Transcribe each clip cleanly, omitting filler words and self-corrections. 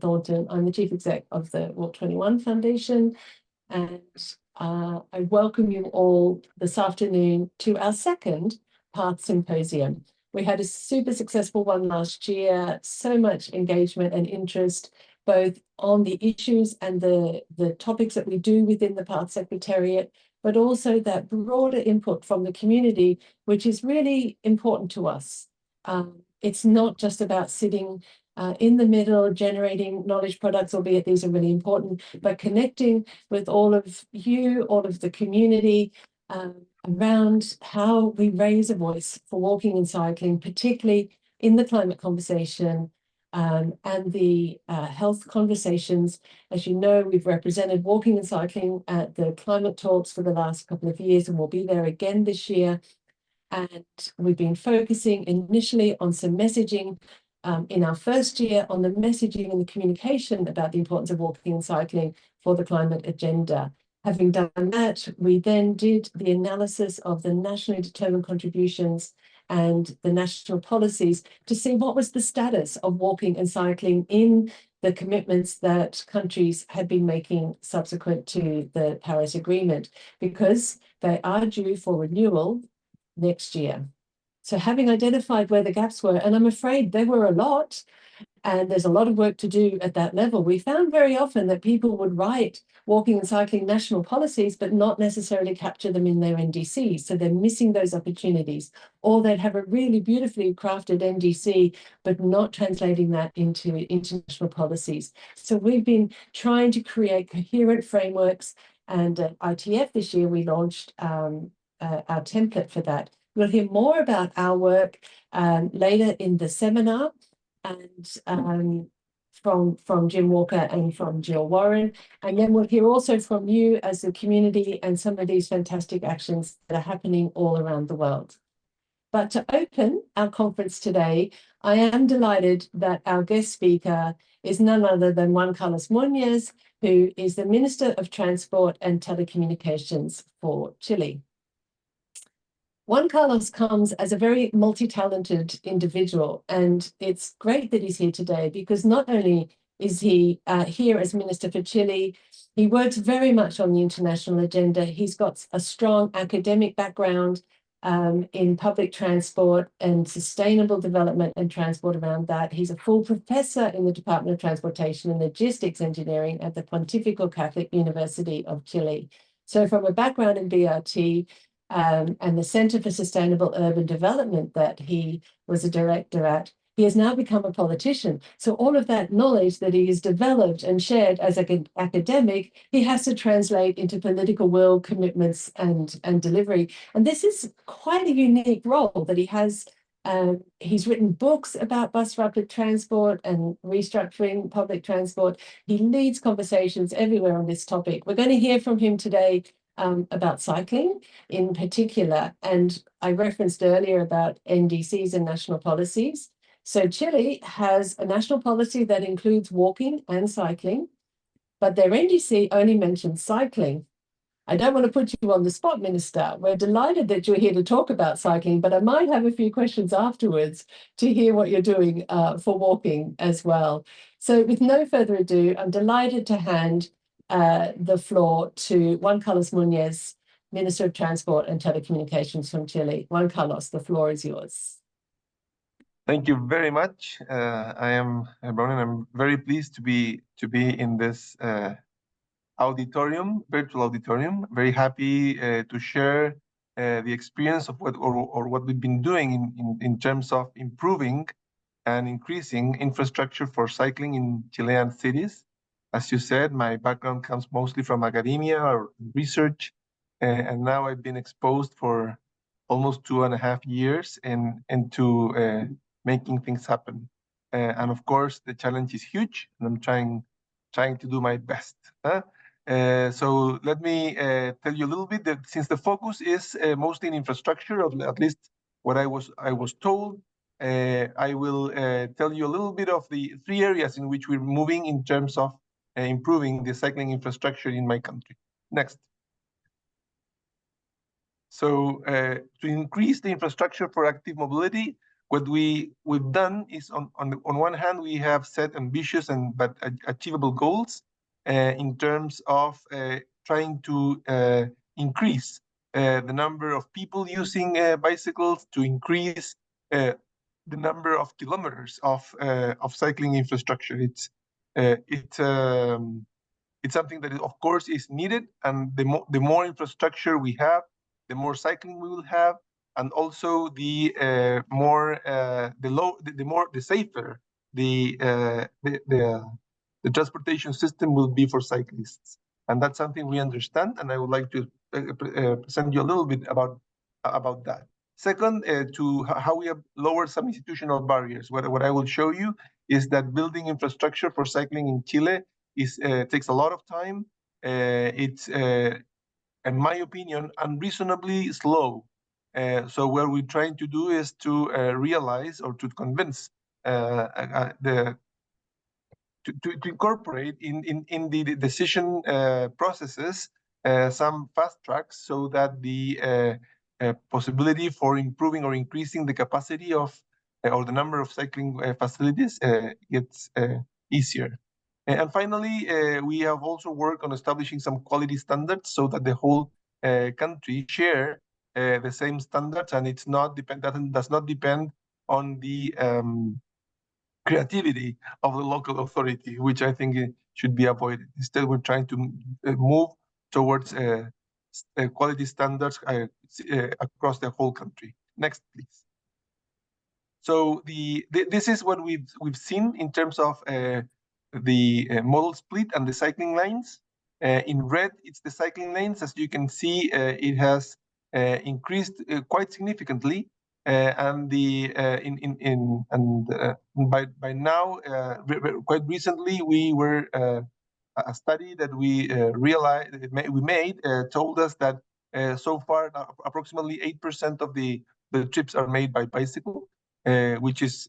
Thornton. I'm the Chief Exec of the Walk 21 Foundation, and I welcome you all this afternoon to our second Path Symposium. We had a super successful one last year, so much engagement and interest, both on the issues and the topics that we do within the Path Secretariat, but also that broader input from the community, which is really important to us. It's not just about sitting in the middle, generating knowledge products, albeit these are really important, but connecting with all of you, all of the community, around how we raise a voice for walking and cycling, particularly in the climate conversation, and the health conversations. As you know, we've represented walking and cycling at the climate talks for the last couple of years, and we'll be there again this year. And we've been focusing initially on some messaging in our first year on the messaging and the communication about the importance of walking and cycling for the climate agenda. Having done that, we then did the analysis of the nationally determined contributions and the national policies to see what was the status of walking and cycling in the commitments that countries had been making subsequent to the Paris Agreement, because they are due for renewal next year. So having identified where the gaps were, and I'm afraid there were a lot, and there's a lot of work to do at that level, we found very often that people would write walking and cycling national policies, but not necessarily capture them in their NDCs. So they're missing those opportunities. Or they'd have a really beautifully crafted NDC, but not translating that into international policies. So we've been trying to create coherent frameworks. And at ITF this year, we launched our template for that. We'll hear more about our work later in the seminar, and from Jim Walker and from Jill Warren. And then we'll hear also from you as a community and some of these fantastic actions that are happening all around the world. But to open our conference today, I am delighted that our guest speaker is none other than Juan Carlos Muñoz, who is the Minister of Transport and Telecommunications for Chile. Juan Carlos comes as a very multi-talented individual, and it's great that he's here today because not only is he here as Minister for Chile, he works very much on the international agenda. He's got a strong academic background in public transport and sustainable development and transport around that. He's a full professor in the Department of Transportation and Logistics Engineering at the Pontifical Catholic University of Chile. So from a background in BRT, and the Center for Sustainable Urban Development that he was a director at, he has now become a politician. So all of that knowledge that he has developed and shared as an academic, he has to translate into political will, commitments, and delivery. And this is quite a unique role that he has. He's written books about bus rapid transport and restructuring public transport. He leads conversations everywhere on this topic. We're going to hear from him today about cycling in particular. And I referenced earlier about NDCs and national policies. So Chile has a national policy that includes walking and cycling, but their NDC only mentions cycling. I don't want to put you on the spot, Minister. We're delighted that you're here to talk about cycling, but I might have a few questions afterwards to hear what you're doing for walking as well. So with no further ado, I'm delighted to hand the floor to Juan Carlos Muñoz, Minister of Transport and Telecommunications from Chile. Juan Carlos, the floor is yours. Thank you very much. I am Brown, and I'm very pleased to be in this auditorium, virtual auditorium. Very happy to share the experience of what we've been doing in terms of improving and increasing infrastructure for cycling in Chilean cities. As you said, my background comes mostly from academia or research, and now I've been exposed for almost 2.5 years into making things happen. And of course, the challenge is huge, and I'm trying to do my best. So let me tell you a little bit that since the focus is mostly in infrastructure, or at least what I was told, I will tell you a little bit of the 3 areas in which we're moving in terms of improving the cycling infrastructure in my country. Next. So to increase the infrastructure for active mobility, what we've done is on one hand, we have set ambitious but achievable goals in terms of trying to increase the number of people using bicycles, to increase the number of kilometers of cycling infrastructure. It's something that, of course, is needed, and the more infrastructure we have, the more cycling we will have, and also the safer the transportation system will be for cyclists. And that's something we understand, and I would like to present you a little bit about that. Second, to how we have lowered some institutional barriers. What I will show you is that building infrastructure for cycling in Chile takes a lot of time. It's, in my opinion, unreasonably slow. So what we're trying to do is to realize or to convince to incorporate in the decision processes some fast tracks, so that the possibility for improving or increasing the capacity of or the number of cycling facilities gets easier. And finally, we have also worked on establishing some quality standards, so that the whole country share the same standards, and does not depend on the creativity of the local authority, which I think should be avoided. Instead, we're trying to move towards quality standards across the whole country. Next, please. So this is what we've seen in terms of the modal split and the cycling lanes. In red, it's the cycling lanes. As you can see, it has increased quite significantly. And by now, quite recently, we were a study that we made told us that so far approximately 8% of the trips are made by bicycle, which is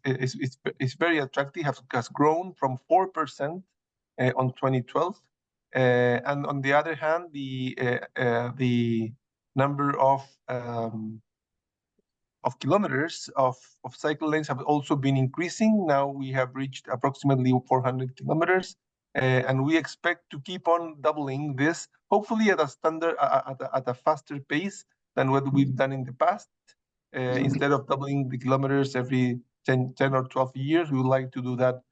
very attractive. Has grown from 4% on 2012, and on the other hand, the number of kilometers of cycle lanes have also been increasing. Now we have reached approximately 400 kilometers, and we expect to keep on doubling this, hopefully at a faster pace than what we've done in the past. Instead of doubling the kilometers every 10 or 12 years, we would like to do that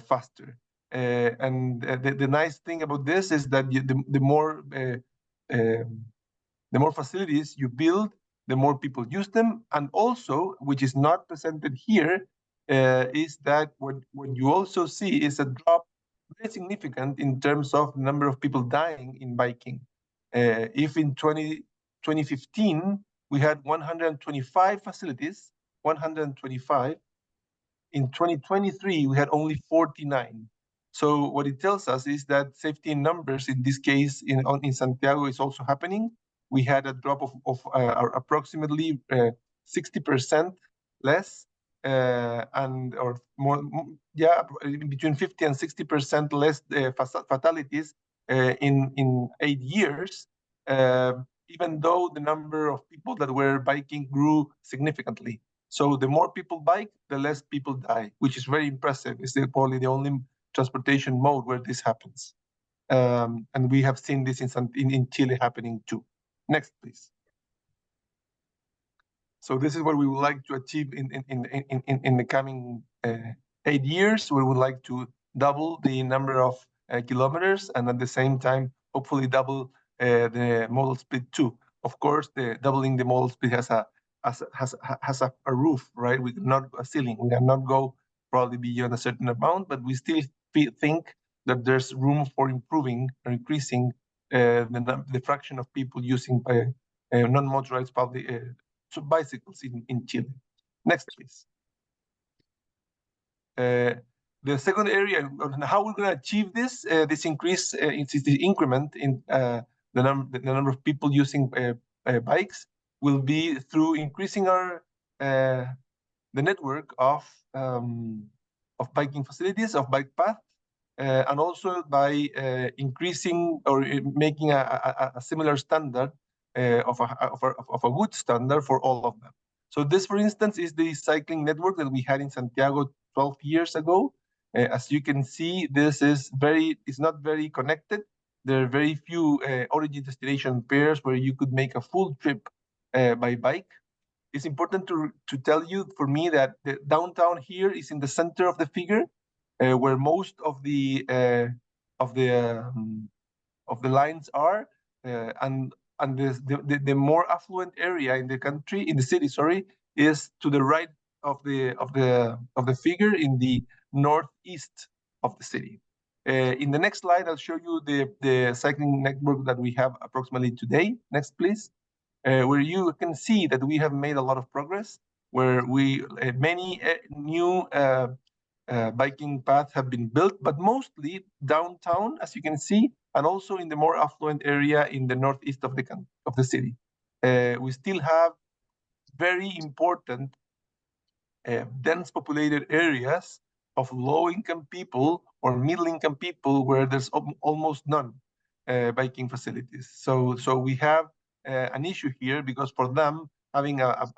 faster. And the nice thing about this is that the more facilities you build, the more people use them. And also, which is not presented here, is that what you also see is a drop very significant in terms of the number of people dying in biking. If in 2015, we had 125 facilities, 125, in 2023, we had only 49. So what it tells us is that safety in numbers, in this case, in Santiago, is also happening. We had a drop of approximately 60% less, and or more, yeah, between 50 and 60% less fatalities in 8 years, even though the number of people that were biking grew significantly. So the more people bike, the less people die, which is very impressive. It's probably the only transportation mode where this happens. And we have seen this in Chile happening too. Next, please. So this is what we would like to achieve in the coming 8 years. We would like to double the number of kilometers, and at the same time, hopefully double the modal split too. Of course, doubling the modal split has a roof, right? We cannot a ceiling. We cannot go probably beyond a certain amount, but we still think that there's room for improving or increasing the fraction of people using non-motorized public bicycles in Chile. Next, please. The second area, how we're going to achieve this increase, is the increment in the number of people using bikes, will be through increasing the network of biking facilities, of bike paths, and also by increasing or making a similar standard of a good standard for all of them. So this, for instance, is the cycling network that we had in Santiago 12 years ago. As you can see, this is not very connected. There are very few origin destination pairs where you could make a full trip by bike. It's important to tell you, for me, that the downtown here is in the center of the figure, where most of the of the um, of the lines are, and the more affluent area in the country, in the city, sorry, is to the right of the figure, in the northeast of the city. In the next slide, I'll show you the cycling network that we have approximately today. Next, please. Where you can see that we have made a lot of progress, where many new biking paths have been built, but mostly downtown, as you can see, and also in the more affluent area in the northeast of the city. We still have very important dense populated areas of low-income people or middle-income people where there's almost none biking facilities. So we have an issue here, because for them, having a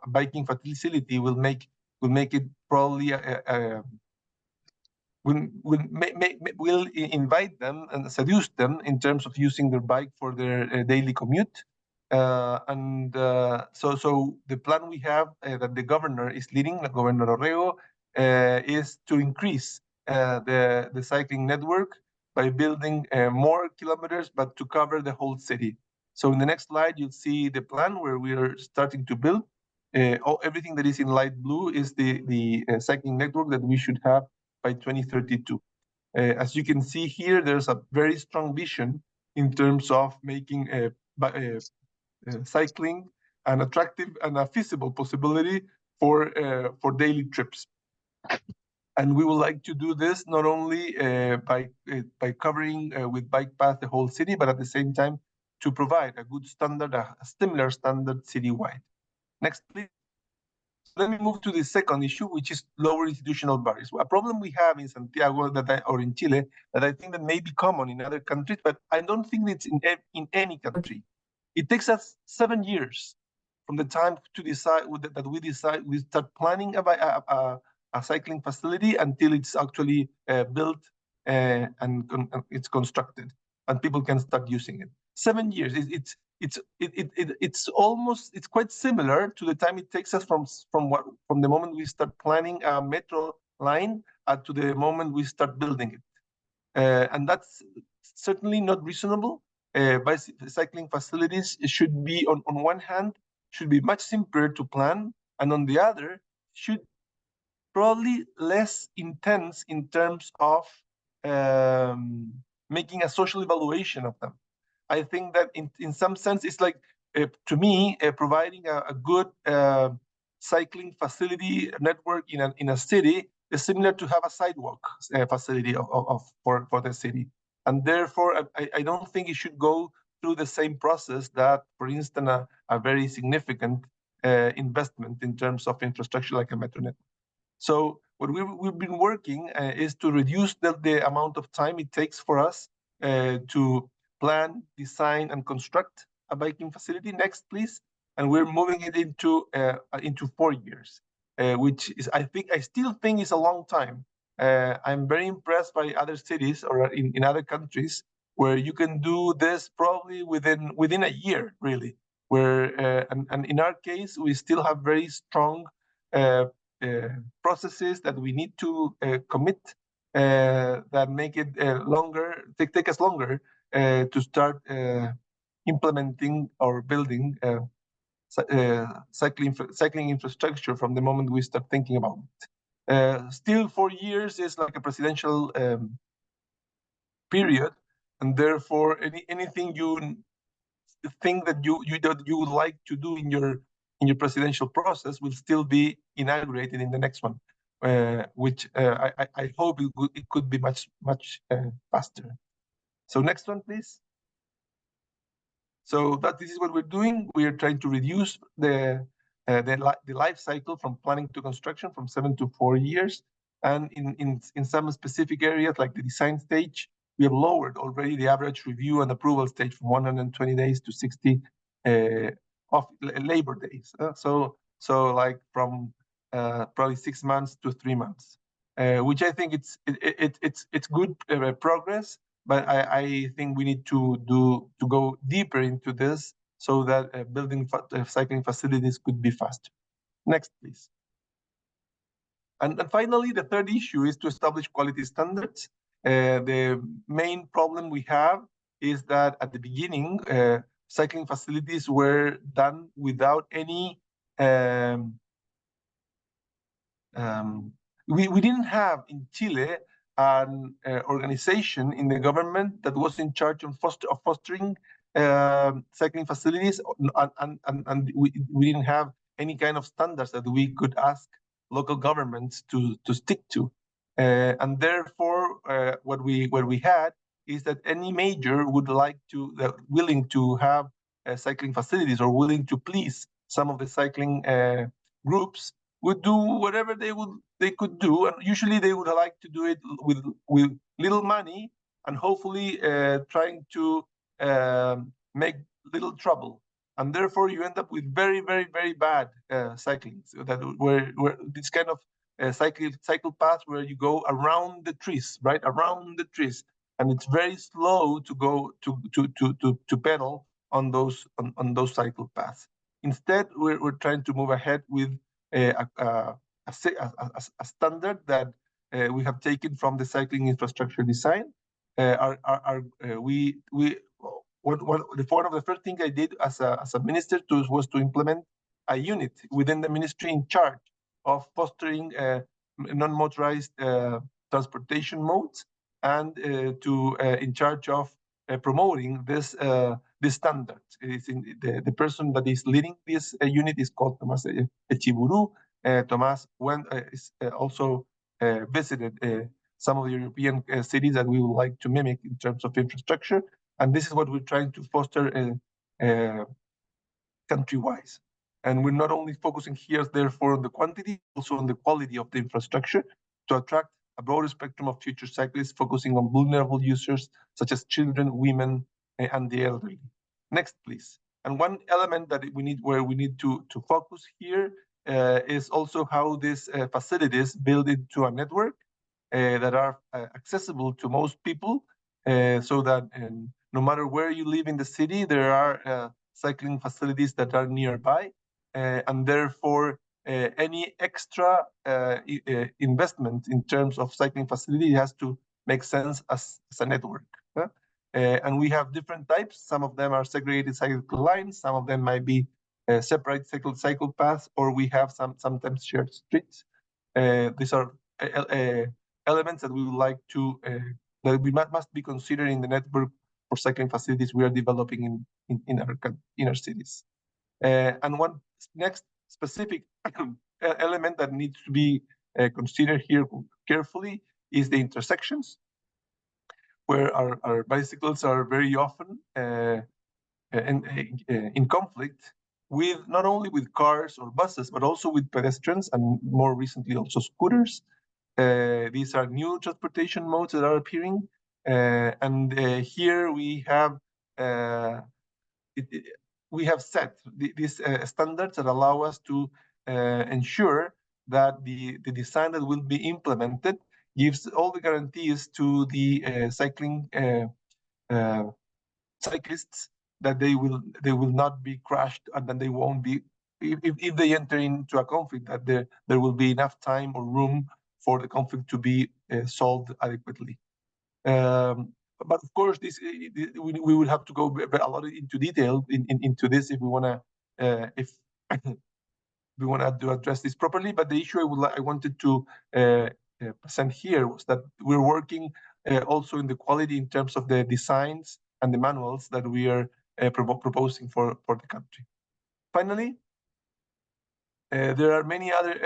biking facility will make it probably will invite them and seduce them in terms of using their bike for their daily commute. So the plan we have, that the governor is leading, Governor Orrego, is to increase the cycling network by building more kilometers, but to cover the whole city. So in the next slide, you'll see the plan where we are starting to build. Everything that is in light blue is the cycling network that we should have by 2032. As you can see here, there's a very strong vision in terms of making cycling an attractive and a feasible possibility for daily trips. And we would like to do this not only by covering with bike path the whole city, but at the same time to provide a good standard, a similar standard citywide. Next, please. Let me move to the second issue, which is lower institutional barriers. A problem we have in Santiago or in Chile that I think that may be common in other countries, but I don't think it's in any country. It takes us 7 years from the time to decide that we start planning a cycling facility until it's actually built and it's constructed and people can start using it. 7 years. It's quite similar to the time it takes us from the moment we start planning a metro line to the moment we start building it, and that's certainly not reasonable. Bicycling facilities should be on one hand should be much simpler to plan, and on the other should probably less intense in terms of making a social evaluation of them. I think that in some sense, it's like, to me, providing a good cycling facility network in a city is similar to have a sidewalk facility for the city. And therefore, I don't think it should go through the same process that, for instance, a very significant investment in terms of infrastructure like a metro network. So what we've been working is to reduce the amount of time it takes for us to plan, design, and construct a biking facility. Next, please. And we're moving it into 4 years, which is, I still think is a long time. I'm very impressed by other cities or in other countries where you can do this probably within a year, really. Where and in our case, we still have very strong processes that we need to commit that make it take us longer to start implementing or building cycling infrastructure from the moment we start thinking about it. Still, 4 years is like a presidential period, and therefore anything you think that you would like to do in your presidential process will still be inaugurated in the next one, which I hope it could be much faster. So next one, please. So this is what we're doing. We are trying to reduce the life cycle from planning to construction from 7 to 4 years, and in some specific areas like the design stage, we have lowered already the average review and approval stage from 120 days to 60 of labor days. So like from probably 6 months to 3 months, which I think it's good progress. But I think we need to go deeper into this so that building cycling facilities could be faster. Next, please. And finally, the third issue is to establish quality standards. The main problem we have is that at the beginning, cycling facilities were done without any we didn't have in Chile an organization in the government that was in charge of fostering cycling facilities, and we didn't have any kind of standards that we could ask local governments to stick to. And therefore, what we had is that any major would like to, willing to have cycling facilities or willing to please some of the cycling groups would do whatever they could do, and usually they would like to do it with little money and hopefully trying to make little trouble, and therefore you end up with very bad cycling. So that where this kind of cycle path where you go around the trees, right around the trees, and it's very slow to go to pedal on those cycle paths. Instead, we're trying to move ahead with a standard that we have taken from the cycling infrastructure design. One of the first things I did as a minister was to implement a unit within the ministry in charge of fostering non-motorized transportation modes, and in charge of promoting this standard. The person that is leading this unit is called Tomás Echiburu. Tomás is also visited some of the European cities that we would like to mimic in terms of infrastructure, and this is what we're trying to foster country-wise. And we're not only focusing here, therefore, on the quantity, also on the quality of the infrastructure to attract a broader spectrum of future cyclists, focusing on vulnerable users such as children, women, and the elderly. Next, please. And one element that we need to focus here is also how these facilities build into a network that are accessible to most people, so that no matter where you live in the city, there are cycling facilities that are nearby, and therefore any extra investment in terms of cycling facility has to make sense as a network. And we have different types. Some of them are segregated cycle lines. Some of them might be separate cycle paths, or we have sometimes shared streets. These are elements that we would like to that we must be considered in the network for cycling facilities we are developing in our cities. And one next specific element that needs to be considered here carefully is the intersections, where our bicycles are very often in conflict with not only with cars or buses, but also with pedestrians, and more recently also scooters. These are new transportation modes that are appearing, and here we have set these standards that allow us to ensure that the design that will be implemented gives all the guarantees to the cyclists that they will not be crashed, and that they won't be, if they enter into a conflict, that there will be enough time or room for the conflict to be solved adequately. But of course, we will have to go a lot into detail into this if we want to if we want to address this properly. But the issue I wanted to present here was that we're working also in the quality in terms of the designs and the manuals that we are proposing for the country. Finally, there are many other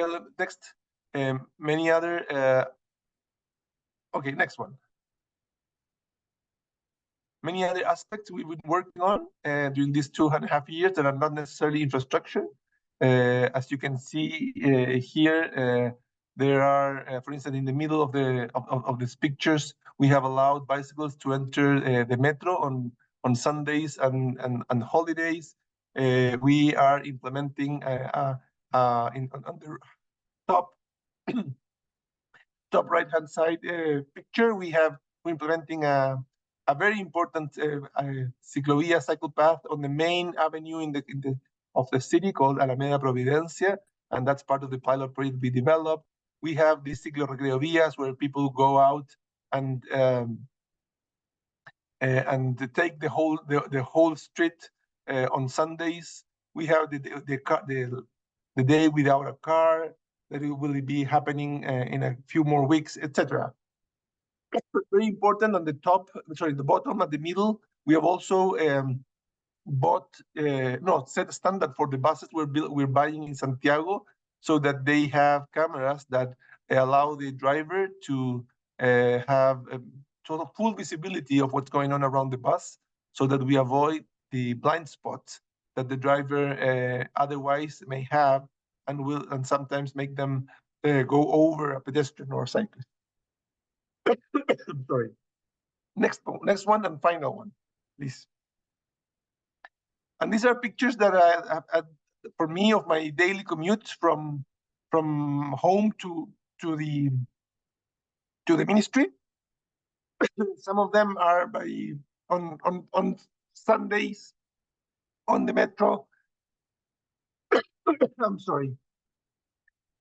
okay, next one. Many other aspects we've been working on during these 2.5 years that are not necessarily infrastructure. As you can see here, there are, for instance, in the middle of these pictures, we have allowed bicycles to enter the metro on Sundays and holidays. we are implementing on the top right-hand side picture, we're implementing a very important ciclovia cycle path on the main avenue of the city called Alameda Providencia, and that's part of the pilot project we developed. We have these ciclorecreovías where people go out and take the whole street on Sundays. We have the day without a car that it will be happening in a few more weeks, etc. Very important on the the bottom at the middle, we have also set a standard for the buses we're buying in Santiago, so that they have cameras that allow the driver to have total full visibility of what's going on around the bus, so that we avoid the blind spots that the driver otherwise may have, and sometimes make them go over a pedestrian or a cyclist. Sorry. Next one and final one, please. And these are pictures that for me, of my daily commute from home to the ministry. Some of them are on Sundays on the metro. I'm sorry.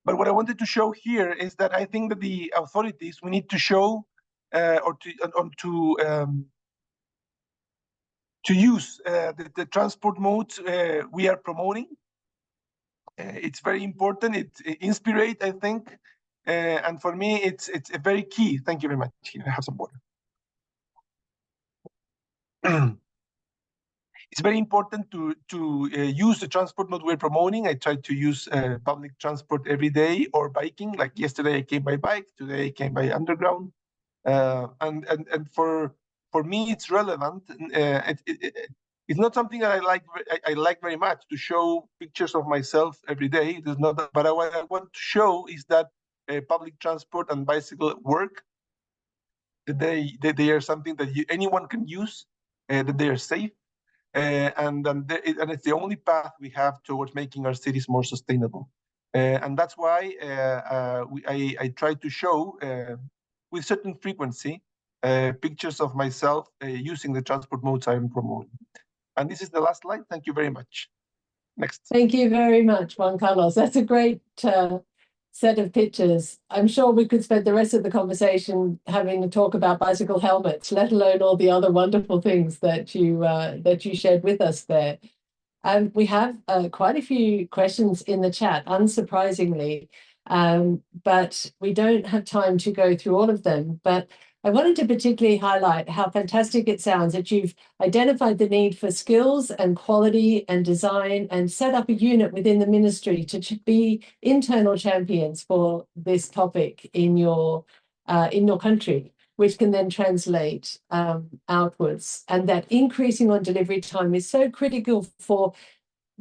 But what I wanted to show here is that I think that the authorities, we need to show to use the transport modes we are promoting. It's very important. It inspires, I think, and for me, it's a very key. Thank you very much. I have some water. It's very important to use the transport mode we're promoting. I try to use public transport every day, or biking. Like yesterday, I came by bike. Today, I came by underground. And for me, it's relevant. It's not something that I like very much, to show pictures of myself every day. It is not. But what I want to show is that public transport and bicycle work. That they are something that anyone can use. That they are safe. And it's the only path we have towards making our cities more sustainable. And that's why I try to show with certain frequency pictures of myself using the transport modes I'm promoting. And this is the last slide. Thank you very much. Next. Thank you very much, Juan Carlos. That's a great set of pictures. I'm sure we could spend the rest of the conversation having a talk about bicycle helmets, let alone all the other wonderful things that you shared with us there. And we have quite a few questions in the chat, unsurprisingly, but we don't have time to go through all of them. But I wanted to particularly highlight how fantastic it sounds that you've identified the need for skills and quality and design, and set up a unit within the ministry to be internal champions for this topic in your country, which can then translate outwards. And that increasing on delivery time is so critical for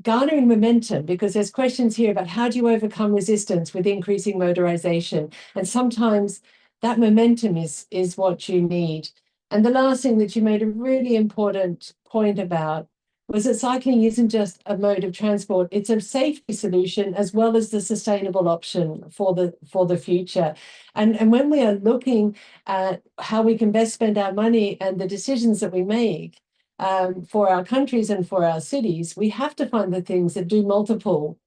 garnering momentum, because there's questions here about how do you overcome resistance with increasing motorization, and sometimes that momentum is what you need. And the last thing that you made a really important point about was that cycling isn't just a mode of transport, it's a safety solution as well as the sustainable option for the future. And when we are looking at how we can best spend our money and the decisions that we make for our countries and for our cities, we have to find the things that do multiple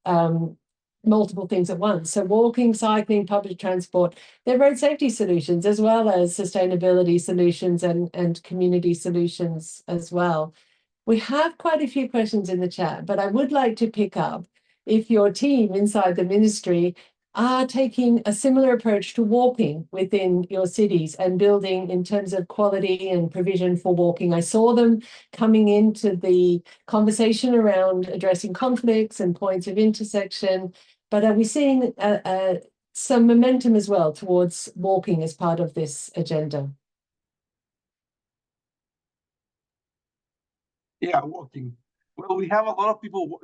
things at once. So walking, cycling, public transport, they're road safety solutions as well as sustainability solutions and community solutions as well. We have quite a few questions in the chat, but I would like to pick up if your team inside the ministry are taking a similar approach to walking within your cities and building in terms of quality and provision for walking. I saw them coming into the conversation around addressing conflicts and points of intersection, but are we seeing some momentum as well towards walking as part of this agenda? Yeah, walking. Well, we have a lot of people.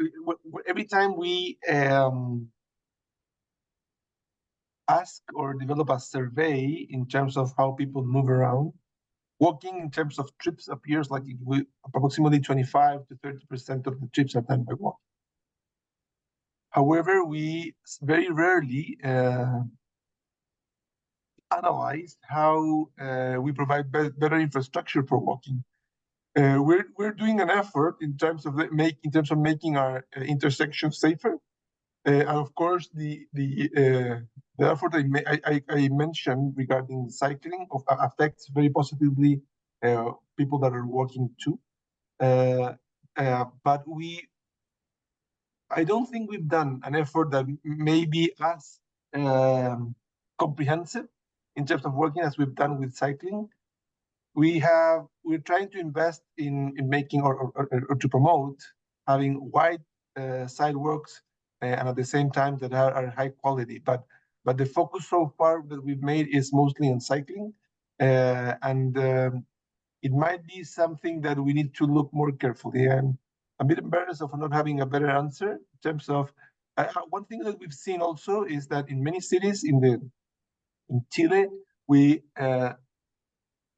Every time we ask or develop a survey in terms of how people move around, walking in terms of trips appears like approximately 25 to 30% of the trips are done by walking. However, we very rarely analyze how we provide better infrastructure for walking. We're doing an effort in terms of making our intersections safer. And of course, the effort I mentioned regarding cycling affects very positively people that are walking too. But I don't think we've done an effort that may be as comprehensive in terms of walking as we've done with cycling. We're trying to invest in making or to promote having wide sidewalks and at the same time that are high quality. But the focus so far that we've made is mostly on cycling, and it might be something that we need to look more carefully. And I'm a bit embarrassed of not having a better answer in terms of one thing that we've seen also is that in many cities in Chile we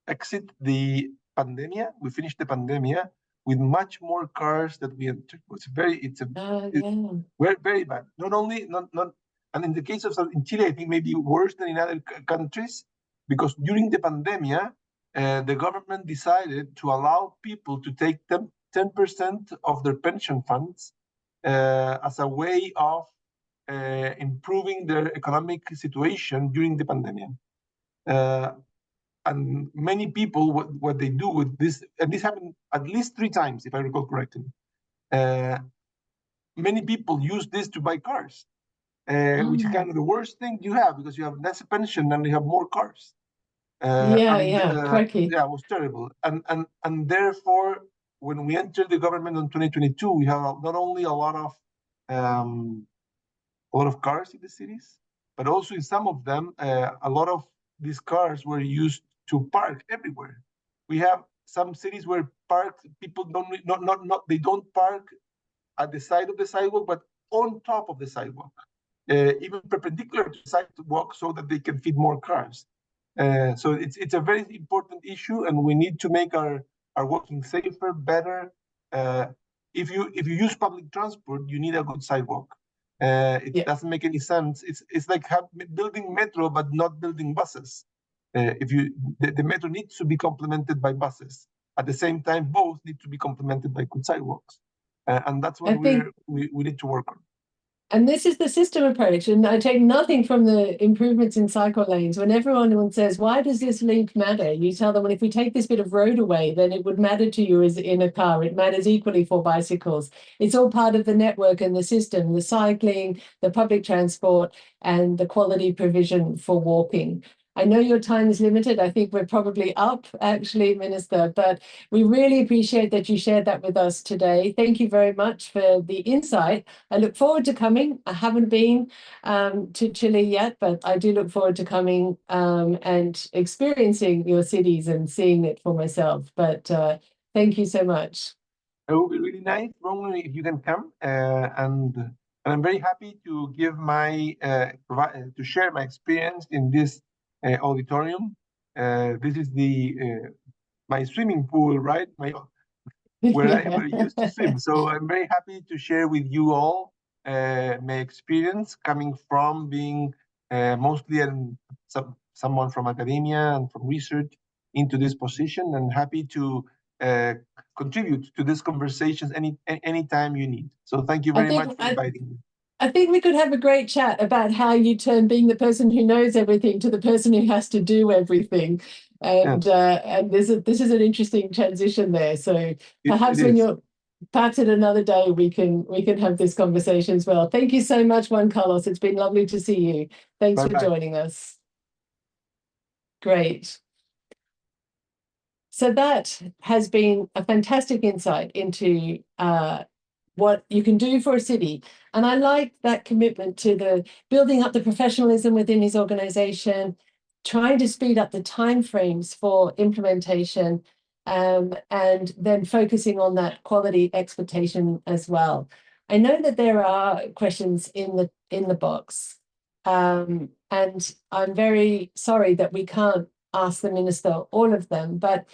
exit the pandemia. We finished the pandemia with much more cars that we entered. It's very bad. And in the case of in Chile, I think maybe worse than in other countries, because during the pandemia, the government decided to allow people to take 10% of their pension funds as a way of improving their economic situation during the pandemic. And many people, what they do with this, and this happened at least 3 times, if I recall correctly. Many people use this to buy cars, which is kind of the worst thing you have, because you have less pension and you have more cars. Cracky. Yeah, it was terrible. And therefore, when we entered the government in 2022, we have not only a lot of cars in the cities, but also in some of them, a lot of these cars were used to park everywhere. We have some cities where people don't park at the side of the sidewalk, but on top of the sidewalk, even perpendicular to the sidewalk, so that they can fit more cars. So it's a very important issue, and we need to make our walking safer, better. If you use public transport, you need a good sidewalk. It doesn't make any sense. It's like building metro but not building buses. The metro needs to be complemented by buses. At the same time, both need to be complemented by good sidewalks, and that's what we need to work on. And this is the system approach. And I take nothing from the improvements in cycle lanes. When everyone says, why does this link matter? You tell them, well, if we take this bit of road away, then it would matter to you as in a car. It matters equally for bicycles. It's all part of the network and the system, the cycling, the public transport, and the quality provision for walking. I know your time is limited. I think we're probably up, actually, Minister, but we really appreciate that you shared that with us today. Thank you very much for the insight. I look forward to coming. I haven't been to Chile yet, but I do look forward to coming and experiencing your cities and seeing it for myself. But thank you so much. It would be really nice, Roman, if you can come, and I'm very happy to give to share my experience in this auditorium. This is my swimming pool, right? Where I used to swim. So I'm very happy to share with you all my experience coming from being mostly someone from academia and from research into this position, and happy to contribute to these conversations anytime you need. So thank you very much for inviting me. I think we could have a great chat about how you turn being the person who knows everything to the person who has to do everything. And this is an interesting transition there. So perhaps perhaps at another day we can have this conversation as well. Thank you so much, Juan Carlos. It's been lovely to see you. Thanks for joining us. Great. So that has been a fantastic insight into what you can do for a city. And I like that commitment to the building up the professionalism within his organization, trying to speed up the timeframes for implementation, and then focusing on that quality expectation as well. I know that there are questions in the box, and I'm very sorry that we can't ask the minister all of them, but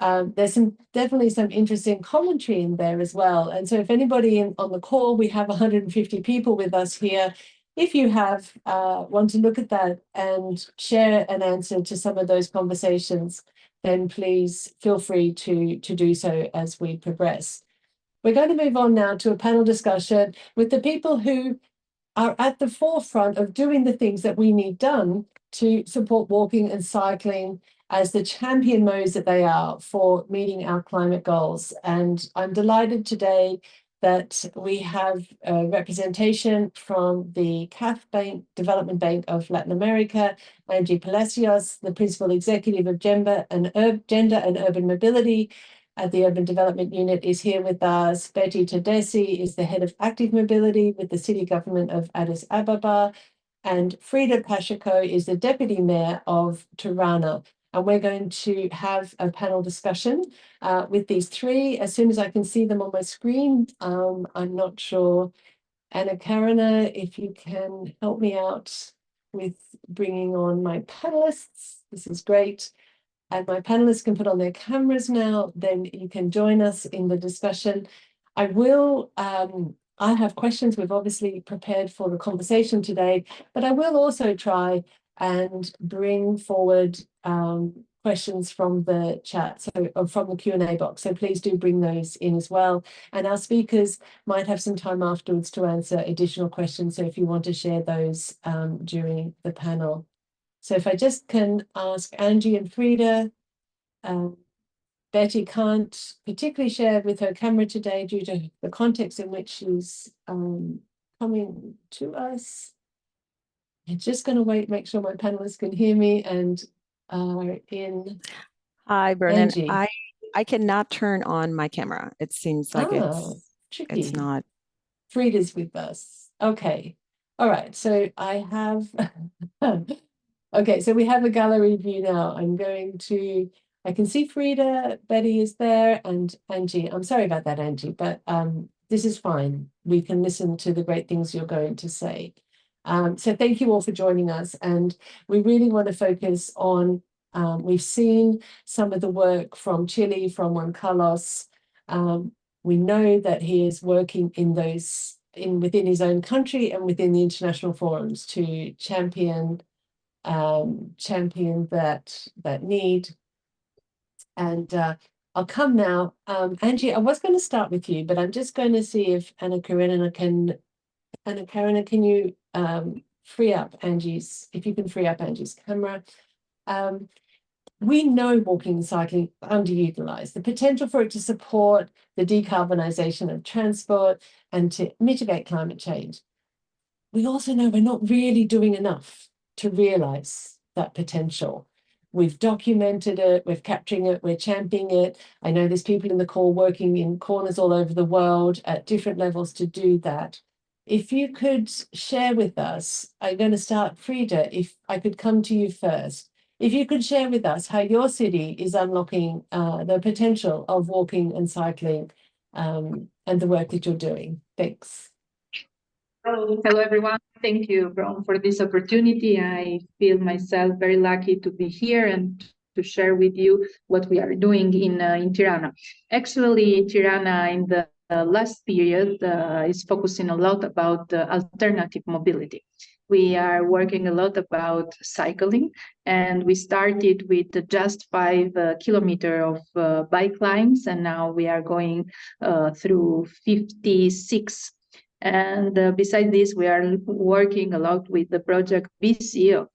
there's definitely some interesting commentary in there as well. And so if anybody on the call, we have 150 people with us here. If you want to look at that and share an answer to some of those conversations, then please feel free to do so as we progress. We're going to move on now to a panel discussion with the people who are at the forefront of doing the things that we need done to support walking and cycling as the champion modes that they are for meeting our climate goals. And I'm delighted today that we have a representation from the CAF Bank, Development Bank of Latin America, Angie Palacios, the Principal Executive of Gender and Urban Mobility at the Urban Development Unit, is here with us. Betty Tedeschi is the Head of Active Mobility with the City Government of Addis Ababa. And Frida Pacheco is the Deputy Mayor of Tirana. And we're going to have a panel discussion with these three as soon as I can see them on my screen. I'm not sure. Anna Karina, if you can help me out with bringing on my panelists. This is great. And my panelists can put on their cameras now, then you can join us in the discussion. I have questions. We've obviously prepared for the conversation today, but I will also try and bring forward questions from the chat, so from the Q&A box. So please do bring those in as well. And our speakers might have some time afterwards to answer additional questions. So if you want to share those during the panel. So if I just can ask Angie and Frida, Betty can't particularly share with her camera today due to the context in which she's coming to us. I'm just going to make sure my panelists can hear me and are in. Hi, Brennan. Angie. I cannot turn on my camera. It seems like tricky. It's not. Frida's with us. Okay. All right. So I have. Okay, so we have a gallery view now. I can see Frida, Betty is there, and Angie. I'm sorry about that, Angie, but this is fine. We can listen to the great things you're going to say. So thank you all for joining us. And we really want to focus on, we've seen some of the work from Chile, from Juan Carlos. We know that he is working within his own country and within the international forums to champion that need. And I'll come now. Angie, I was going to start with you, but I'm just going to see if Anna Karina, can you free up Angie's camera. We know walking and cycling underutilized. The potential for it to support the decarbonization of transport and to mitigate climate change. We also know we're not really doing enough to realize that potential. We've documented it, we're capturing it, we're championing it. I know there's people in the call working in corners all over the world at different levels to do that. If you could share with us, I'm going to start, Frida, if I could come to you first. If you could share with us how your city is unlocking the potential of walking and cycling and the work that you're doing. Thanks. Hello, everyone. Thank you, Bron, for this opportunity. I feel myself very lucky to be here and to share with you what we are doing in Tirana. Actually, Tirana in the last period is focusing a lot about alternative mobility. We are working a lot about cycling, and we started with just 5 kilometers of bike lines, and now we are going through 56. And besides this, we are working a lot with the project BC of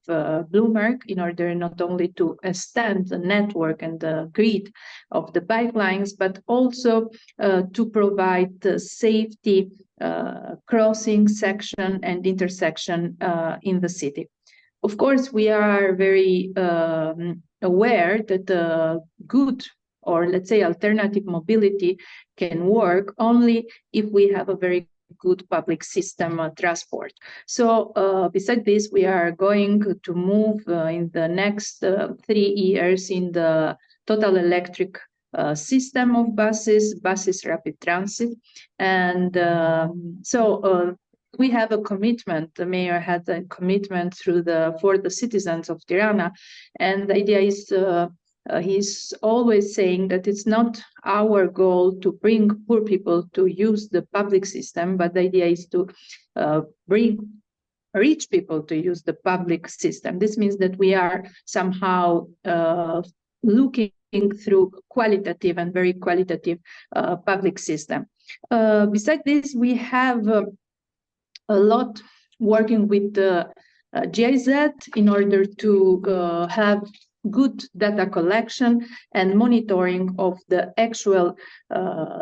Bloomberg in order not only to extend the network and the grid of the pipelines, but also to provide the safety crossing section and intersection in the city. Of course, we are very aware that good, or let's say alternative mobility, can work only if we have a very good public system transport. So besides this, we are going to move in the next 3 years in the total electric system of buses rapid transit. And we have a commitment. The mayor had a commitment for the citizens of Tirana, and the idea is he's always saying that it's not our goal to bring poor people to use the public system, but the idea is to bring rich people to use the public system. This means that we are somehow looking through qualitative and very qualitative public system. Besides this, we have a lot working with the GIZ in order to have good data collection and monitoring of the actual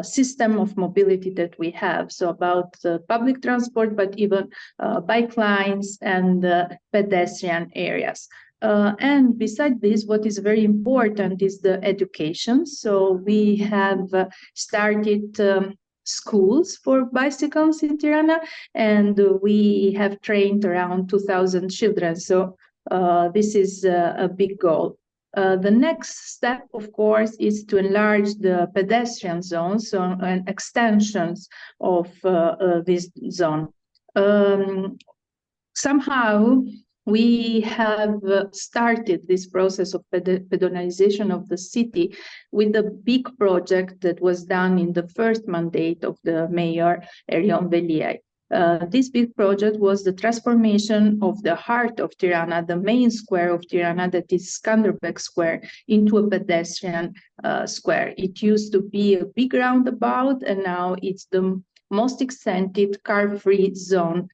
system of mobility that we have. So about public transport, but even bike lines and pedestrian areas. And besides this, what is very important is the education. So we have started schools for bicycles in Tirana, and we have trained around 2,000 children. So this is a big goal. The next step, of course, is to enlarge the pedestrian zones and extensions of this zone. Somehow, we have started this process of pedonalization of the city with a big project that was done in the first mandate of the mayor, Erion Velier. This big project was the transformation of the heart of Tirana, the main square of Tirana, that is Skanderbeg Square, into a pedestrian square. It used to be a big roundabout, and now it's the most extended car-free zone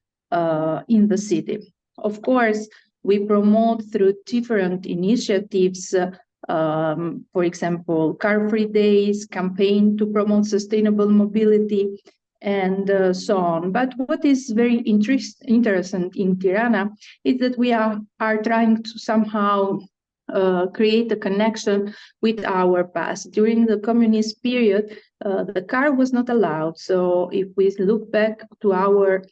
in the city. Of course, we promote through different initiatives, for example, car-free days, campaign to promote sustainable mobility, and so on. But what is very interesting in Tirana is that we are trying to somehow create a connection with our past. During the communist period, the car was not allowed. So if we look back to our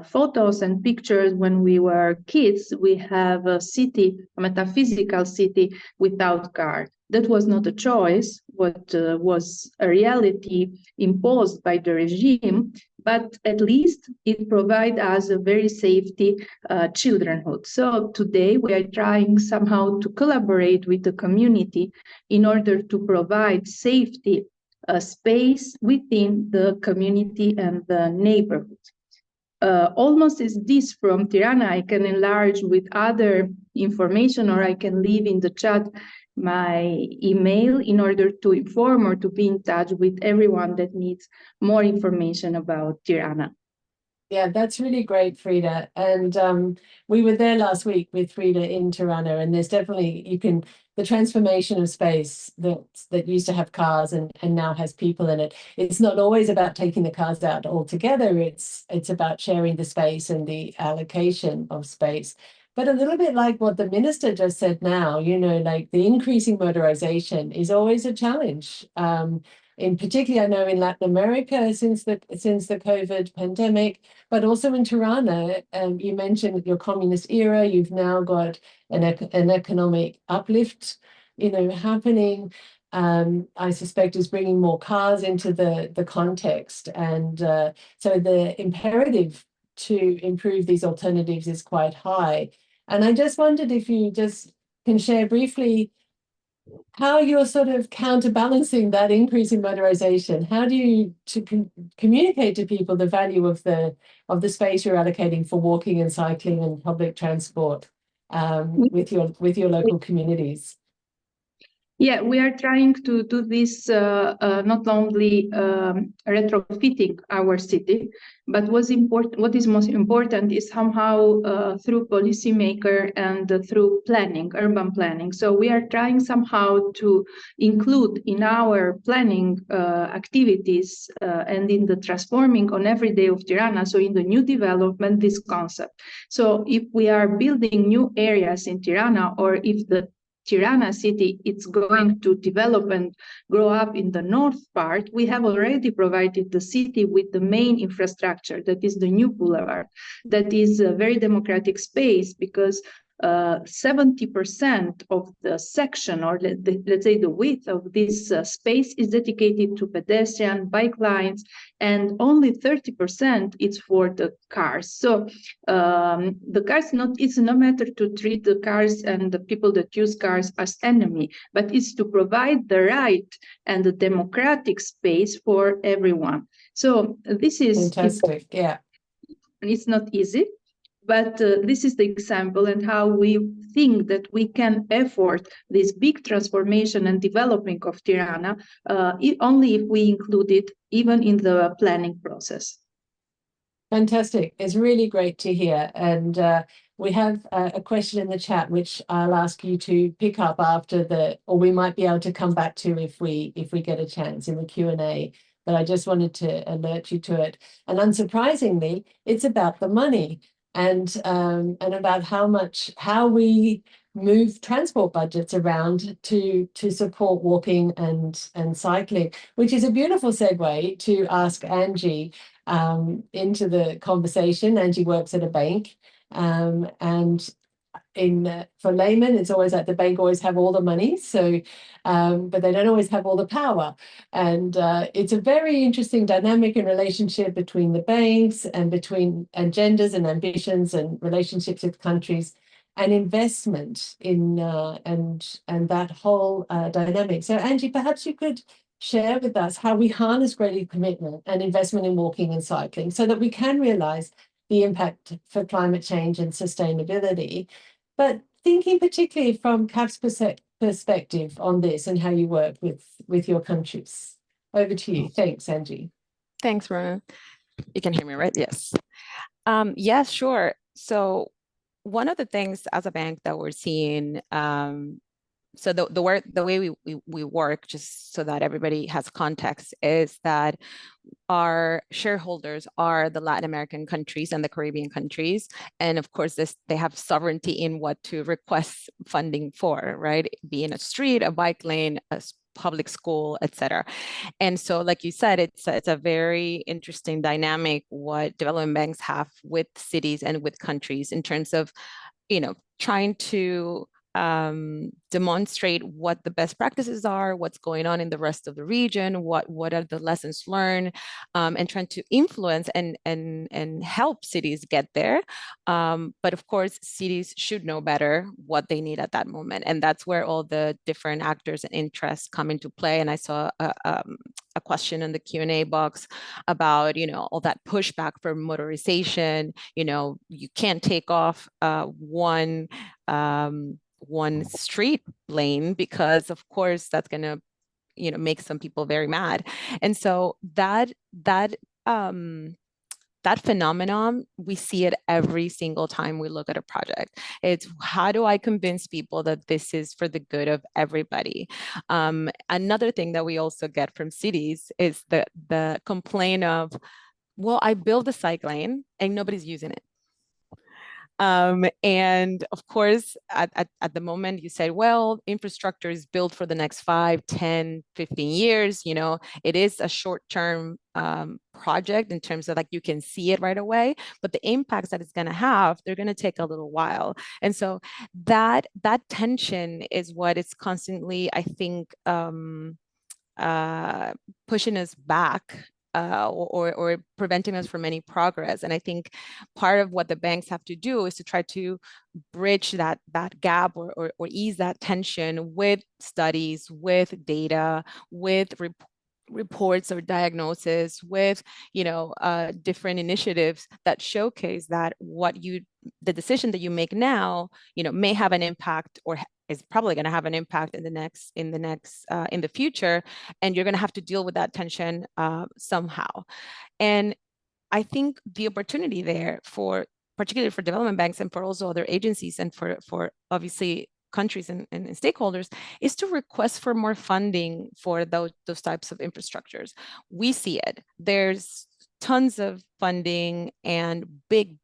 photos and pictures when we were kids, we have a city, a metaphysical city without car. That was not a choice, what was a reality imposed by the regime, but at least it provides us a very safety childrenhood. So today we are trying somehow to collaborate with the community in order to provide safety space within the community and the neighborhood. Almost as this from Tirana, I can enlarge with other information, or I can leave in the chat my email in order to inform or to be in touch with everyone that needs more information about Tirana. Yeah, that's really great, Frida. And we were there last week with Frida in Tirana, and there's definitely, the transformation of space that used to have cars and now has people in it. It's not always about taking the cars out altogether. It's about sharing the space and the allocation of space. But a little bit like what the minister just said now, like the increasing motorization is always a challenge. In particular, I know in Latin America since the COVID pandemic, but also in Tirana, you mentioned your communist era, you've now got an economic uplift, happening. I suspect is bringing more cars into the context. And so the imperative to improve these alternatives is quite high. And I just wondered if you just can share briefly how you're sort of counterbalancing that increase in motorization. How do you communicate to people the value of the space you're allocating for walking and cycling and public transport with your local communities? Yeah, we are trying to do this not only retrofitting our city, but what is most important is somehow through policymaker and through planning, urban planning. So we are trying somehow to include in our planning activities and in the transforming on every day of Tirana, so in the new development, this concept. So if we are building new areas in Tirana, or if the Tirana city, it's going to develop and grow up in the north part, we have already provided the city with the main infrastructure, that is the new boulevard. That is a very democratic space, because 70% of the section, or let's say the width of this space, is dedicated to pedestrian, bike lanes, and only 30% is for the cars. So the cars, it's no matter to treat the cars and the people that use cars as enemy, but it's to provide the right and the democratic space for everyone. So this is Fantastic. Yeah. and it's not easy, but this is the example and how we think that we can effort this big transformation and development of Tirana only if we include it even in the planning process. Fantastic. It's really great to hear. And we have a question in the chat, which I'll ask you to pick up after or we might be able to come back to if we get a chance in the Q&A. But I just wanted to alert you to it. And unsurprisingly, it's about the money and about how we move transport budgets around to support walking and cycling, which is a beautiful segue to ask Angie into the conversation. Angie works at a bank, and for laymen, it's always like the bank always have all the money, so but they don't always have all the power. And it's a very interesting dynamic and relationship between the banks and between agendas and ambitions and relationships with countries and investment in and that whole dynamic. So Angie, perhaps you could share with us how we harness greater commitment and investment in walking and cycling so that we can realize the impact for climate change and sustainability, but thinking particularly from CAF's perspective on this and how you work with your countries. Over to you. Thanks, Angie. Thanks, Rona. You can hear me, right? Yes. Yes, sure. So one of the things as a bank that we're seeing, so the way we work, just so that everybody has context, is that our shareholders are the Latin American countries and the Caribbean countries. And of course, they have sovereignty in what to request funding for, right? Being a street, a bike lane, a public school, etc. And so, like you said, it's a very interesting dynamic what development banks have with cities and with countries in terms of, trying to demonstrate what the best practices are, what's going on in the rest of the region, what are the lessons learned, and trying to influence and help cities get there. But of course, cities should know better what they need at that moment, and that's where all the different actors and interests come into play. And I saw a question in the Q&A box about all that pushback for motorization. You can't take off one street lane because of course that's going to make some people very mad. And so that phenomenon, we see it every single time we look at a project. It's how do I convince people that this is for the good of everybody? Another thing that we also get from cities is the complaint of, well, I build a cycle lane and nobody's using it. And of course, at the moment you say, well, infrastructure is built for the next 5, 10, 15 years. It is a short-term project in terms of like you can see it right away, but the impacts that it's going to have, they're going to take a little while. And so that tension is what is constantly, I think, pushing us back or preventing us from any progress. And I think part of what the banks have to do is to try to bridge that gap or ease that tension with studies, with data, with reports or diagnosis, with different initiatives that showcase that the decision that you make now may have an impact or is probably going to have an impact in the future, and you're going to have to deal with that tension somehow. And I think the opportunity there particularly for development banks and for also other agencies and for obviously countries and stakeholders is to request for more funding for those types of infrastructures. We see it. There's tons of funding and big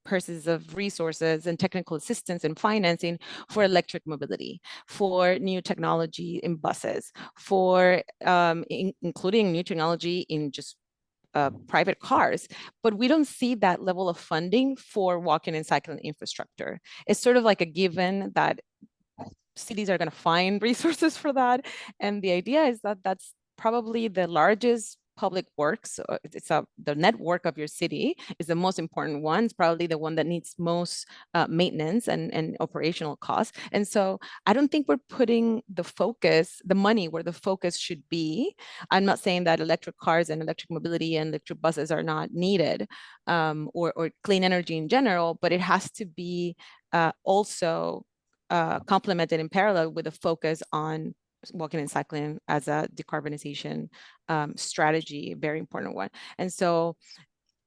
purses of resources and technical assistance and financing for electric mobility, for new technology in buses, for including new technology in just private cars, but we don't see that level of funding for walking and cycling infrastructure. It's sort of like a given that cities are going to find resources for that. And the idea is that that's probably the largest public works. The network of your city is the most important one. It's probably the one that needs most maintenance and operational costs. And so I don't think we're putting the money where the focus should be. I'm not saying that electric cars and electric mobility and electric buses are not needed, or clean energy in general, but it has to be also complemented in parallel with a focus on walking and cycling as a decarbonization strategy, a very important one. And so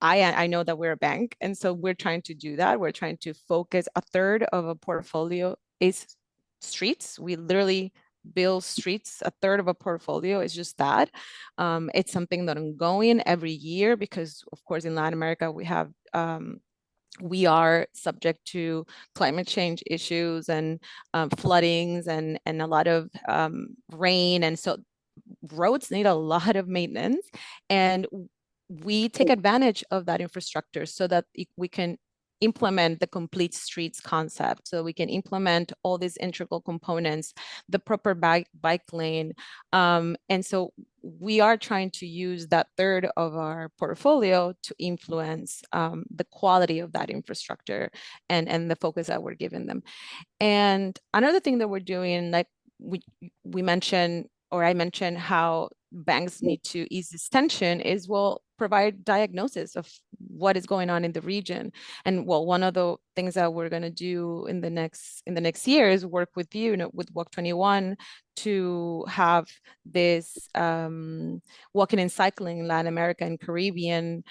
I know that we're a bank, and so we're trying to do that. We're trying to focus. A third of a portfolio is streets. We literally build streets. A third of a portfolio is just that. It's something that I'm going every year because, of course, in Latin America, we are subject to climate change issues and floodings and a lot of rain. And so roads need a lot of maintenance. And we take advantage of that infrastructure so that we can implement the complete streets concept. So we can implement all these integral components, the proper bike lane. And so we are trying to use that third of our portfolio to influence the quality of that infrastructure and the focus that we're giving them. And another thing that we're doing, like we mentioned, or I mentioned how banks need to ease this tension, is provide diagnosis of what is going on in the region. And one of the things that we're going to do in the next year is work with with Walk 21 to have this walking and cycling in Latin America and Caribbean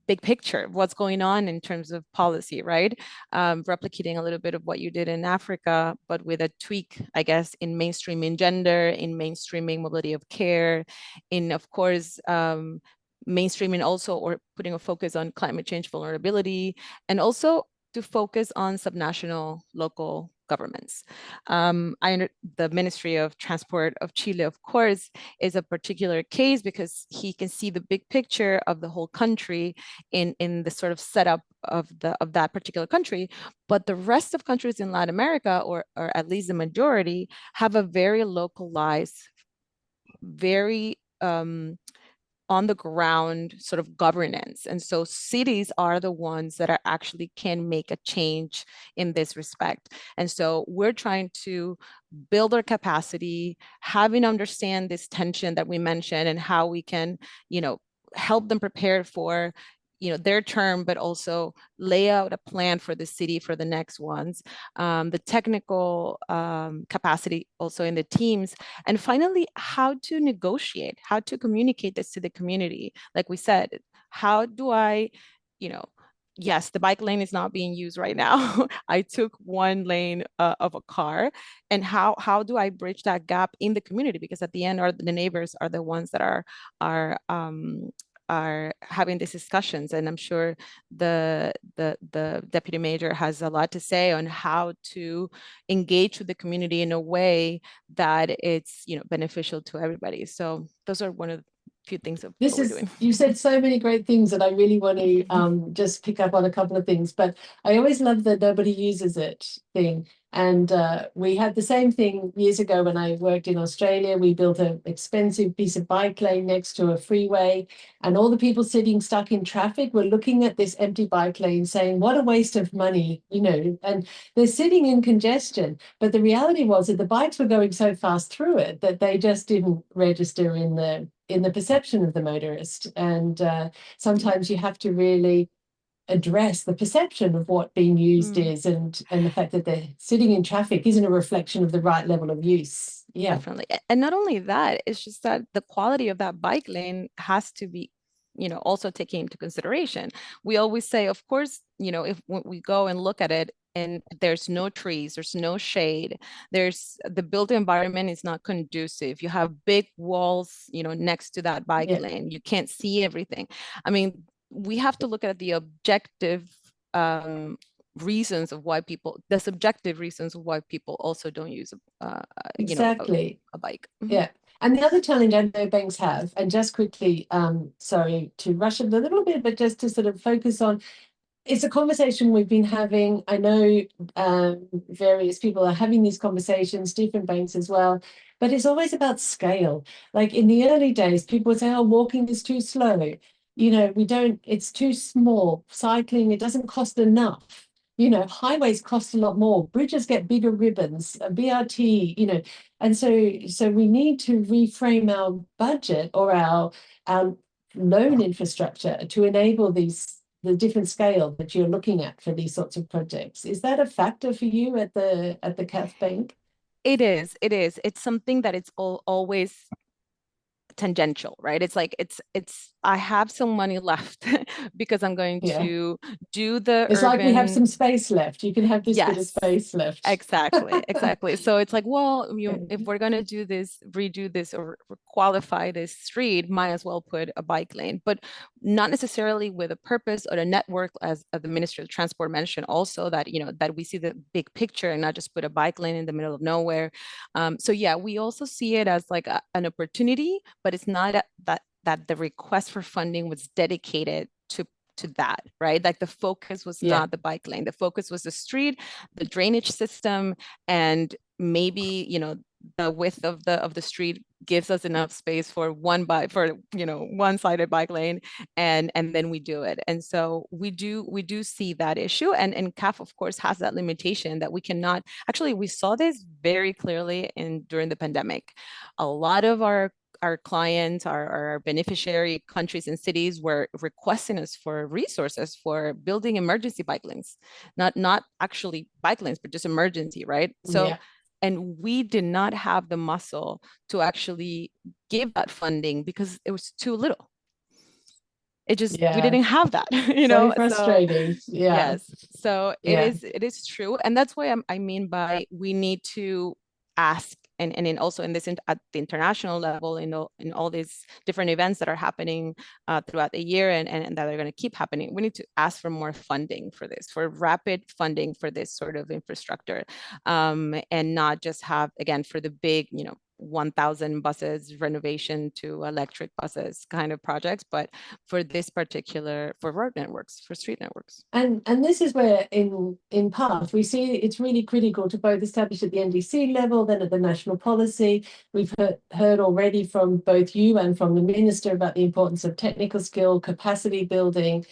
big picture, what's going on in terms of policy, right? Replicating a little bit of what you did in Africa, but with a tweak, I guess, in mainstreaming gender, in mainstreaming mobility of care, in, of course, mainstreaming also, or putting a focus on climate change vulnerability, and also to focus on subnational local governments. The Ministry of Transport of Chile, of course, is a particular case because he can see the big picture of the whole country in the sort of setup of that particular country. But the rest of countries in Latin America, or at least the majority, have a very localized, very on the ground sort of governance. And so cities are the ones that actually can make a change in this respect. And so we're trying to build our capacity, having understand this tension that we mentioned and how we can, help them prepare for their term, but also lay out a plan for the city for the next ones, the technical capacity also in the teams, and finally, how to negotiate, how to communicate this to the community. Like we said, how do I, yes, the bike lane is not being used right now. I took one lane of a car, and how do I bridge that gap in the community? Because at the end, the neighbors are the ones that are having these discussions, and I'm sure the deputy mayor has a lot to say on how to engage with the community in a way that it's beneficial to everybody. So those are one of the few things that we're doing. You said so many great things that I really want to just pick up on a couple of things, but I always love the nobody uses it thing. And we had the same thing years ago when I worked in Australia. We built an expensive piece of bike lane next to a freeway, and all the people sitting stuck in traffic were looking at this empty bike lane saying, what a waste of money, and they're sitting in congestion. But the reality was that the bikes were going so fast through it that they just didn't register in the perception of the motorist. And sometimes you have to really address the perception of what being used is, and the fact that they're sitting in traffic isn't a reflection of the right level of use. Yeah, definitely. And not only that, it's just that the quality of that bike lane has to be also taken into consideration. We always say, of course, if we go and look at it and there's no trees, there's no shade, the built environment is not conducive. You have big walls, next to that bike lane. You can't see everything. I mean, we have to look at the objective reasons of why the subjective reasons of why people also don't use exactly a bike. Yeah. And the other challenge I know banks have, and just quickly, sorry to rush it a little bit, but just to sort of focus on, it's a conversation we've been having. I know various people are having these conversations, different banks as well, but it's always about scale. Like in the early days, people would say, oh, walking is too slow. You know, it's too small. Cycling, it doesn't cost enough. You know, highways cost a lot more. Bridges get bigger ribbons, BRT, you know. And so we need to reframe our budget or our loan infrastructure to enable the different scale that you're looking at for these sorts of projects. Is that a factor for you at the CAF Bank? It is. It's something that it's always tangential, right? It's like I have some money left because I'm going to do the it's urban... like we have some space left. You can have this bit of Yes, space left. exactly. So it's like, well, if we're going to do this, redo this or qualify this street, might as well put a bike lane, but not necessarily with a purpose or a network, as the Minister of Transport mentioned also, that that we see the big picture and not just put a bike lane in the middle of nowhere. So yeah, we also see it as like an opportunity, but it's not that the request for funding was dedicated to that, right? Like the focus was not the bike lane. The focus was the street, the drainage system, and maybe, the width of the street gives us enough space for one-sided bike lane, and then we do it. And so we do see that issue, and CAF of course has that limitation that we cannot. Actually, we saw this very clearly during the pandemic. A lot of our clients, our beneficiary countries and cities were requesting us for resources for building emergency bike lanes, not actually bike lanes, but just emergency, right? So, and we did not have the muscle to actually give that funding because it was too little. It just, we didn't have that, So frustrating. So, yes. So it is true. And that's why I mean by we need to ask, and also in this at the international level, in all these different events that are happening throughout the year and that are going to keep happening, we need to ask for more funding for this, for rapid funding for this sort of infrastructure, and not just have, again, for the big, 1,000 buses renovation to electric buses kind of projects, but for this particular, for road networks, for street networks. And this is where in PATH we see it's really critical to both establish at the NDC level, then at the national policy. We've heard already from both you and from the Minister about the importance of technical skill, capacity building,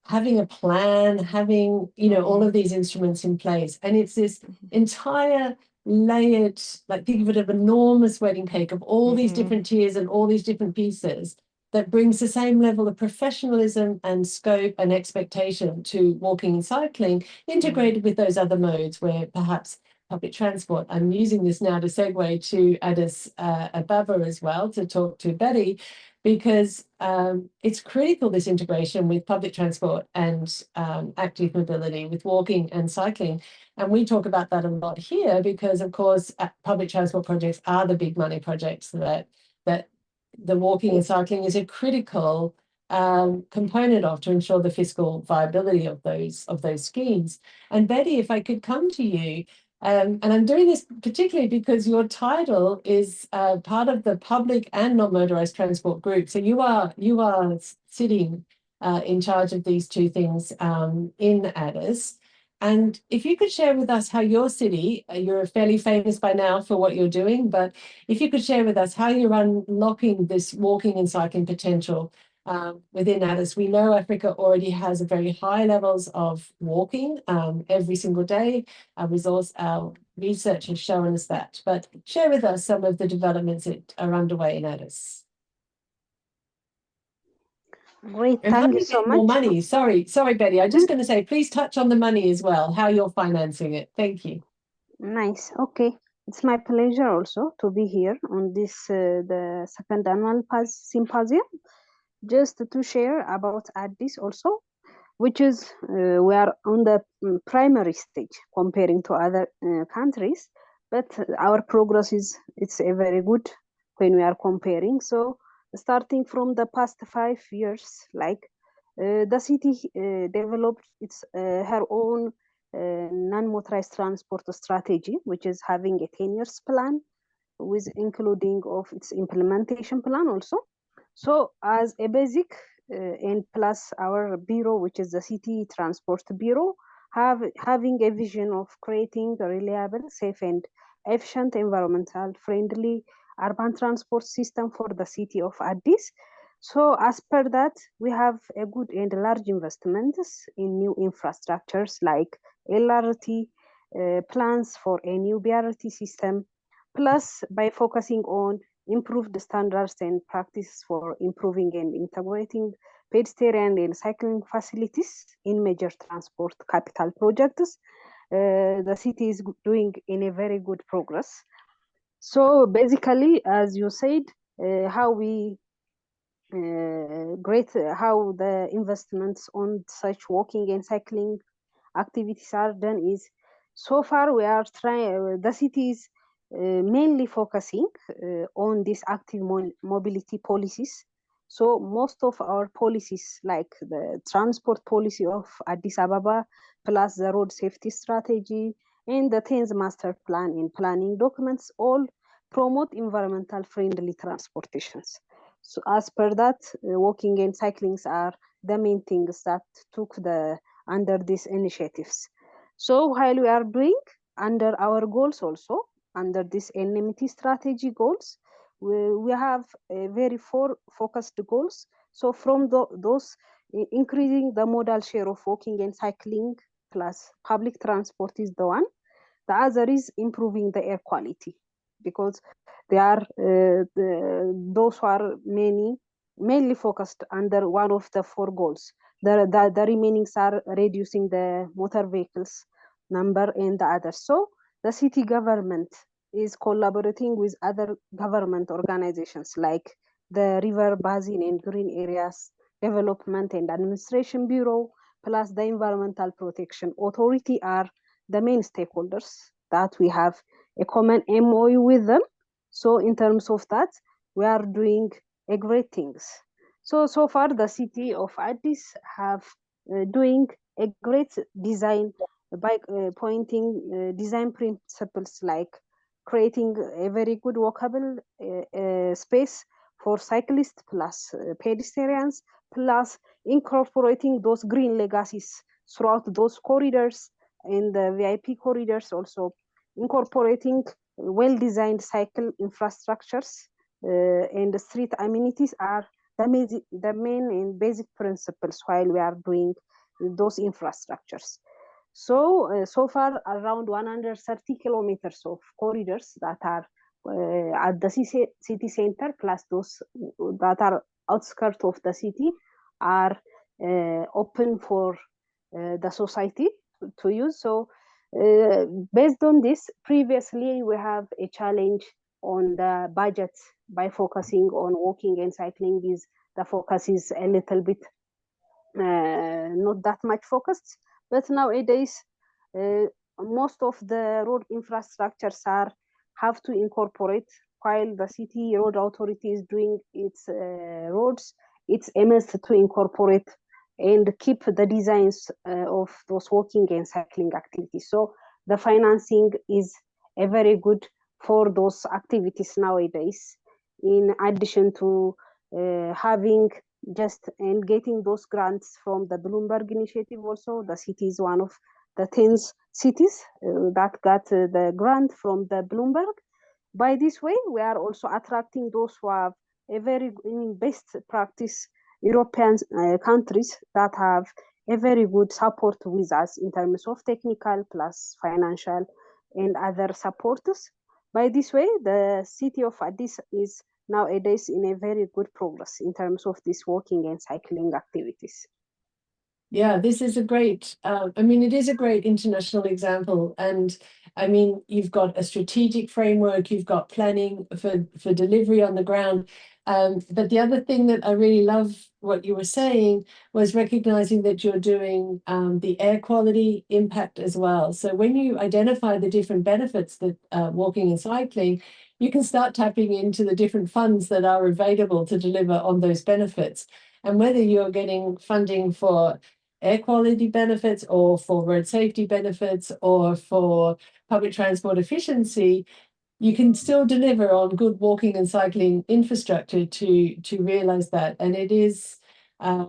having a plan, having, all of these instruments in place. And it's this entire layered, like think of it as an enormous wedding cake of all these different tiers and all these different pieces that brings the same level of professionalism and scope and expectation to walking and cycling, integrated with those other modes where perhaps public transport. I'm using this now to segue to Addis Ababa as well, to talk to Betty, because it's critical, this integration with public transport and active mobility, with walking and cycling. And we talk about that a lot here because, of course, public transport projects are the big money projects that the walking and cycling is a critical component of, to ensure the fiscal viability of those schemes. And Betty, if I could come to you, and I'm doing this particularly because your title is part of the public and non-motorized transport group. So you are sitting in charge of these two things in Addis. And if you could share with us how your city, you're fairly famous by now for what you're doing, but if you could share with us how you're unlocking this walking and cycling potential within Addis. We know Africa already has a very high levels of walking every single day. Our research has shown us that. But share with us some of the developments that are underway in Addis. Great, thank you so much. More money. Sorry, Betty. I'm just going to say, please touch on the money as well, how you're financing it. Thank you. Nice. Okay. It's my pleasure also to be here on this, the second annual Symposium, just to share about Addis also, which is, we are on the primary stage comparing to other countries, but our progress it's a very good when we are comparing. So starting from the past 5 years, like the city developed her own non-motorized transport strategy, which is having a 10 years plan with including of its implementation plan also. So as a basic and plus our bureau, which is the City Transport Bureau, having a vision of creating a reliable, safe and efficient, environmental friendly urban transport system for the city of Addis. So as per that, we have a good and large investments in new infrastructures like LRT, plans for a new BRT system, plus by focusing on improved standards and practice for improving and integrating pedestrian and cycling facilities in major transport capital projects. The city is doing in a very good progress. So basically, as you said, how we how the investments on such walking and cycling activities are done is, so far we are trying, the city is mainly focusing on these active mobility policies. So most of our policies, like the transport policy of Addis Ababa, plus the road safety strategy and the 10th master plan and planning documents, all promote environmental friendly transportations. So as per that, walking and cyclings are the main things that took the under these initiatives. So while we are doing under our goals also, under this NMT strategy goals, we have a very four focused goals. So from those, increasing the modal share of walking and cycling plus public transport is the one. The other is improving the air quality, because they are those who are mainly focused under one of the four goals. The remainings are reducing the motor vehicles number and the others. So the city government is collaborating with other government organizations like the River Basin and Green Areas Development and Administration Bureau, plus the Environmental Protection Authority are the main stakeholders that we have a common MOU with them. So in terms of that, we are doing a great things. So far the city of Addis have doing a great design by pointing design principles like creating a very good walkable space for cyclists plus pedestrians, plus incorporating those green legacies throughout those corridors and the VIP corridors, also incorporating well-designed cycle infrastructures and the street amenities are the main and basic principles while we are doing those infrastructures. So far around 130 kilometers of corridors that are at the city center, plus those that are outskirts of the city, are open for the society to use. So based on this, previously we have a challenge on the budget by focusing on walking and cycling. Is the focus is a little bit not that much focused, but nowadays most of the road infrastructures have to incorporate, while the city road authority is doing its roads, it's a must to incorporate and keep the designs of those walking and cycling activities. So the financing is a very good for those activities nowadays, in addition to having just and getting those grants from the Bloomberg initiative. Also, the city is one of the 10 cities that got the grant from the Bloomberg. By this way, we are also attracting those who have a very best practice European countries that have a very good support with us in terms of technical plus financial and other supports. By this way, the city of Addis is nowadays in a very good progress in terms of this walking and cycling activities. Yeah, this is a great, I mean, it is a great international example. And I mean, you've got a strategic framework, you've got planning for delivery on the ground. But the other thing that I really love what you were saying was recognizing that you're doing the air quality impact as well. So when you identify the different benefits that walking and cycling, you can start tapping into the different funds that are available to deliver on those benefits. And whether you're getting funding for air quality benefits or for road safety benefits or for public transport efficiency, you can still deliver on good walking and cycling infrastructure to realize that. And it is a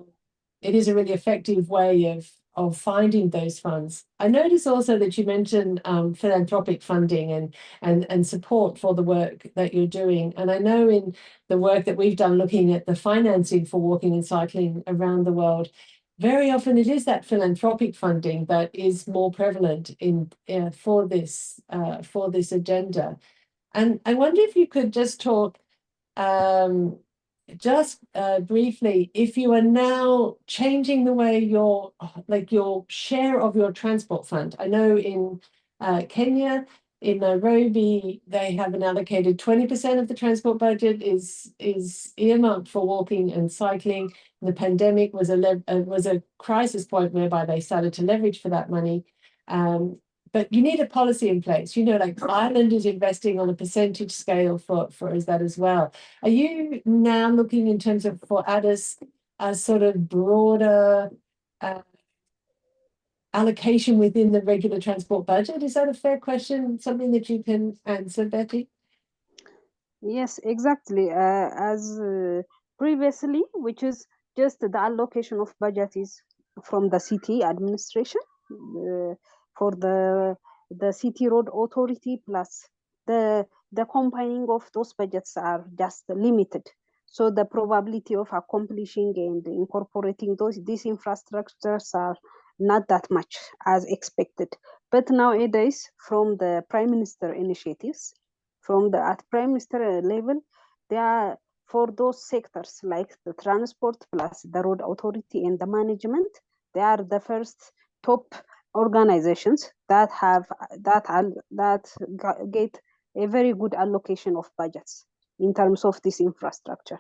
really effective way of finding those funds. I notice also that you mentioned philanthropic funding and support for the work that you're doing. And I know in the work that we've done looking at the financing for walking and cycling around the world, very often it is that philanthropic funding that is more prevalent in for this agenda. And I wonder if you could just talk briefly, if you are now changing the way your share of your transport fund. I know in Kenya, in Nairobi, they have an allocated 20% of the transport budget is earmarked for walking and cycling. The pandemic was a crisis point whereby they started to leverage for that money. But you need a policy in place. You know, like Ireland is investing on a percentage scale for that as well. Are you now looking in terms of for Addis a sort of broader allocation within the regular transport budget? Is that a fair question? Something that you can answer, Betty? Yes, exactly. As previously, which is just the allocation of budget is from the city administration for the city road authority, plus the combining of those budgets are just limited. So the probability of accomplishing and incorporating these infrastructures are not that much as expected. But nowadays, from the Prime Minister initiatives, from the at Prime Minister level, they are for those sectors like the transport plus the road authority and the management. They are the first top organizations that get a very good allocation of budgets in terms of this infrastructure.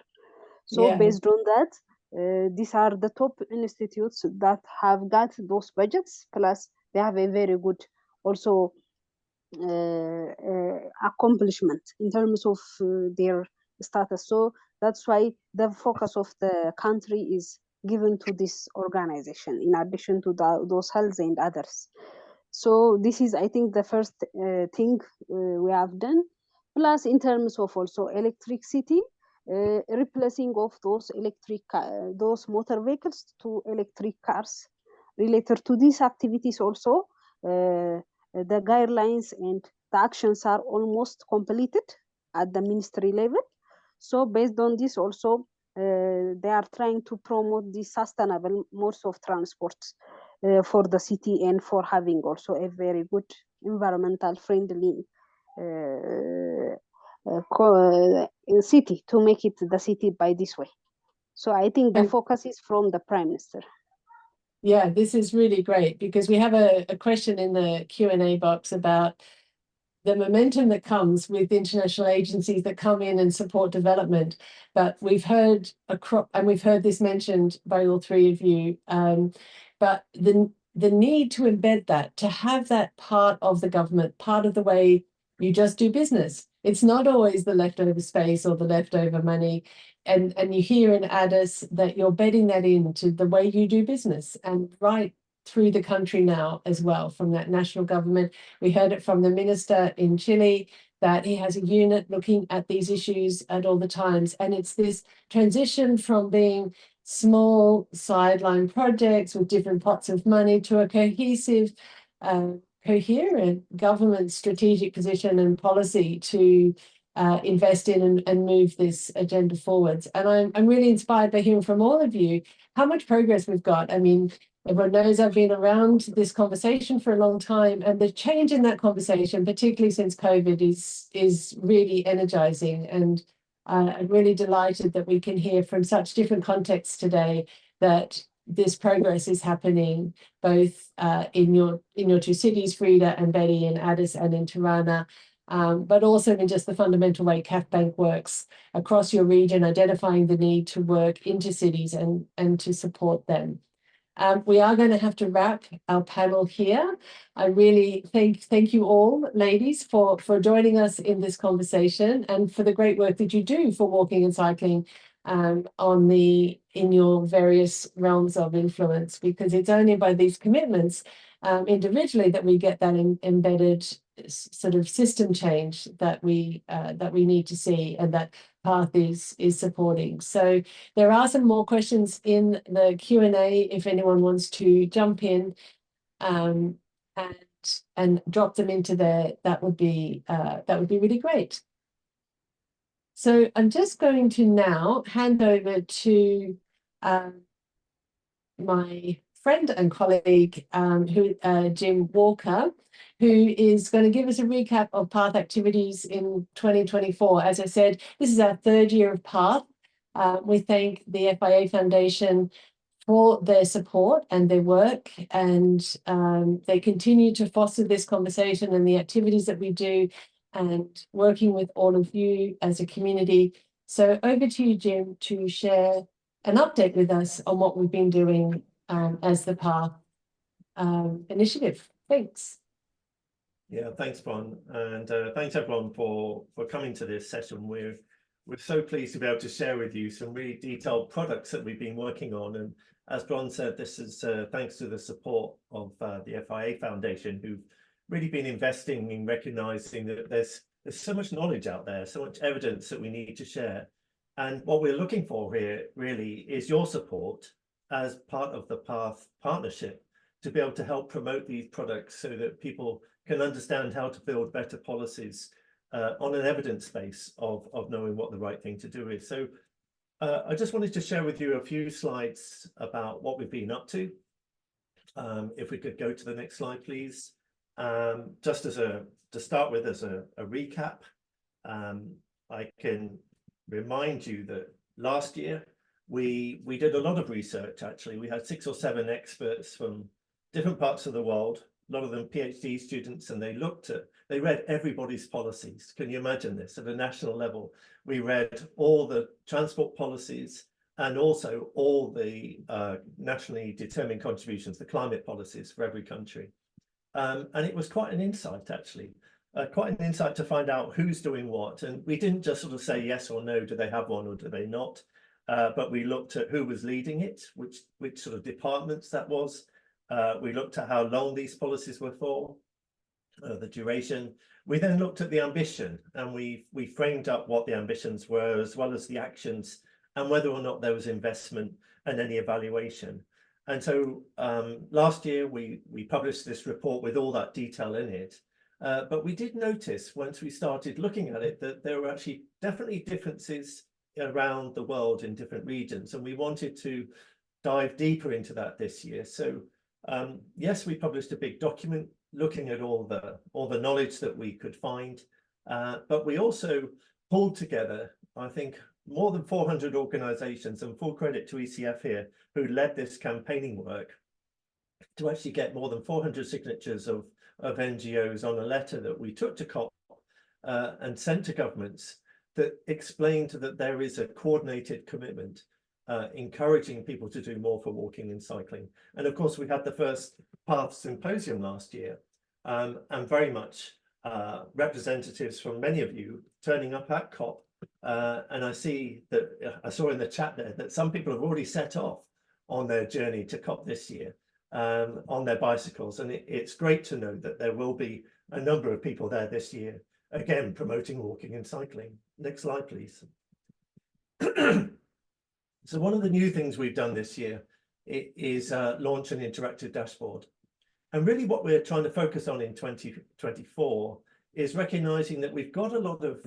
So based on that, these are the top institutes that have got those budgets, plus they have a very good also accomplishment in terms of their status. So that's why the focus of the country is given to this organization in addition to those health and others. So this is, I think, the first thing we have done. Plus, in terms of also electricity, replacing of those those motor vehicles to electric cars. Related to these activities also, the guidelines and the actions are almost completed at the ministry level. So based on this also, they are trying to promote the sustainable modes of transport for the city and for having also a very good environmental friendly city, to make it the city by this way. So I think the focus is from the Prime Minister. Yeah, this is really great because we have a question in the Q&A box about the momentum that comes with international agencies that come in and support development. But we've heard and we've heard this mentioned by all three of you, but the need to embed that, to have that part of the government, part of the way you just do business. It's not always the leftover space or the leftover money. And you hear in Addis that you're bedding that into the way you do business and right through the country now as well from that national government. We heard it from the minister in Chile that he has a unit looking at these issues at all the times. And it's this transition from being small sideline projects with different pots of money to a cohesive, coherent government strategic position and policy to invest in and move this agenda forwards. And I'm really inspired by hearing from all of you how much progress we've got. I mean, everyone knows I've been around this conversation for a long time, and the change in that conversation, particularly since COVID, is really energizing. And I'm really delighted that we can hear from such different contexts today that this progress is happening both in your two cities, Frida and Betty, in Addis and in Tirana, but also in just the fundamental way CAF Bank works across your region, identifying the need to work into cities and to support them. We are going to have to wrap our panel here. I really thank you all, ladies, for joining us in this conversation and for the great work that you do for walking and cycling in your various realms of influence, because it's only by these commitments individually that we get that embedded sort of system change that we need to see, and that Path is supporting. So there are some more questions in the Q&A if anyone wants to jump in and drop them into there. That would be really great. So I'm just going to now hand over to my friend and colleague, Jim Walker, who is going to give us a recap of Path activities in 2024. As I said, this is our third year of Path. We thank the FIA Foundation for their support and their work, and they continue to foster this conversation and the activities that we do, and working with all of you as a community. So over to you, Jim, to share an update with us on what we've been doing as the Path initiative. Thanks. Yeah, thanks, Bron, and thanks everyone for coming to this session. We're so pleased to be able to share with you some really detailed products that we've been working on. And as Bron said, this is thanks to the support of the FIA Foundation, who've really been investing in recognizing that there's so much knowledge out there, so much evidence that we need to share. And what we're looking for here really is your support as part of the Path partnership to be able to help promote these products so that people can understand how to build better policies on an evidence base of knowing what the right thing to do is. So I just wanted to share with you a few slides about what we've been up to. If we could go to the next slide, please. Just to start with, as a recap, I can remind you that last year we did a lot of research. Actually, we had 6 or 7 experts from different parts of the world, a lot of them PhD students, and they read everybody's policies. Can you imagine this? At a national level, we read all the transport policies and also all the nationally determined contributions, the climate policies for every country. And it was quite an insight, actually, quite an insight to find out who's doing what. And we didn't just sort of say yes or no, do they have one or do they not? But we looked at who was leading it, which sort of departments that was. We looked at how long these policies were for, the duration. We then looked at the ambition, and we framed up what the ambitions were, as well as the actions, and whether or not there was investment and any evaluation. And so last year we published this report with all that detail in it. But we did notice once we started looking at it that there were actually definitely differences around the world in different regions, and we wanted to dive deeper into that this year. So yes, we published a big document looking at all the knowledge that we could find, but we also pulled together, I think, more than 400 organizations, and full credit to ECF here, who led this campaigning work to actually get more than 400 signatures of NGOs on a letter that we took to COP and sent to governments that explained that there is a coordinated commitment encouraging people to do more for walking and cycling. And of course, we had the first Path Symposium last year, and very much representatives from many of you turning up at COP. And I saw in the chat there that some people have already set off on their journey to COP this year on their bicycles. And it's great to know that there will be a number of people there this year, again, promoting walking and cycling. Next slide, please. So one of the new things we've done this year is launch an interactive dashboard. And really what we're trying to focus on in 2024 is recognizing that we've got a lot of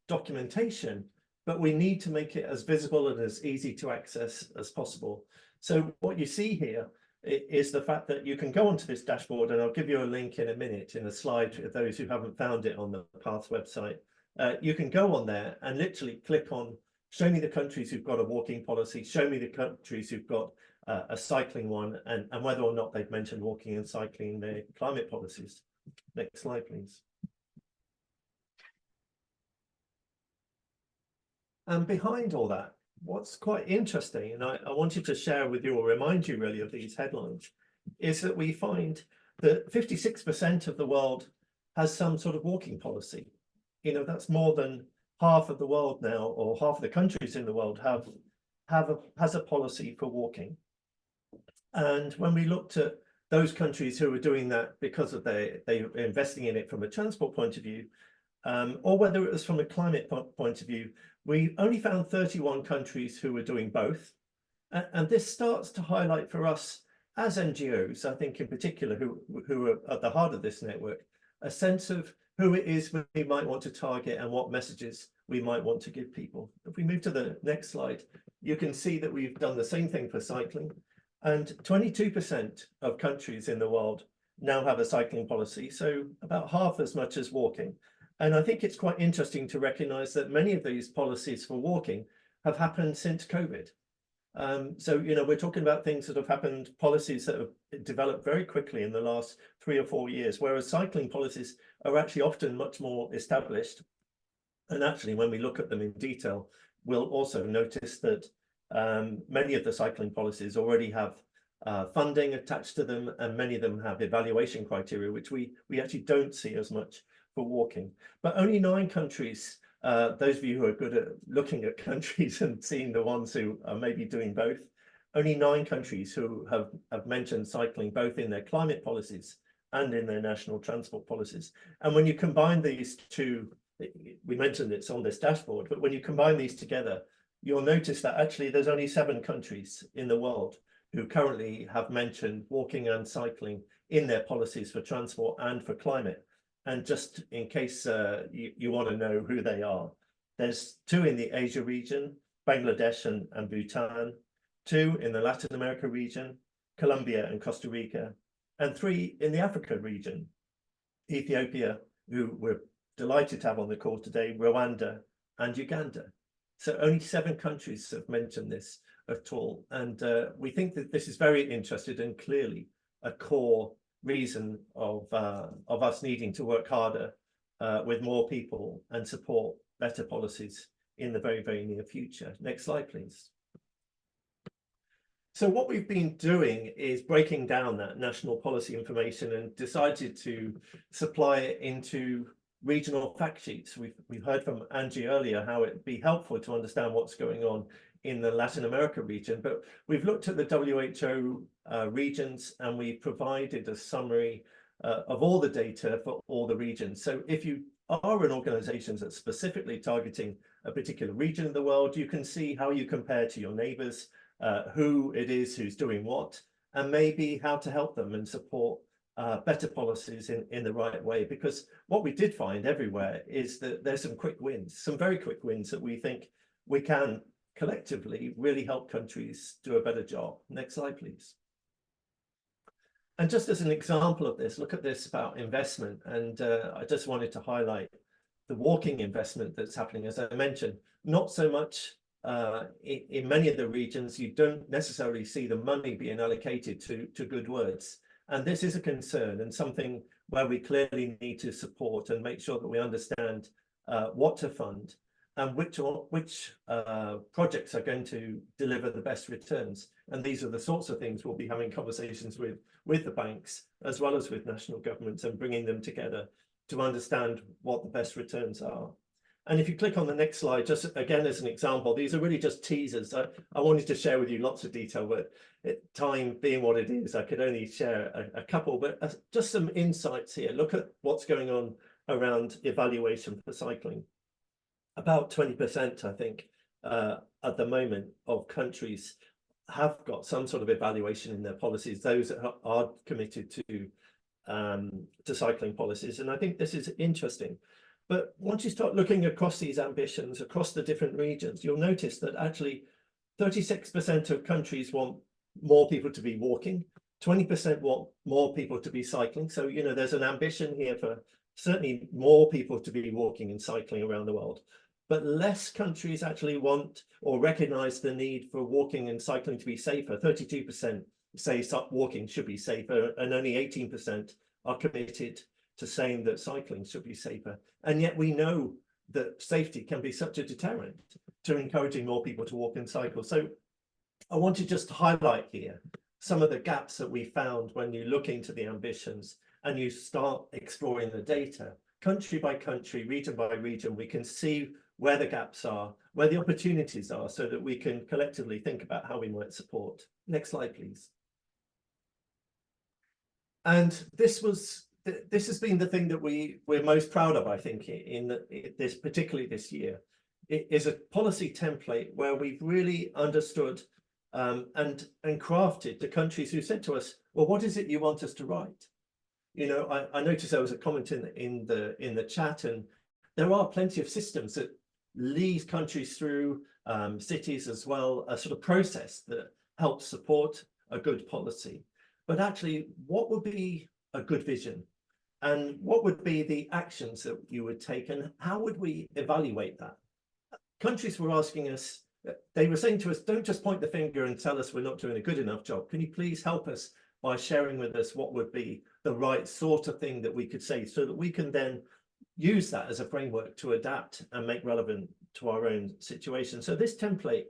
documentation, but we need to make it as visible and as easy to access as possible. So what you see here is the fact that you can go onto this dashboard, and I'll give you a link in a minute in a slide for those who haven't found it on the Path website. You can go on there and literally click on, show me the countries who've got a walking policy, show me the countries who've got a cycling one, and whether or not they've mentioned walking and cycling in their climate policies. Next slide, please. And behind all that, what's quite interesting, and I wanted to share with you or remind you really of these headlines, is that we find that 56% of the world has some sort of walking policy. You know, that's more than half of the world now, or half of the countries in the world has a policy for walking. And when we looked at those countries who are doing that because of they are investing in it from a transport point of view, or whether it was from a climate point of view, we only found 31 countries who were doing both. And this starts to highlight for us as NGOs, I think in particular, who are at the heart of this network, a sense of who it is we might want to target and what messages we might want to give people. If we move to the next slide, you can see that we've done the same thing for cycling, and 22% of countries in the world now have a cycling policy, so about half as much as walking. And I think it's quite interesting to recognize that many of these policies for walking have happened since COVID. So, you know, we're talking about things that have happened, policies that have developed very quickly in the last 3 or 4 years, whereas cycling policies are actually often much more established. And actually, when we look at them in detail, we'll also notice that many of the cycling policies already have funding attached to them, and many of them have evaluation criteria, which we actually don't see as much for walking. But only 9 countries, those of you who are good at looking at countries and seeing the ones who are maybe doing both, only 9 countries who have mentioned cycling both in their climate policies and in their national transport policies. And when you combine these two, we mentioned it's on this dashboard, but when you combine these together, you'll notice that actually there's only 7 countries in the world who currently have mentioned walking and cycling in their policies for transport and for climate. And just in case you want to know who they are, there's 2 in the Asia region, Bangladesh and Bhutan, 2 in the Latin America region, Colombia and Costa Rica, and 3 in the Africa region, Ethiopia, who we're delighted to have on the call today, Rwanda and Uganda. So only 7 countries have mentioned this at all. And we think that this is very interesting and clearly a core reason of us needing to work harder with more people and support better policies in the very, very near future. Next slide, please. So what we've been doing is breaking down that national policy information and decided to supply it into regional fact sheets. We've heard from Angie earlier how it'd be helpful to understand what's going on in the Latin America region, but we've looked at the WHO regions and we've provided a summary of all the data for all the regions. So if you are an organization that's specifically targeting a particular region of the world, you can see how you compare to your neighbors, who it is who's doing what, and maybe how to help them and support better policies in the right way. Because what we did find everywhere is that there's some quick wins, some very quick wins that we think we can collectively really help countries do a better job. Next slide, please. And just as an example of this, look at this about investment. And I just wanted to highlight the walking investment that's happening. As I mentioned, not so much in many of the regions, you don't necessarily see the money being allocated to good words. And this is a concern and something where we clearly need to support and make sure that we understand what to fund and which projects are going to deliver the best returns. And these are the sorts of things we'll be having conversations with the banks, as well as with national governments, and bringing them together to understand what the best returns are. And if you click on the next slide, just again as an example, these are really just teasers. I wanted to share with you lots of detail, but time being what it is, I could only share a couple, but just some insights here. Look at what's going on around evaluation for cycling. About 20%, I think, at the moment of countries have got some sort of evaluation in their policies, those that are committed to cycling policies. And I think this is interesting. But once you start looking across these ambitions, across the different regions, you'll notice that actually 36% of countries want more people to be walking, 20% want more people to be cycling. So, you know, there's an ambition here for certainly more people to be walking and cycling around the world. But less countries actually want or recognize the need for walking and cycling to be safer. 32% say walking should be safer, and only 18% are committed to saying that cycling should be safer. And yet we know that safety can be such a deterrent to encouraging more people to walk and cycle. So I want to just highlight here some of the gaps that we found when you look into the ambitions and you start exploring the data. Country by country, region by region, we can see where the gaps are, where the opportunities are, so that we can collectively think about how we might support. Next slide, please. And this has been the thing that we're most proud of, I think, particularly this year. It is a policy template where we've really understood and crafted the countries who said to us, well, what is it you want us to write? You know, I noticed there was a comment in the chat, and there are plenty of systems that lead countries through, cities as well, a sort of process that helps support a good policy. But actually, what would be a good vision? And what would be the actions that you would take? And how would we evaluate that? Countries were asking us, they were saying to us, don't just point the finger and tell us we're not doing a good enough job. Can you please help us by sharing with us what would be the right sort of thing that we could say, so that we can then use that as a framework to adapt and make relevant to our own situation. So this template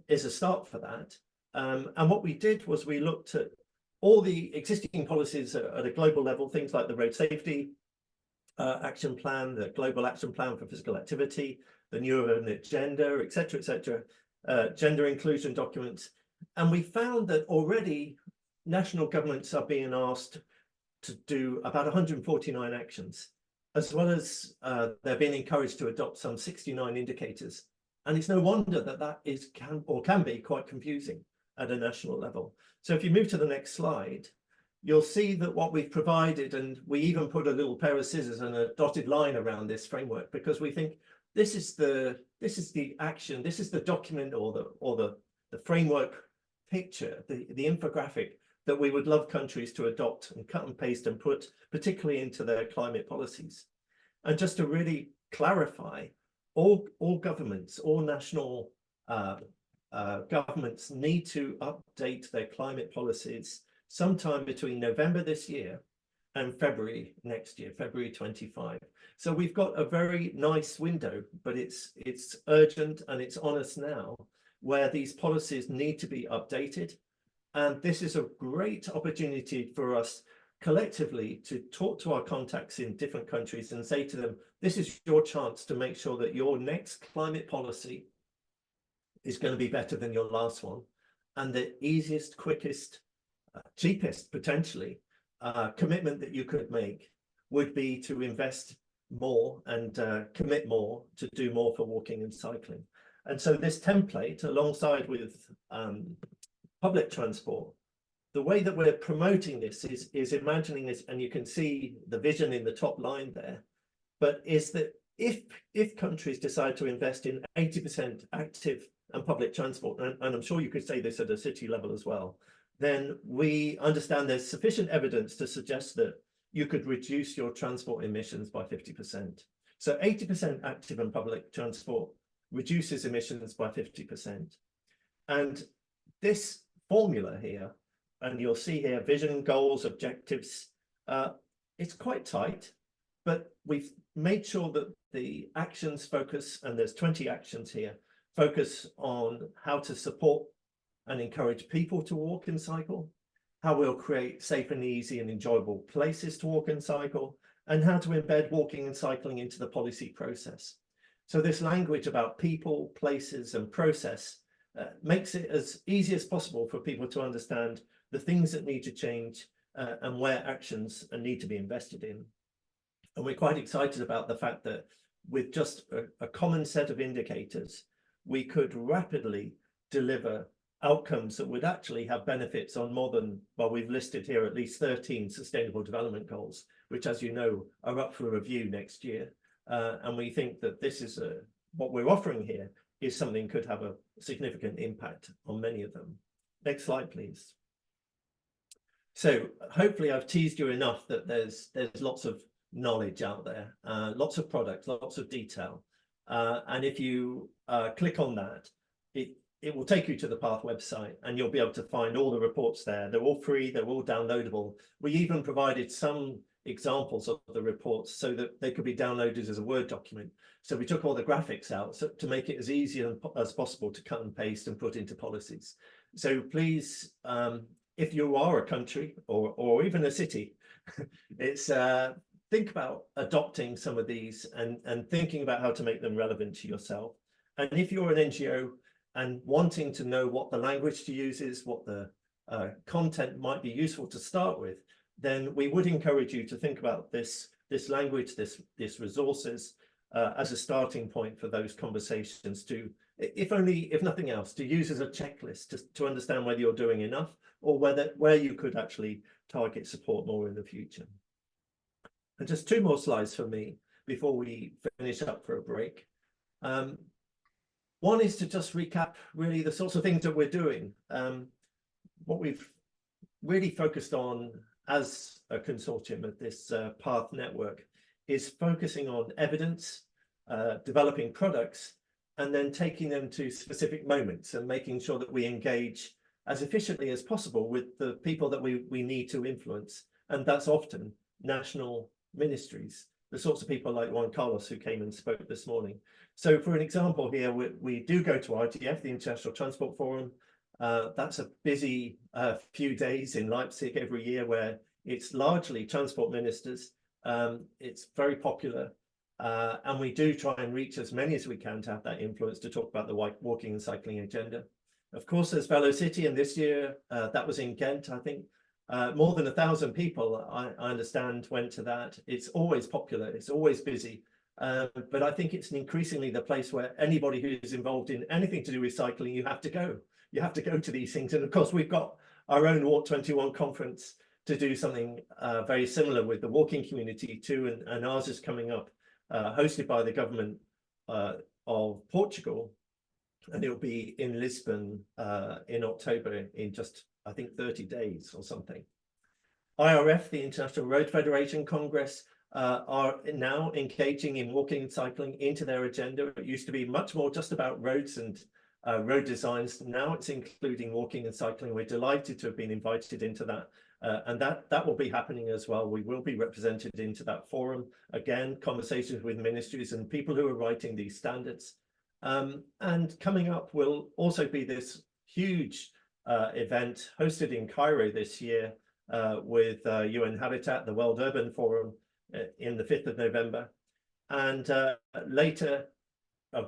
is a start for that. And what we did was we looked at all the existing policies at a global level, things like the road safety action plan, the global action plan for physical activity, the new urban agenda, et cetera, gender inclusion documents. And we found that already national governments are being asked to do about 149 actions, as well as they're being encouraged to adopt some 69 indicators. And it's no wonder that that can be quite confusing at a national level. So if you move to the next slide, you'll see that what we've provided, and we even put a little pair of scissors and a dotted line around this framework, because we think this is the action, this is the document or the framework picture, the infographic that we would love countries to adopt and cut and paste and put particularly into their climate policies. And just to really clarify, all governments, all national governments need to update their climate policies sometime between November this year and February next year, February 25. So we've got a very nice window, but it's urgent and it's on us now, where these policies need to be updated. And this is a great opportunity for us collectively to talk to our contacts in different countries and say to them, this is your chance to make sure that your next climate policy is going to be better than your last one. And the easiest, quickest, cheapest, potentially, commitment that you could make would be to invest more and commit more to do more for walking and cycling. And so this template, alongside with public transport, the way that we're promoting this is imagining this, and you can see the vision in the top line there, but is that if countries decide to invest in 80% active and public transport, and I'm sure you could say this at a city level as well, then we understand there's sufficient evidence to suggest that you could reduce your transport emissions by 50%. So 80% active and public transport reduces emissions by 50%. And this formula here, and you'll see here, vision, goals, objectives, it's quite tight, but we've made sure that the actions focus, and there's 20 actions here, focus on how to support and encourage people to walk and cycle, how we'll create safe and easy and enjoyable places to walk and cycle, and how to embed walking and cycling into the policy process. So this language about people, places, and process makes it as easy as possible for people to understand the things that need to change and where actions need to be invested in. And we're quite excited about the fact that with just a common set of indicators, we could rapidly deliver outcomes that would actually have benefits on more than, well, we've listed here at least 13 sustainable development goals, which, as you know, are up for review next year. And we think that this is what we're offering here is something could have a significant impact on many of them. Next slide, please. So hopefully I've teased you enough that there's lots of knowledge out there, lots of products, lots of detail. And if you click on that, it will take you to the PATH website, and you'll be able to find all the reports there. They're all free, they're all downloadable. We even provided some examples of the reports so that they could be downloaded as a Word document. So we took all the graphics out to make it as easy as possible to cut and paste and put into policies. So please, if you are a country or even a city, it's think about adopting some of these and thinking about how to make them relevant to yourself. And if you're an NGO and wanting to know what the language to use is, what the content might be useful to start with, then we would encourage you to think about this language, this resources as a starting point for those conversations, to, if nothing else, to use as a checklist to understand whether you're doing enough or where you could actually target support more in the future. And just 2 more slides for me before we finish up for a break. One is to just recap really the sorts of things that we're doing. What we've really focused on as a consortium of this PATH network is focusing on evidence, developing products, and then taking them to specific moments and making sure that we engage as efficiently as possible with the people that we need to influence. And that's often national ministries, the sorts of people like Juan Carlos, who came and spoke this morning. So for an example here, we do go to ITF, the International Transport Forum. That's a busy few days in Leipzig every year, where it's largely transport ministers. It's very popular. And we do try and reach as many as we can to have that influence to talk about the walking and cycling agenda. Of course, there's Velocity, and this year that was in Ghent, I think. More than 1,000 people, I understand, went to that. It's always popular, it's always busy. But I think it's increasingly the place where anybody who is involved in anything to do with cycling, you have to go. You have to go to these things. And of course, we've got our own Walk 21 conference to do something very similar with the walking community too. And ours is coming up, hosted by the government of Portugal. And it'll be in Lisbon in October, in just, I think, 30 days or something. IRF, the International Road Federation Congress, are now engaging in walking and cycling into their agenda. It used to be much more just about roads and road designs. Now it's including walking and cycling. We're delighted to have been invited into that. And that will be happening as well. We will be represented into that forum. Again, conversations with ministries and people who are writing these standards. And coming up will also be this huge event hosted in Cairo this year with UN Habitat, the World Urban Forum, in the 5th of November. And later,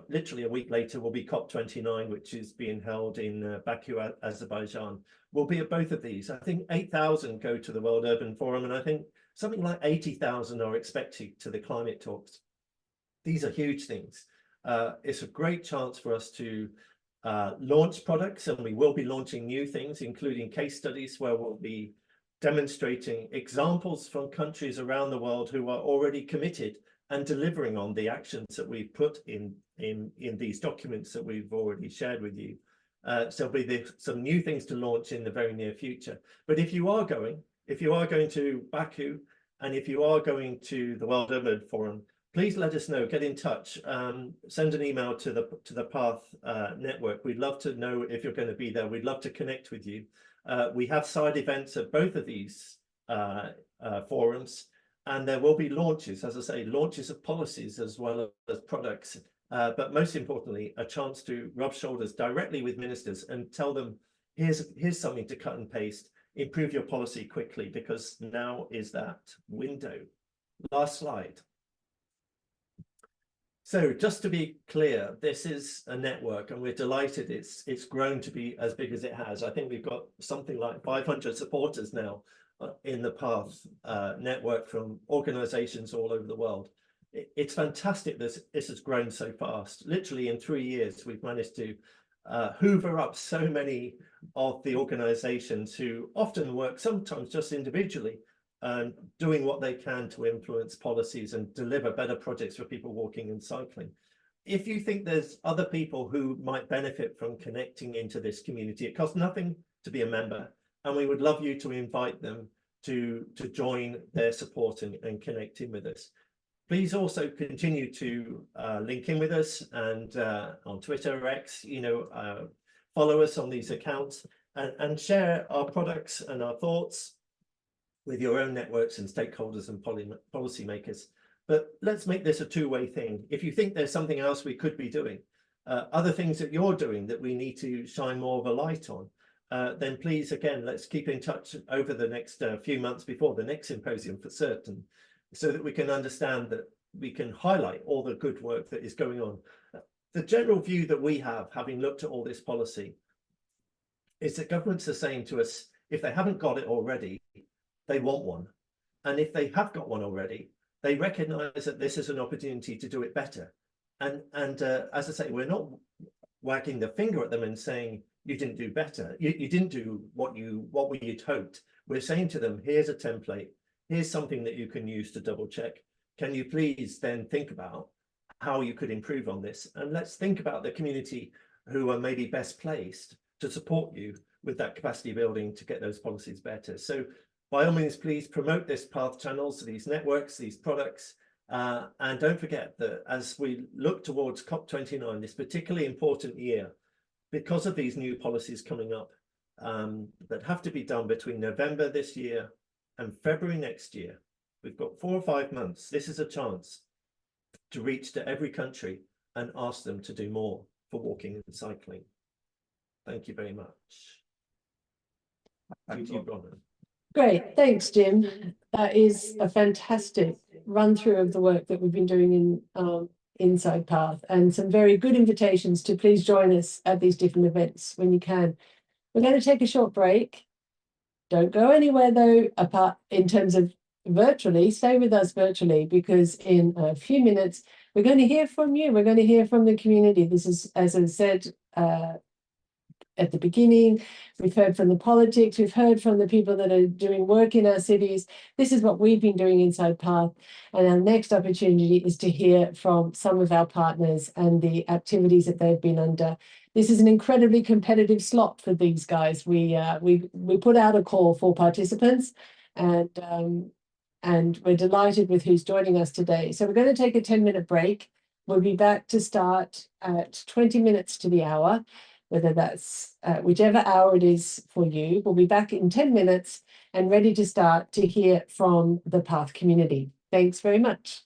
literally a week later, will be COP29, which is being held in Baku, Azerbaijan. We'll be at both of these. I think 8,000 go to the World Urban Forum, and I think something like 80,000 are expected to the climate talks. These are huge things. It's a great chance for us to launch products, and we will be launching new things, including case studies where we'll be demonstrating examples from countries around the world who are already committed and delivering on the actions that we've put in these documents that we've already shared with you. So there'll be some new things to launch in the very near future. But if you are going to Baku, and if you are going to the World Urban Forum, please let us know, get in touch, send an email to the PATH network. We'd love to know if you're going to be there. We'd love to connect with you. We have side events at both of these forums, and there will be launches, as I say, launches of policies as well as products. But most importantly, a chance to rub shoulders directly with ministers and tell them, here's something to cut and paste, improve your policy quickly, because now is that window. Last slide. So just to be clear, this is a network, and we're delighted it's grown to be as big as it has. I think we've got something like 500 supporters now in the PATH network from organizations all over the world. It's fantastic this has grown so fast. Literally in 3 years, we've managed to hoover up so many of the organizations who often work sometimes just individually, doing what they can to influence policies and deliver better projects for people walking and cycling. If you think there's other people who might benefit from connecting into this community, it costs nothing to be a member, and we would love you to invite them to join their support and connect in with us. Please also continue to link in with us, and on Twitter or X, follow us on these accounts, and share our products and our thoughts with your own networks and stakeholders and policymakers. But let's make this a two-way thing. If you think there's something else we could be doing, other things that you're doing that we need to shine more of a light on, then please, again, let's keep in touch over the next few months before the next symposium for certain, so that we can understand that we can highlight all the good work that is going on. The general view that we have, having looked at all this policy, is that governments are saying to us, if they haven't got it already, they want one. And if they have got one already, they recognize that this is an opportunity to do it better. And as I say, we're not wagging the finger at them and saying, you didn't do better. You didn't do what we'd hoped. We're saying to them, here's a template. Here's something that you can use to double check. Can you please then think about how you could improve on this? And let's think about the community who are maybe best placed to support you with that capacity building to get those policies better. So by all means, please promote this path channels, these networks, these products. And don't forget that as we look towards COP29, this particularly important year, because of these new policies coming up that have to be done between November this year and February next year, we've got 4 or 5 months. This is a chance to reach to every country and ask them to do more for walking and cycling. Thank you very much. Thank you, Bronwyn. Great, thanks, Jim. That is a fantastic run through of the work that we've been doing in Inside Path, and some very good invitations to please join us at these different events when you can. We're going to take a short break. Don't go anywhere though, apart in terms of virtually, stay with us virtually, because in a few minutes, we're going to hear from you. We're going to hear from the community. This is, as I said, at the beginning, we've heard from the politics, we've heard from the people that are doing work in our cities. This is what we've been doing inside Path. And our next opportunity is to hear from some of our partners and the activities that they've been under. This is an incredibly competitive slot for these guys. We put out a call for participants, and we're delighted with who's joining us today. So we're going to take a 10-minute break. We'll be back to start at 20 minutes to the hour, whether that's whichever hour it is for you. We'll be back in 10 minutes and ready to start to hear from the Path community. Thanks very much.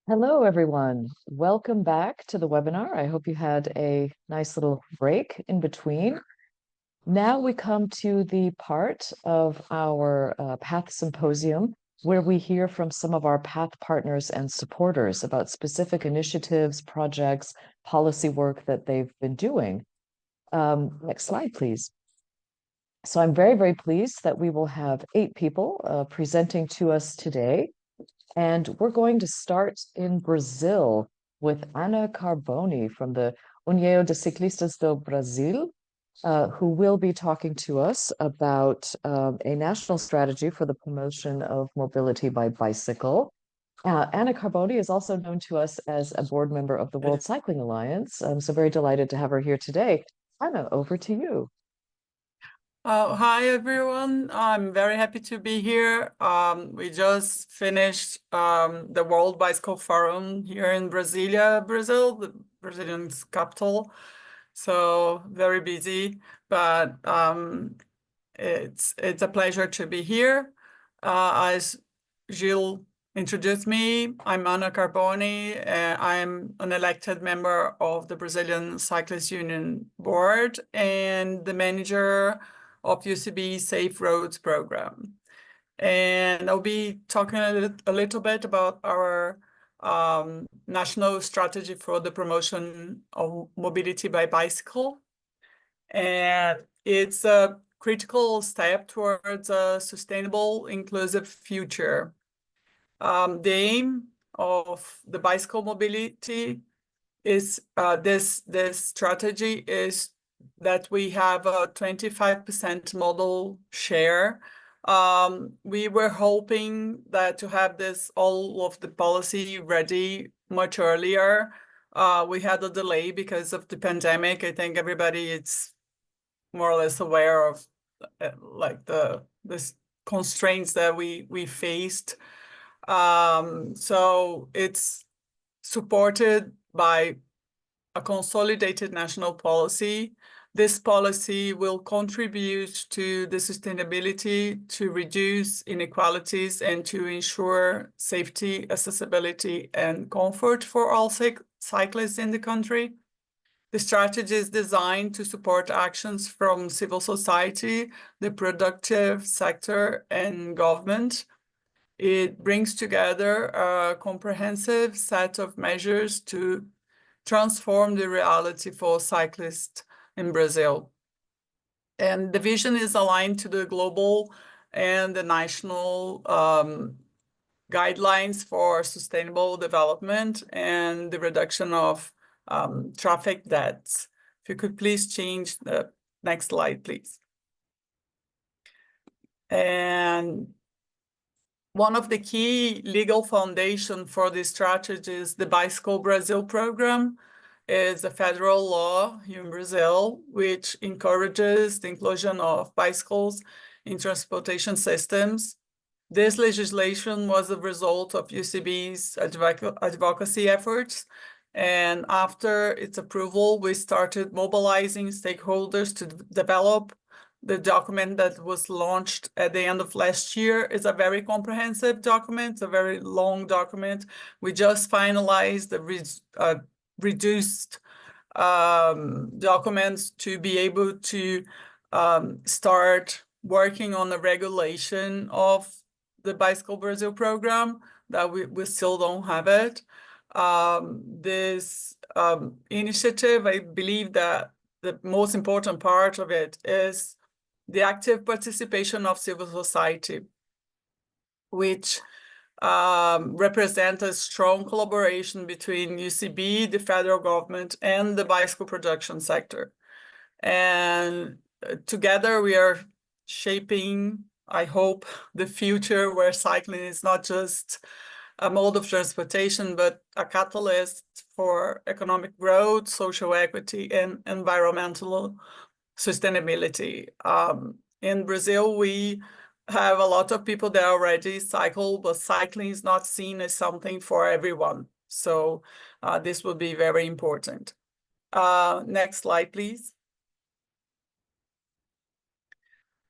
Hello, everyone. Welcome back to the webinar. I hope you had a nice little break in between. Now we come to the part of our PATH Symposium where we hear from some of our PATH partners and supporters about specific initiatives, projects, policy work that they've been doing. Next slide, please. So I'm very, very pleased that we will have 8 people presenting to us today. And we're going to start in Brazil with Ana Carboni from the União de Ciclistas do Brasil, who will be talking to us about a national strategy for the promotion of mobility by bicycle. Ana Carboni is also known to us as a board member of the World Cycling Alliance. I'm so very delighted to have her here today. Ana, over to you. Hi, everyone. I'm very happy to be here. We just finished the World Bicycle Forum here in Brasilia, Brazil, the Brazilian capital. So very busy, but it's a pleasure to be here. As Gilles introduced me, I'm Ana Carboni. I'm an elected member of the Brazilian Cyclists Union Board and the manager of UCB Safe Roads program. And I'll be talking a little bit about our national strategy for the promotion of mobility by bicycle. And it's a critical step towards a sustainable, inclusive future. The aim of the bicycle mobility is this strategy is that we have a 25% modal share. We were hoping that to have this all of the policy ready much earlier. We had a delay because of the pandemic. I think everybody is more or less aware of like the constraints that we faced. So it's supported by a consolidated national policy. This policy will contribute to the sustainability, to reduce inequalities, and to ensure safety, accessibility, and comfort for all cyclists in the country. The strategy is designed to support actions from civil society, the productive sector, and government. It brings together a comprehensive set of measures to transform the reality for cyclists in Brazil. And the vision is aligned to the global and the national guidelines for sustainable development and the reduction of traffic deaths. If you could please change the next slide, please. And one of the key legal foundation for this strategy is the Bicycle Brazil program. Is a federal law here in Brazil, which encourages the inclusion of bicycles in transportation systems. This legislation was a result of UCB's advocacy efforts. And after its approval, we started mobilizing stakeholders to develop the document that was launched at the end of last year. It's a very comprehensive document, a very long document. We just finalized the reduced documents to be able to start working on the regulation of the Bicycle Brazil program, that we still don't have it. This initiative, I believe that the most important part of it is the active participation of civil society, which represent a strong collaboration between UCB, the federal government, and the bicycle production sector. And together we are shaping, I hope, the future where cycling is not just a mode of transportation, but a catalyst for economic growth, social equity, and environmental sustainability. In Brazil, we have a lot of people that already cycle, but cycling is not seen as something for everyone. So this will be very important. Next slide, please.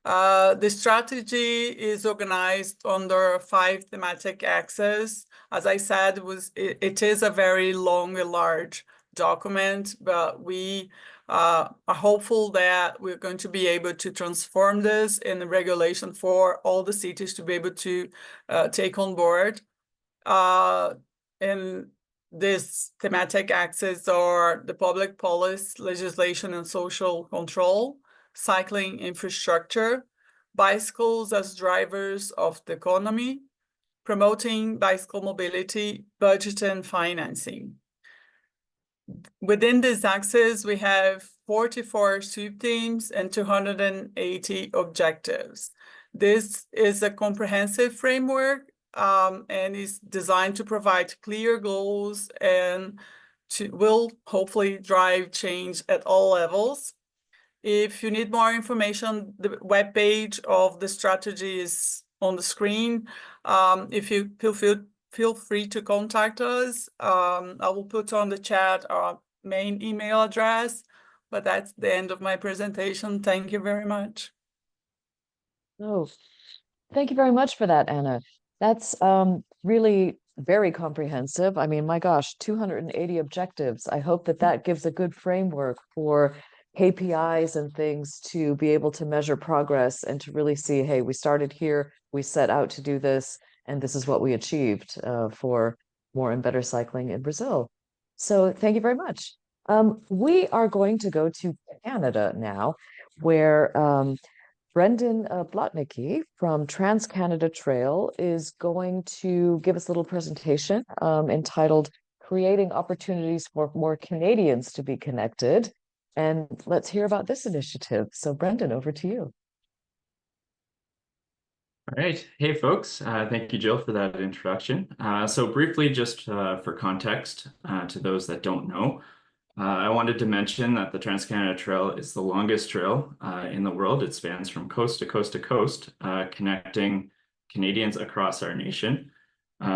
The strategy is organized under 5 thematic axes. As I said, it is a very long and large document, but we are hopeful that we're going to be able to transform this in a regulation for all the cities to be able to take on board. And this thematic axes are the public policy, legislation and social control, cycling infrastructure, bicycles as drivers of the economy, promoting bicycle mobility, budget and financing. Within this axis, we have 44 sub-themes and 280 objectives. This is a comprehensive framework and is designed to provide clear goals and will hopefully drive change at all levels. If you need more information, the webpage of the strategy is on the screen. If you feel free to contact us. I will put on the chat our main email address, but that's the end of my presentation. Thank you very much. Oh, thank you very much for that, Anna. That's really very comprehensive. I mean, my gosh, 280 objectives. I hope that that gives a good framework for KPIs and things to be able to measure progress and to really see, hey, we started here, we set out to do this, and this is what we achieved for more and better cycling in Brazil. So thank you very much. We are going to go to Canada now, where Brendan Blotnicki from Trans-Canada Trail is going to give us a little presentation entitled Creating Opportunities for More Canadians to be Connected. And let's hear about this initiative. So Brendan, over to you. All right. Hey, folks. Thank you, Jill, for that introduction. So briefly, just for context, to those that don't know, I wanted to mention that the Trans-Canada Trail is the longest trail in the world. It spans from coast to coast to coast, connecting Canadians across our nation.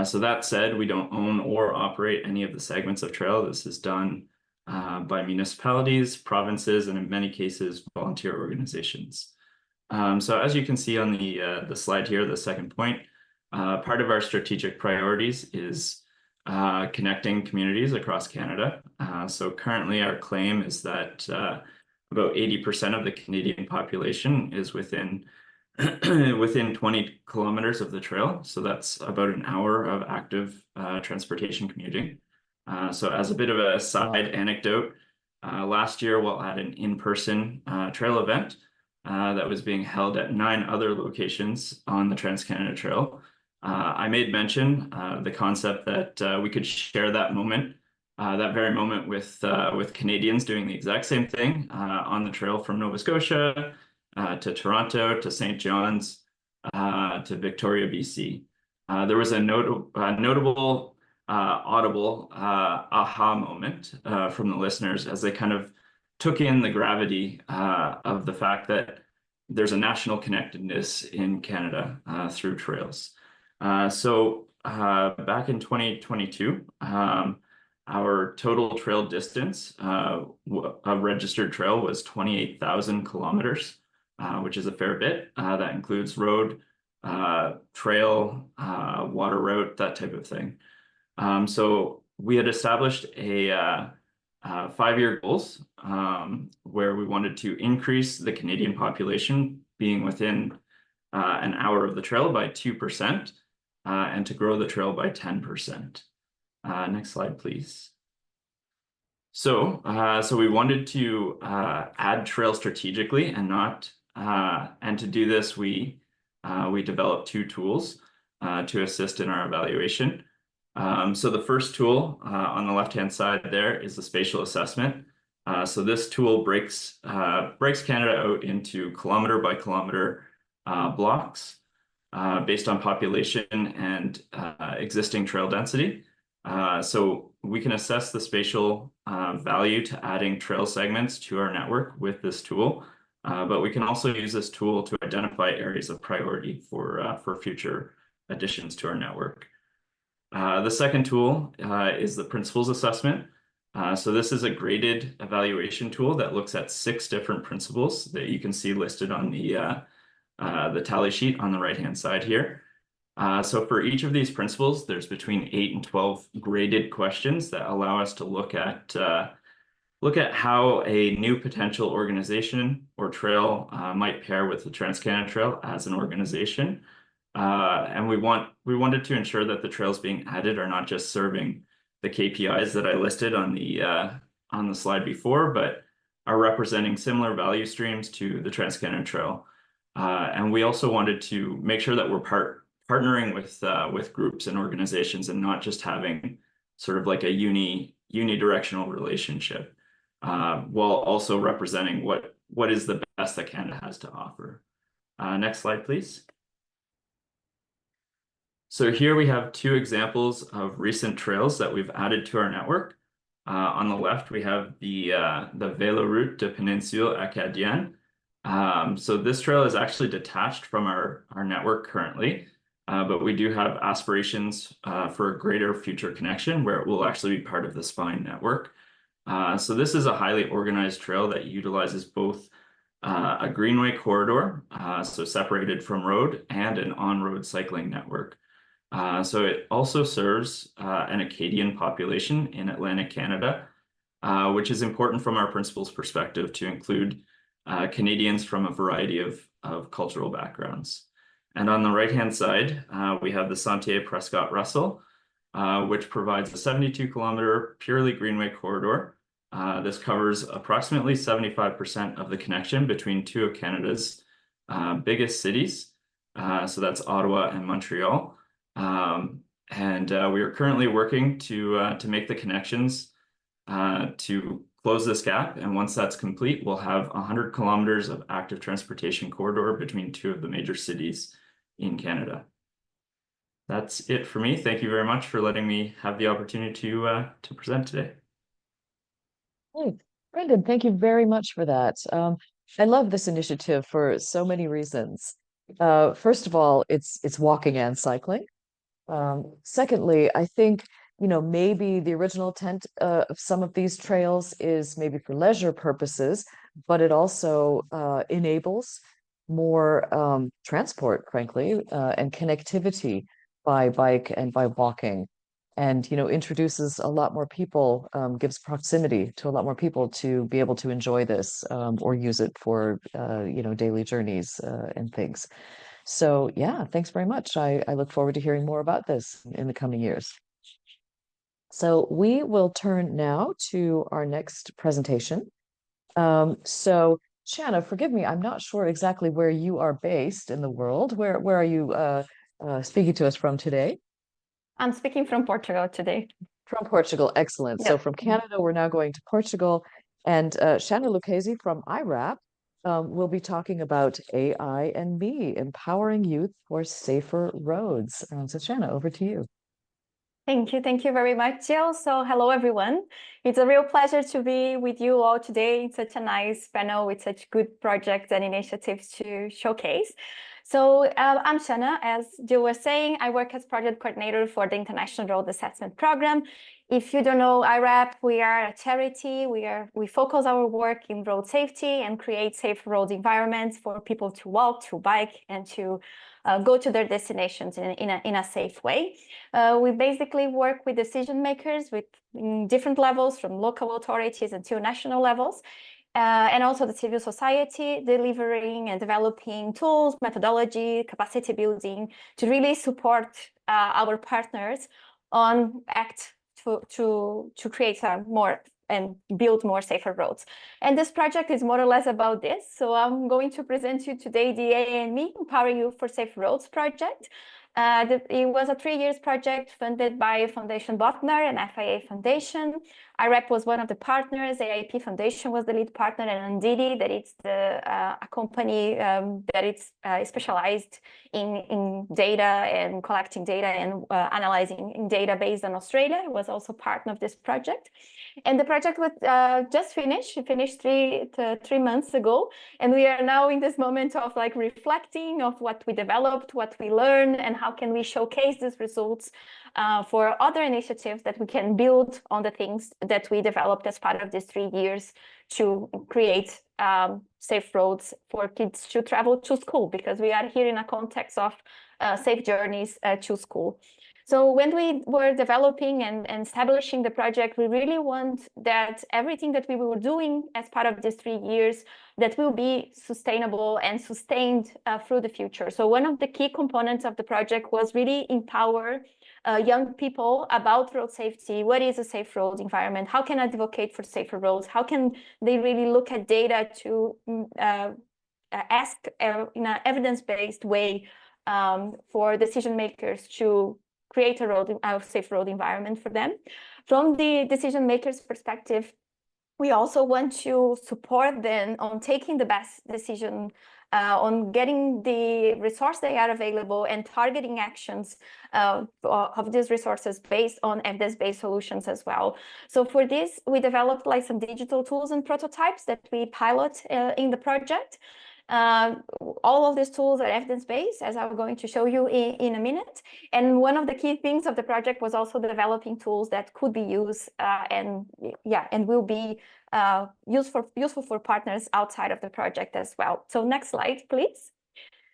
So that said, we don't own or operate any of the segments of trail. This is done by municipalities, provinces, and in many cases, volunteer organizations. So as you can see on the slide here, the second point, part of our strategic priorities is connecting communities across Canada. So currently our claim is that about 80% of the Canadian population is within 20 kilometers of the trail. So that's about an hour of active transportation commuting. So as a bit of a side anecdote, last year while at an in-person trail event that was being held at 9 other locations on the Trans-Canada Trail, I made mention the concept that we could share that moment, that very moment with Canadians doing the exact same thing on the trail from Nova Scotia to Toronto to St. John's to Victoria, BC. There was a notable audible aha moment from the listeners as they kind of took in the gravity of the fact that there's a national connectedness in Canada through trails. So back in 2022, our total trail distance of registered trail was 28,000 kilometers, which is a fair bit. That includes road, trail, water route, that type of thing. So we had established a 5-year goals where we wanted to increase the Canadian population being within an hour of the trail by 2% and to grow the trail by 10%. Next slide, please. So we wanted to add trail strategically and not, and to do this, we developed 2 tools to assist in our evaluation. So the first tool on the left-hand side there is the spatial assessment. So this tool breaks Canada out into kilometer by kilometer blocks based on population and existing trail density. So we can assess the spatial value to adding trail segments to our network with this tool, but we can also use this tool to identify areas of priority for future additions to our network. The second tool is the principles assessment. So this is a graded evaluation tool that looks at 6 different principles that you can see listed on the tally sheet on the right-hand side here. So for each of these principles, there's between 8 and 12 graded questions that allow us to look at how a new potential organization or trail might pair with the Trans-Canada Trail as an organization. And we wanted to ensure that the trails being added are not just serving the KPIs that I listed on the slide before, but are representing similar value streams to the Trans-Canada Trail. And we also wanted to make sure that we're partnering with groups and organizations and not just having sort of like a unidirectional relationship, while also representing what is the best that Canada has to offer. Next slide, please. So here we have two examples of recent trails that we've added to our network. On the left, we have the Véloroute de Péninsule Acadienne. So this trail is actually detached from our network currently, but we do have aspirations for a greater future connection where it will actually be part of the Spine network. So this is a highly organized trail that utilizes both a greenway corridor, so separated from road, and an on-road cycling network. So it also serves an Acadian population in Atlantic Canada, which is important from our principal's perspective to include Canadians from a variety of cultural backgrounds. And on the right-hand side, we have the Sentier Prescott-Russell, which provides a 72-kilometer purely greenway corridor. This covers approximately 75% of the connection between two of Canada's biggest cities. So that's Ottawa and Montreal. And we are currently working to make the connections to close this gap. And once that's complete, we'll have 100 kilometers of active transportation corridor between two of the major cities in Canada. That's it for me. Thank you very much for letting me have the opportunity to present today. Hey, Brendan, thank you very much for that. I love this initiative for so many reasons. First of all, it's walking and cycling. Secondly, I think, maybe the original intent of some of these trails is maybe for leisure purposes, but it also enables more transport, frankly, and connectivity by bike and by walking, and introduces a lot more people, gives proximity to a lot more people to be able to enjoy this or use it for daily journeys and things. So yeah, thanks very much. I look forward to hearing more about this in the coming years. So we will turn now to our next presentation. So Shanna, forgive me, I'm not sure exactly where you are based in the world. Where are you speaking to us from today? I'm speaking from Portugal today. From Portugal, excellent. Yes. So from Canada, we're now going to Portugal. And Shanna Lucchesi from IRAP will be talking about AI and me, empowering youth for safer roads. So Shanna, over to you. Thank you. Thank you very much, Jill. So hello, everyone. It's a real pleasure to be with you all today in such a nice panel with such good projects and initiatives to showcase. So I'm Shanna. As Jill was saying, I work as project coordinator for the International Road Assessment Program. If you don't know IRAP, we are a charity. We focus our work in road safety and create safe road environments for people to walk, to bike, and to go to their destinations in a safe way. We basically work with decision makers with different levels, from local authorities until national levels, and also the civil society, delivering and developing tools, methodology, capacity building to really support our partners on act to create more and build more safer roads. And this project is more or less about this. So I'm going to present you today the AI and Me, Empowering You for Safe Roads project. It was a 3-year project funded by Foundation Botner and FIA Foundation. IRAP was one of the partners, AIP Foundation was the lead partner, and Andidi, that it's a company that it's specialized in data and collecting data and analyzing in data based on Australia, was also part of this project. And the project was just finished. It finished 3 months ago. And we are now in this moment of reflecting of what we developed, what we learned, and how can we showcase these results for other initiatives that we can build on the things that we developed as part of these 3 years to create safe roads for kids to travel to school, because we are here in a context of safe journeys to school. So when we were developing and establishing the project, we really want that everything that we were doing as part of these 3 years, that will be sustainable and sustained through the future. So one of the key components of the project was really empower young people about road safety. What is a safe road environment? How can I advocate for safer roads? How can they really look at data to ask in an evidence-based way for decision makers to create a safe road environment for them? From the decision makers' perspective, we also want to support them on taking the best decision, on getting the resource they are available and targeting actions of these resources based on evidence-based solutions as well. So for this, we developed like some digital tools and prototypes that we pilot in the project. All of these tools are evidence-based, as I'm going to show you in a minute. And one of the key things of the project was also developing tools that could be used and will be useful for partners outside of the project as well. So next slide, please.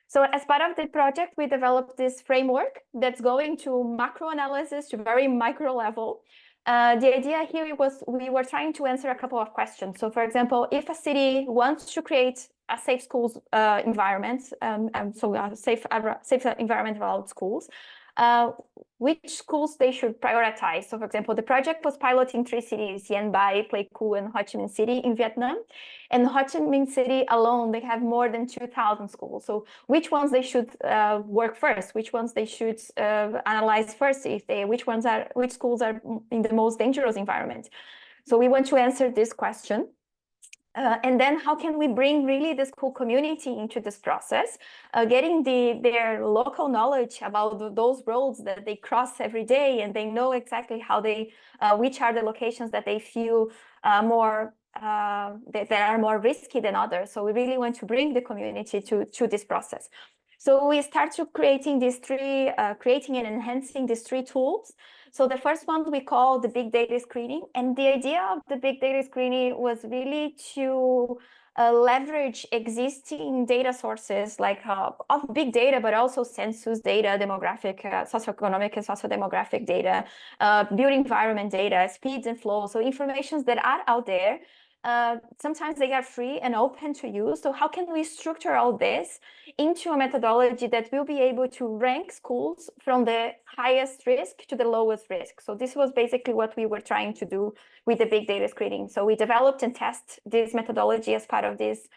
So as part of the project, we developed this framework that's going to macro analysis to very micro level. The idea here was we were trying to answer a couple of questions. So for example, if a city wants to create a safe schools environment, so a safe environment around schools, which schools they should prioritize. So for example, the project was piloting 3 cities, Dien Bai, Pleiku, and Ho Chi Minh City in Vietnam. And Ho Chi Minh City alone, they have more than 2,000 schools. So which ones they should work first? Which ones they should analyze first? Which schools are in the most dangerous environment? So we want to answer this question. And then how can we bring really the school community into this process, getting their local knowledge about those roads that they cross every day, and they know exactly how which are the locations that they feel that are more risky than others. So we really want to bring the community to this process. So we start to creating and enhancing these 3 tools. So the first one we call the big data screening. And the idea of the big data screening was really to leverage existing data sources like of big data, but also census data, demographic, socioeconomic and sociodemographic data, built environment data, speeds and flows. So informations that are out there. Sometimes they are free and open to use. So how can we structure all this into a methodology that will be able to rank schools from the highest risk to the lowest risk? So this was basically what we were trying to do with the big data screening. So we developed and test this methodology as part of this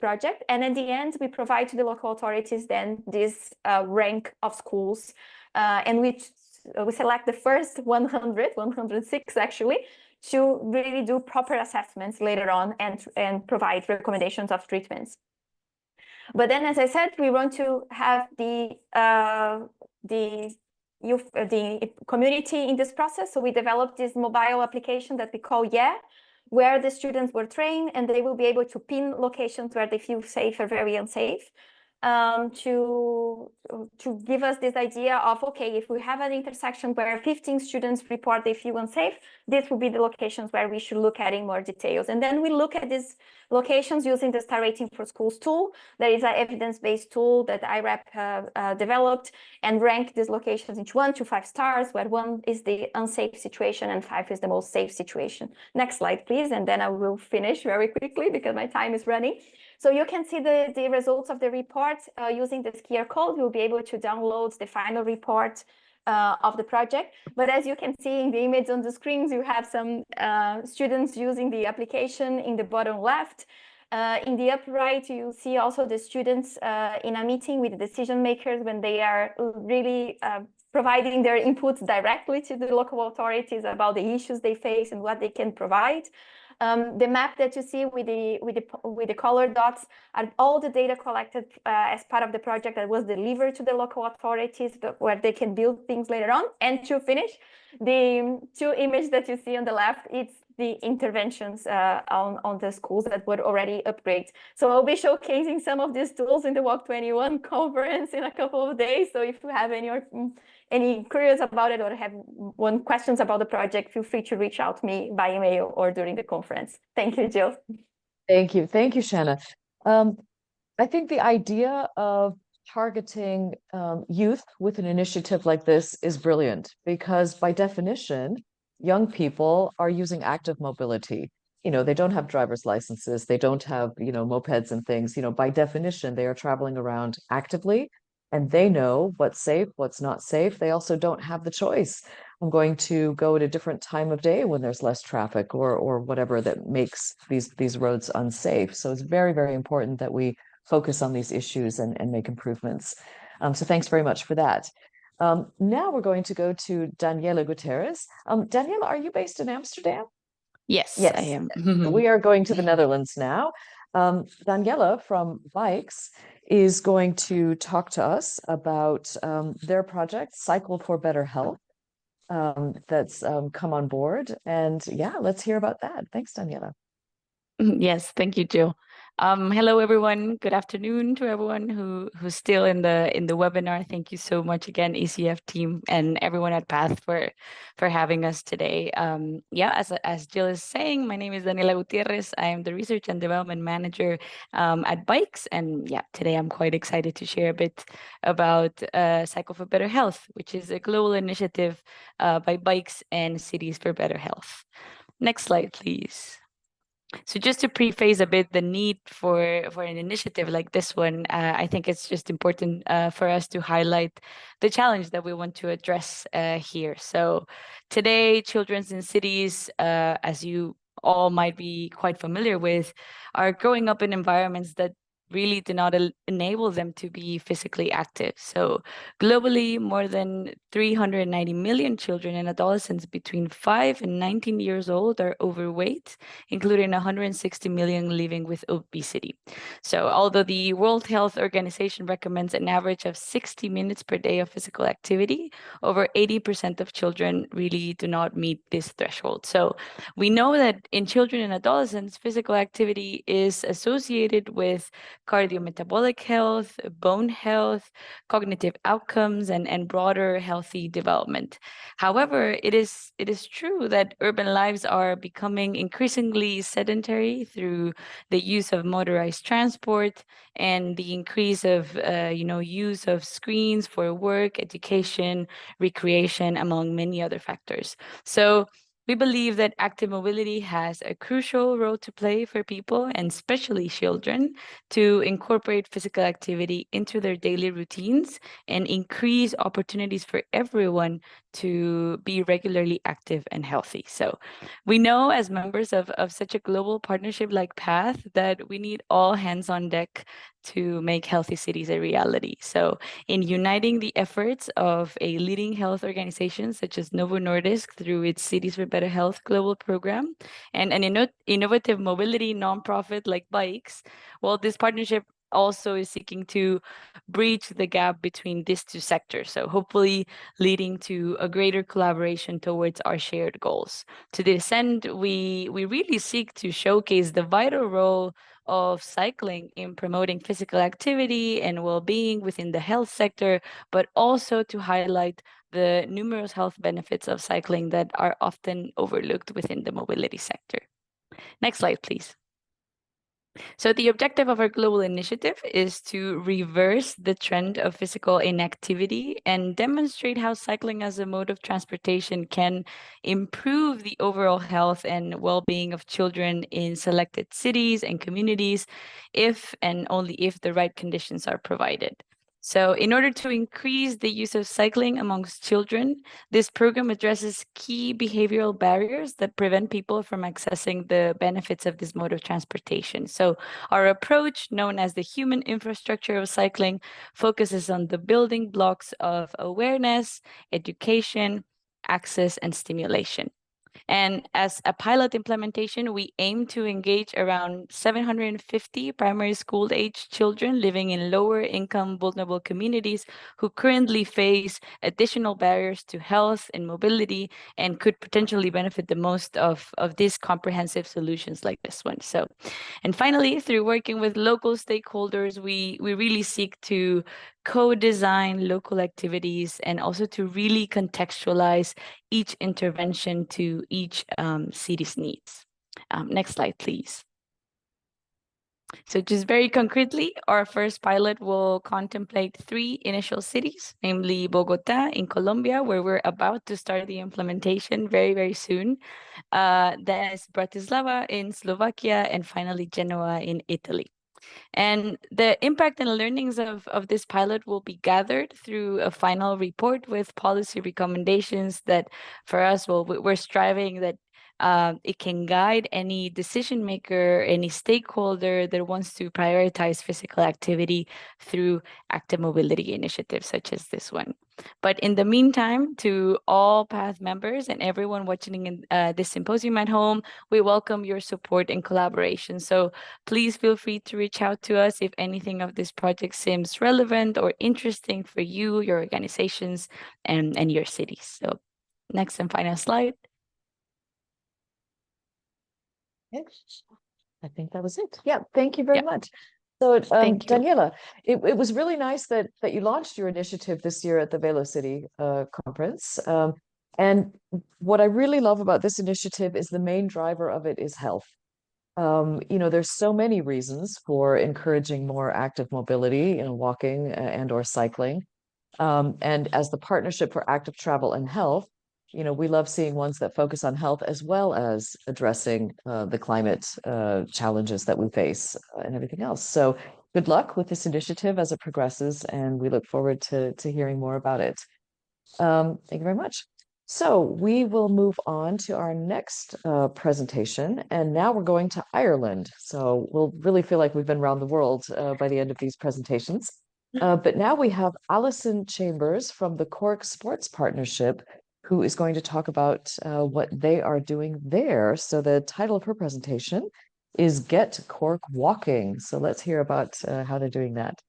project. And at the end, we provide to the local authorities then this rank of schools. And we select the first 106 actually, to really do proper assessments later on and provide recommendations of treatments. But then, as I said, we want to have the community in this process. So we developed this mobile application that we call Yeah, where the students were trained and they will be able to pin locations where they feel safe or very unsafe. To give us this idea of, okay, if we have an intersection where 15 students report they feel unsafe, this will be the locations where we should look at in more details. And then we look at these locations using the Star Rating for Schools tool. That is an evidence-based tool that IRAP developed, and rank these locations into 1 to 5 stars, where 1 is the unsafe situation and 5 is the most safe situation. Next slide, please, and then I will finish very quickly because my time is running. So you can see the results of the report using this QR code. You'll be able to download the final report of the project. But as you can see in the image on the screens, you have some students using the application in the bottom left. In the upper right, you see also the students in a meeting with the decision makers when they are really providing their inputs directly to the local authorities about the issues they face and what they can provide. The map that you see with the color dots are all the data collected as part of the project that was delivered to the local authorities, where they can build things later on. And to finish, the 2 images that you see on the left, it's the interventions on the schools that were already upgraded. So I'll be showcasing some of these tools in the Walk 21 conference in a couple of days. So if you have any curious about it or have questions about the project, feel free to reach out to me by email or during the conference. Thank you, Jill. Thank you, Shanna. I think the idea of targeting youth with an initiative like this is brilliant because by definition, young people are using active mobility. They don't have driver's licenses, they don't have, mopeds and things. By definition, they are traveling around actively and they know what's safe, what's not safe. They also don't have the choice. I'm going to go at a different time of day when there's less traffic or whatever that makes these roads unsafe. So it's very, very important that we focus on these issues and make improvements. So thanks very much for that. Now we're going to go to Daniela Gutierrez. Daniela, are you based in Amsterdam? Yes, Yes. I am. We are going to the Netherlands now. Daniela from Bikes is going to talk to us about their project, Cycle for Better Health, that's come on board. And yeah, let's hear about that. Thanks, Daniela. Yes, thank you, Jill. Hello, everyone. Good afternoon to everyone who's still in the webinar. Thank you so much again, ECF team and everyone at PATH for having us today. As Jill is saying, my name is Daniela Gutierrez. I am the Research and Development Manager at Bikes, and today I'm quite excited to share a bit about Cycle for Better Health, which is a global initiative by Bikes and Cities for Better Health. Next slide, please. So just to preface a bit the need for an initiative like this one, I think it's just important for us to highlight the challenge that we want to address here. So today, children in cities, as you all might be quite familiar with, are growing up in environments that really do not enable them to be physically active. So globally, more than 390 million children and adolescents between 5 and 19 years old are overweight, including 160 million living with obesity. So although the World Health Organization recommends an average of 60 minutes per day of physical activity, over 80% of children really do not meet this threshold. So we know that in children and adolescents, physical activity is associated with cardiometabolic health, bone health, cognitive outcomes, and broader healthy development. However, it is true that urban lives are becoming increasingly sedentary through the use of motorized transport and the increase of use of screens for work, education, recreation, among many other factors. So we believe that active mobility has a crucial role to play for people, and especially children, to incorporate physical activity into their daily routines and increase opportunities for everyone to be regularly active and healthy. So we know as members of such a global partnership like PATH that we need all hands on deck to make healthy cities a reality. So in uniting the efforts of a leading health organization such as Novo Nordisk through its Cities for Better Health global program and an innovative mobility nonprofit like Bikes, well, this partnership also is seeking to bridge the gap between these two sectors. So hopefully leading to a greater collaboration towards our shared goals. To this end, we really seek to showcase the vital role of cycling in promoting physical activity and well-being within the health sector, but also to highlight the numerous health benefits of cycling that are often overlooked within the mobility sector. Next slide, please. So the objective of our global initiative is to reverse the trend of physical inactivity and demonstrate how cycling as a mode of transportation can improve the overall health and well-being of children in selected cities and communities if and only if the right conditions are provided. So in order to increase the use of cycling amongst children, this program addresses key behavioral barriers that prevent people from accessing the benefits of this mode of transportation. So our approach, known as the human infrastructure of cycling, focuses on the building blocks of awareness, education, access, and stimulation. And as a pilot implementation, we aim to engage around 750 primary school age children living in lower income vulnerable communities who currently face additional barriers to health and mobility and could potentially benefit the most of these comprehensive solutions like this one. So, and finally, through working with local stakeholders, we really seek to co-design local activities and also to really contextualize each intervention to each city's needs. Next slide, please. So just very concretely, our first pilot will contemplate 3 initial cities, namely Bogota in Colombia, where we're about to start the implementation very, very soon. Then it's Bratislava in Slovakia, and finally Genoa in Italy. And the impact and learnings of this pilot will be gathered through a final report with policy recommendations that for us, well, we're striving that it can guide any decision maker, any stakeholder that wants to prioritize physical activity through active mobility initiatives such as this one. But in the meantime, to all PATH members and everyone watching in this symposium at home, we welcome your support and collaboration. So please feel free to reach out to us if anything of this project seems relevant or interesting for you, your organizations, and your cities. So next and final slide. I think that was it. Yeah, thank you very much. So, Thank you. Daniela, it was really nice that you launched your initiative this year at the VeloCity conference. And what I really love about this initiative is the main driver of it is health. You know, there's so many reasons for encouraging more active mobility, you know, walking and or cycling. And as the Partnership for Active Travel and Health, you know, we love seeing ones that focus on health as well as addressing the climate challenges that we face and everything else. So good luck with this initiative as it progresses, and we look forward to hearing more about it. Thank you very much. So we will move on to our next presentation, and now we're going to Ireland. So we'll really feel like we've been around the world by the end of these presentations. But now we have Alison Chambers from the Cork Sports Partnership, who is going to talk about what they are doing there. So the title of her presentation is Get Cork Walking. So let's hear about how they're doing that.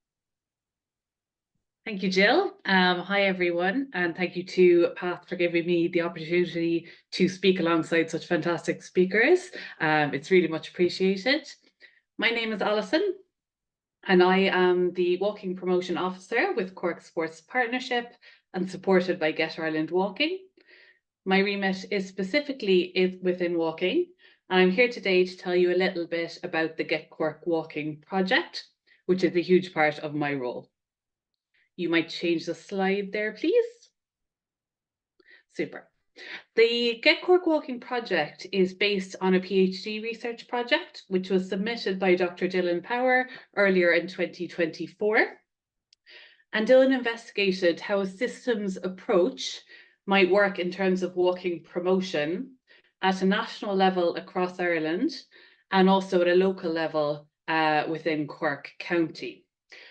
Thank you, Jill. Hi, everyone, and thank you to PATH for giving me the opportunity to speak alongside such fantastic speakers. It's really much appreciated. My name is Alison, and I am the Walking Promotion Officer with Cork Sports Partnership and supported by Get Ireland Walking. My remit is specifically within walking, and I'm here today to tell you a little bit about the Get Cork Walking project, which is a huge part of my role. You might change the slide there, please. Super. The Get Cork Walking project is based on a PhD research project, which was submitted by Dr. Dylan Power earlier in 2024. And Dylan investigated how a systems approach might work in terms of walking promotion at a national level across Ireland and also at a local level within Cork County.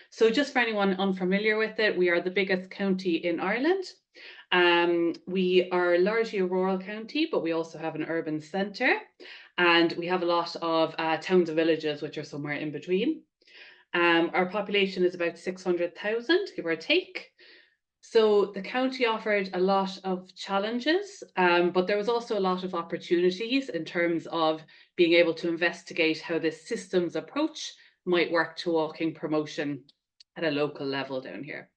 So just for anyone unfamiliar with it, we are the biggest county in Ireland. We are largely a rural county, but we also have an urban centre, and we have a lot of towns and villages, which are somewhere in between. Our population is about 600,000, give or take. So the county offered a lot of challenges, but there was also a lot of opportunities in terms of being able to investigate how this systems approach might work to walking promotion at a local level down here.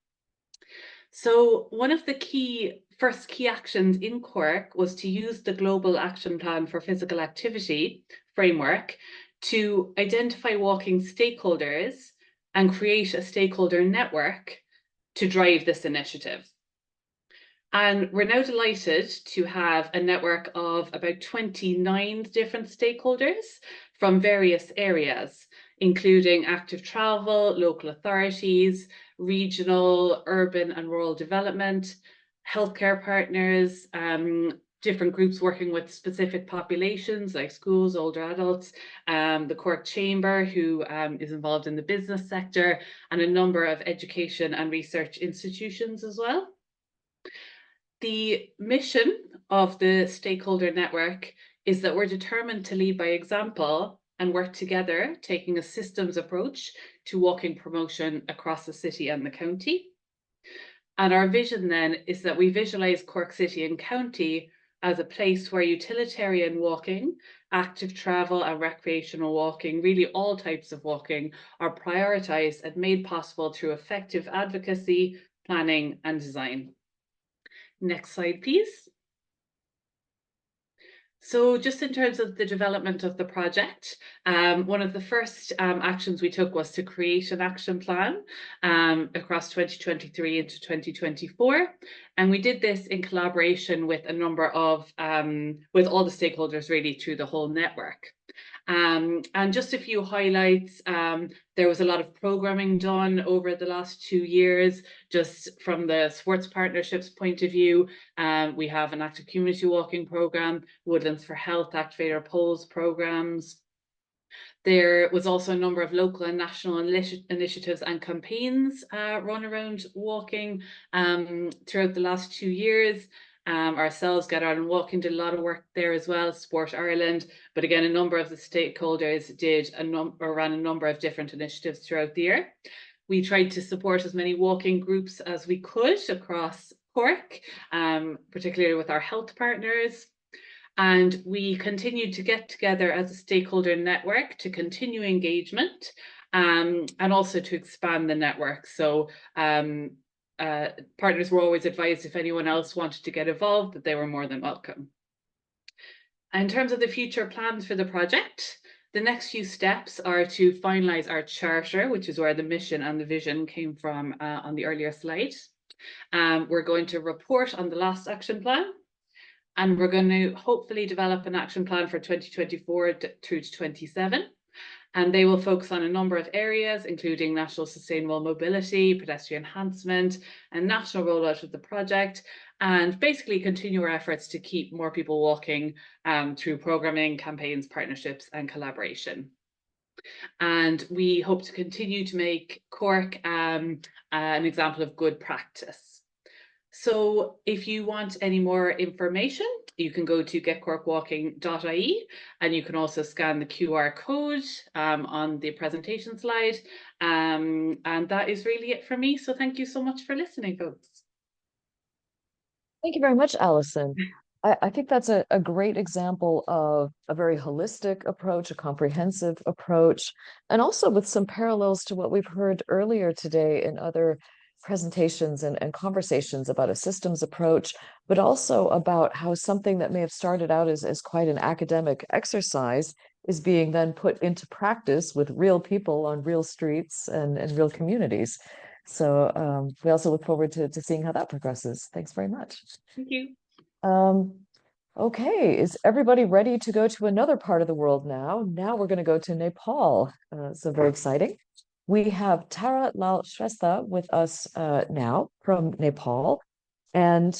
So one of the first key actions in Cork was to use the Global Action Plan for Physical Activity framework to identify walking stakeholders and create a stakeholder network to drive this initiative. And we're now delighted to have a network of about 29 different stakeholders from various areas, including active travel, local authorities, regional, urban and rural development, healthcare partners, different groups working with specific populations like schools, older adults, the Cork Chamber, who is involved in the business sector, and a number of education and research institutions as well. The mission of the stakeholder network is that we're determined to lead by example and work together, taking a systems approach to walking promotion across the city and the county. And our vision then is that we visualize Cork City and County as a place where utilitarian walking, active travel and recreational walking, really all types of walking, are prioritized and made possible through effective advocacy, planning and design. Next slide, please. So just in terms of the development of the project, one of the first actions we took was to create an action plan across 2023 into 2024. And we did this in collaboration with a number of, with all the stakeholders really through the whole network. And just a few highlights, there was a lot of programming done over the last 2 years, just from the sports partnerships point of view. We have an active community walking program, Woodlands for Health Activator Polls programs. There was also a number of local and national initiatives and campaigns run around walking throughout the last 2 years. Ourselves, Get Out and Walking, did a lot of work there as well, Sport Ireland, but again, a number of the stakeholders did ran a number of different initiatives throughout the year. We tried to support as many walking groups as we could across Cork, particularly with our health partners. And we continued to get together as a stakeholder network to continue engagement and also to expand the network. So partners were always advised if anyone else wanted to get involved, that they were more than welcome. In terms of the future plans for the project, the next few steps are to finalise our charter, which is where the mission and the vision came from on the earlier slide. We're going to report on the last action plan, and we're going to hopefully develop an action plan for 2024 through to 27. And they will focus on a number of areas, including national sustainable mobility, pedestrian enhancement, and national rollout of the project, and basically continue our efforts to keep more people walking through programming, campaigns, partnerships, and collaboration. And we hope to continue to make Cork an example of good practice. So if you want any more information, you can go to getcorkwalking.ie, and you can also scan the QR code on the presentation slide. And that is really it for me. So thank you so much for listening, folks. Thank you very much, Alison. I think that's a great example of a very holistic approach, a comprehensive approach, and also with some parallels to what we've heard earlier today in other presentations and conversations about a systems approach, but also about how something that may have started out as quite an academic exercise is being then put into practice with real people on real streets and real communities. So we also look forward to seeing how that progresses. Thanks very much. Thank you. Okay, is everybody ready to go to another part of the world now? Now we're going to go to Nepal. So very exciting. We have Tara Lal Shrestha with us now from Nepal, and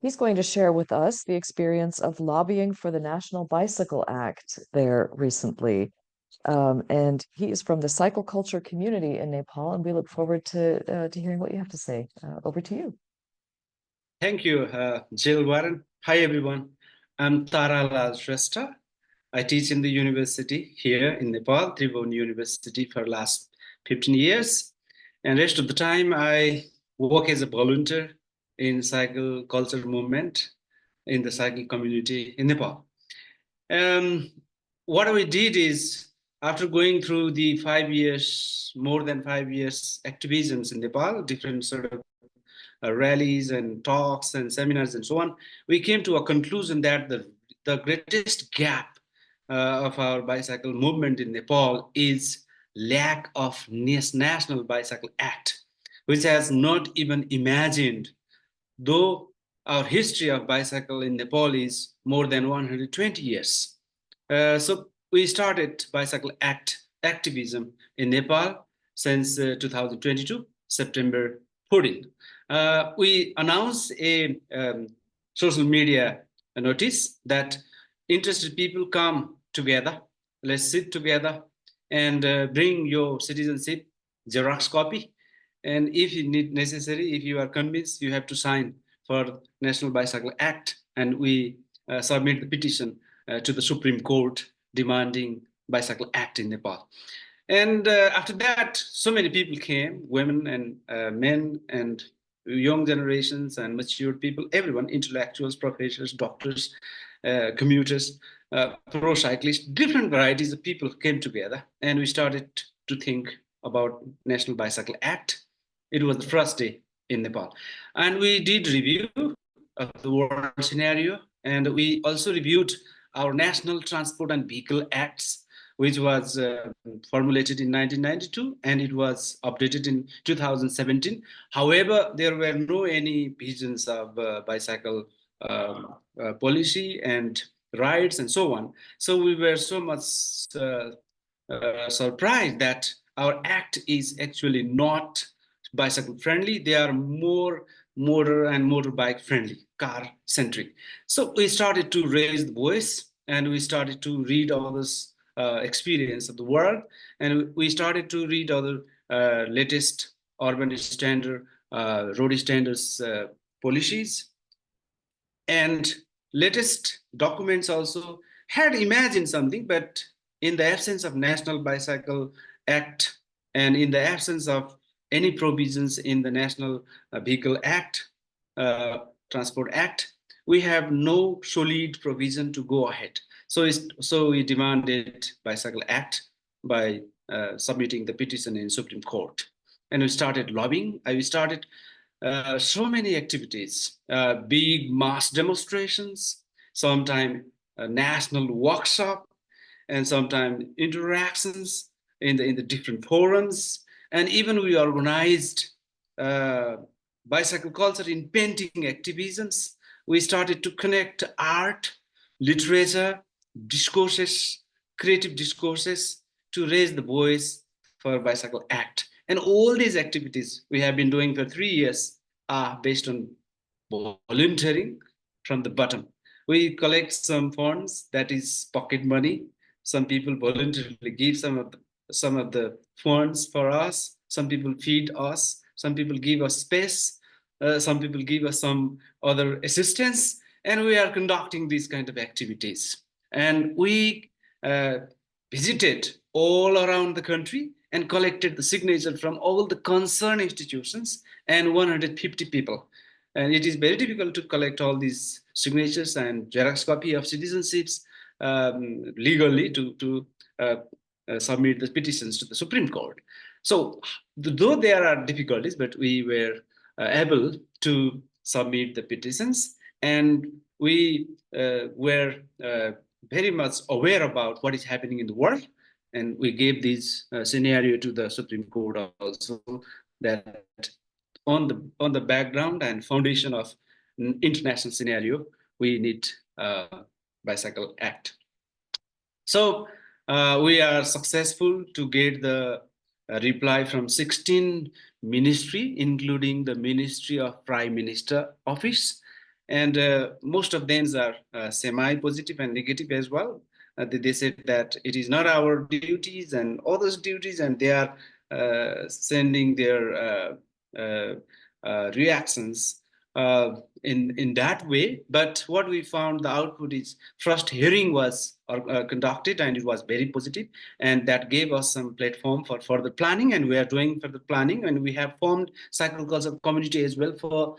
he's going to share with us the experience of lobbying for the National Bicycle Act there recently. And he is from the cycle culture community in Nepal, and we look forward to hearing what you have to say. Over to you. Thank you, Jill Warren. Hi, everyone. I'm Tara Lal Shrestha. I teach in the university here in Nepal, Tribhuvan University, for the last 15 years. And rest of the time, I work as a volunteer in cycle culture movement in the cycle community in Nepal. What we did is, after going through the 5 years, more than 5 years activisms in Nepal, different sort of rallies and talks and seminars and so on, we came to a conclusion that the greatest gap of our bicycle movement in Nepal is lack of National Bicycle Act, which has not even imagined, though our history of bicycle in Nepal is more than 120 years. So we started Bicycle Act activism in Nepal since 2022, September 14. We announced a social media notice that interested people come together, let's sit together and bring your citizenship Xerox copy. And if you need necessary, if you are convinced, you have to sign for National Bicycle Act, and we submit the petition to the Supreme Court demanding Bicycle Act in Nepal. And after that, so many people came, women and men and young generations and mature people, everyone, intellectuals, professors, doctors, commuters, pro cyclists, different varieties of people came together, and we started to think about National Bicycle Act. It was the first day in Nepal. And we did review of the world scenario, and we also reviewed our National Transport and Vehicle Acts, which was formulated in 1992, and it was updated in 2017. However, there were no any visions of bicycle policy and rights and so on. So we were so much surprised that our act is actually not bicycle friendly. They are more motor and motorbike friendly, car centric. So we started to raise the voice, and we started to read all this experience of the world, and we started to read other latest urban standard, road standards policies, and latest documents also had imagined something, but in the absence of National Bicycle Act and in the absence of any provisions in the National Vehicle Act, Transport Act, we have no solid provision to go ahead. So we demanded Bicycle Act by submitting the petition in Supreme Court. And we started lobbying. We started so many activities, big mass demonstrations, sometimes a national workshop, and sometimes interactions in the different forums. And even we organized bicycle culture in painting activisms. We started to connect art, literature, discourses, creative discourses to raise the voice for Bicycle Act. And all these activities we have been doing for 3 years are based on volunteering from the bottom. We collect some funds, that is pocket money. Some people voluntarily give some of the funds for us. Some people feed us. Some people give us space. Some people give us some other assistance. And we are conducting these kind of activities. And we visited all around the country and collected the signature from all the concerned institutions and 150 people. And it is very difficult to collect all these signatures and Xerox copy of citizenships legally to submit the petitions to the Supreme Court. So though there are difficulties, but we were able to submit the petitions, and we were very much aware about what is happening in the world. And we gave this scenario to the Supreme Court also, that on the background and foundation of international scenario, we need Bicycle Act. So we are successful to get the reply from 16 ministry, including the Ministry of Prime Minister Office. And most of them are semi-positive and negative as well. They said that it is not our duties and others' duties, and they are sending their reactions in that way. But what we found, the output is, first hearing was conducted, and it was very positive, and that gave us some platform for further planning, and we are doing further planning, and we have formed cycle culture community as well for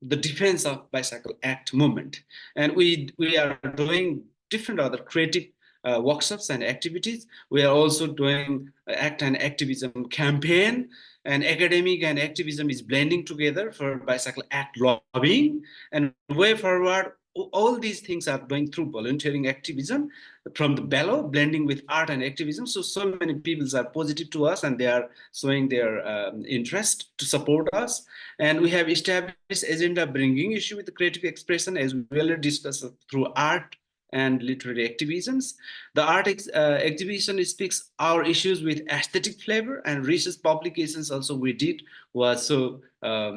the defense of Bicycle Act movement. And we are doing different other creative workshops and activities. We are also doing act and activism campaign, and academic and activism is blending together for Bicycle Act lobbying. And way forward, all these things are going through volunteering activism from the bellow, blending with art and activism. So many people are positive to us, and they are showing their interest to support us. And we have established agenda bringing issue with the creative expression, as we will discuss through art and literary activisms. The art exhibition speaks our issues with aesthetic flavor, and research publications also we did was so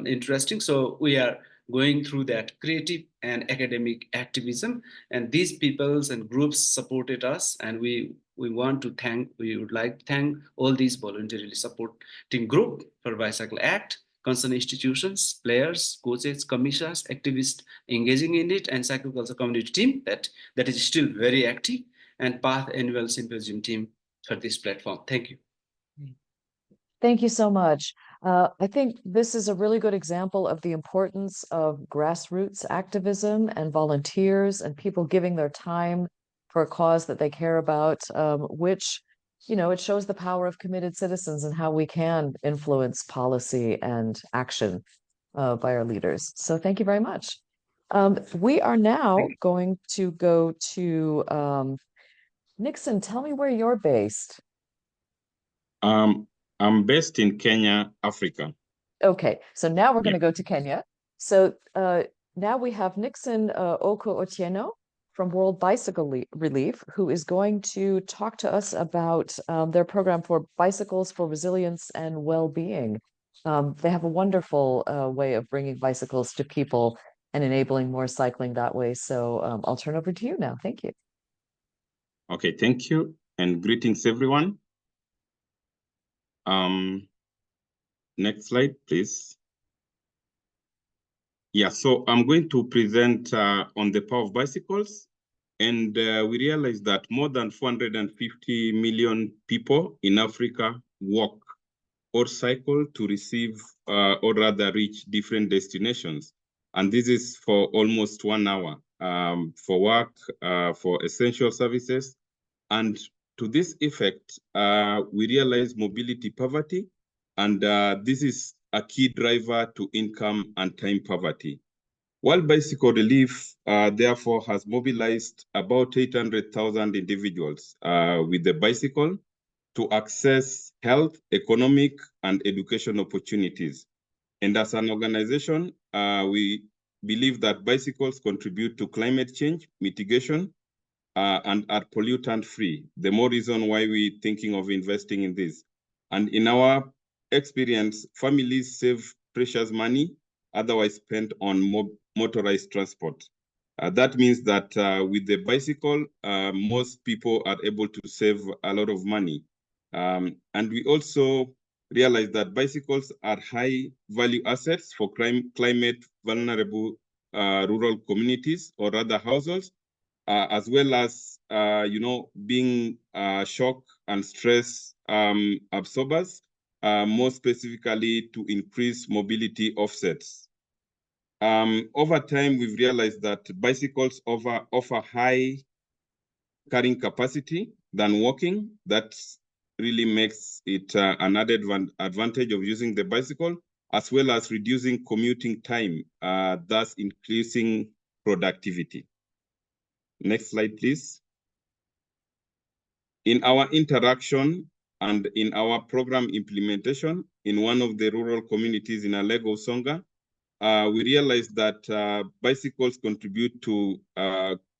interesting. So we are going through that creative and academic activism, and these peoples and groups supported us, and we would like to thank all these voluntarily supporting group for Bicycle Act, concerned institutions, players, coaches, commissioners, activists engaging in it, and cycloculture community team that is still very active, and PATH Annual Symposium team for this platform. Thank you. Thank you so much. I think this is a really good example of the importance of grassroots activism and volunteers and people giving their time for a cause that they care about, which, you know, it shows the power of committed citizens and how we can influence policy and action by our leaders. So thank you very much. We are now going to go to Nixon. Tell me where you're based. I'm based in Kenya, Africa. Okay, so now we're going to go to Kenya. So now we have Nixon Oko Otieno from World Bicycle Relief, who is going to talk to us about their program for bicycles for resilience and well-being. They have a wonderful way of bringing bicycles to people and enabling more cycling that way. So I'll turn over to you now. Thank you. Okay, thank you, and greetings, everyone. Next slide, please. Yeah, so I'm going to present on the power of bicycles. And we realize that more than 450 million people in Africa walk or cycle to receive or rather reach different destinations. And this is for almost 1 hour for work, for essential services. And to this effect, we realize mobility poverty, and this is a key driver to income and time poverty. World Bicycle Relief, therefore, has mobilized about 800,000 individuals with the bicycle to access health, economic, and education opportunities. And as an organization, we believe that bicycles contribute to climate change mitigation and are pollutant-free. The more reason why we're thinking of investing in this. And in our experience, families save precious money otherwise spent on motorized transport. That means that with the bicycle, most people are able to save a lot of money. And we also realize that bicycles are high value assets for climate vulnerable rural communities or rather households, as well as, you know, being shock and stress absorbers, more specifically to increase mobility offsets. Over time, we've realized that bicycles offer high carrying capacity than walking. That really makes it an added advantage of using the bicycle, as well as reducing commuting time, thus increasing productivity. Next slide, please. In our interaction and in our program implementation in one of the rural communities in Alego, Songa, we realized that bicycles contribute to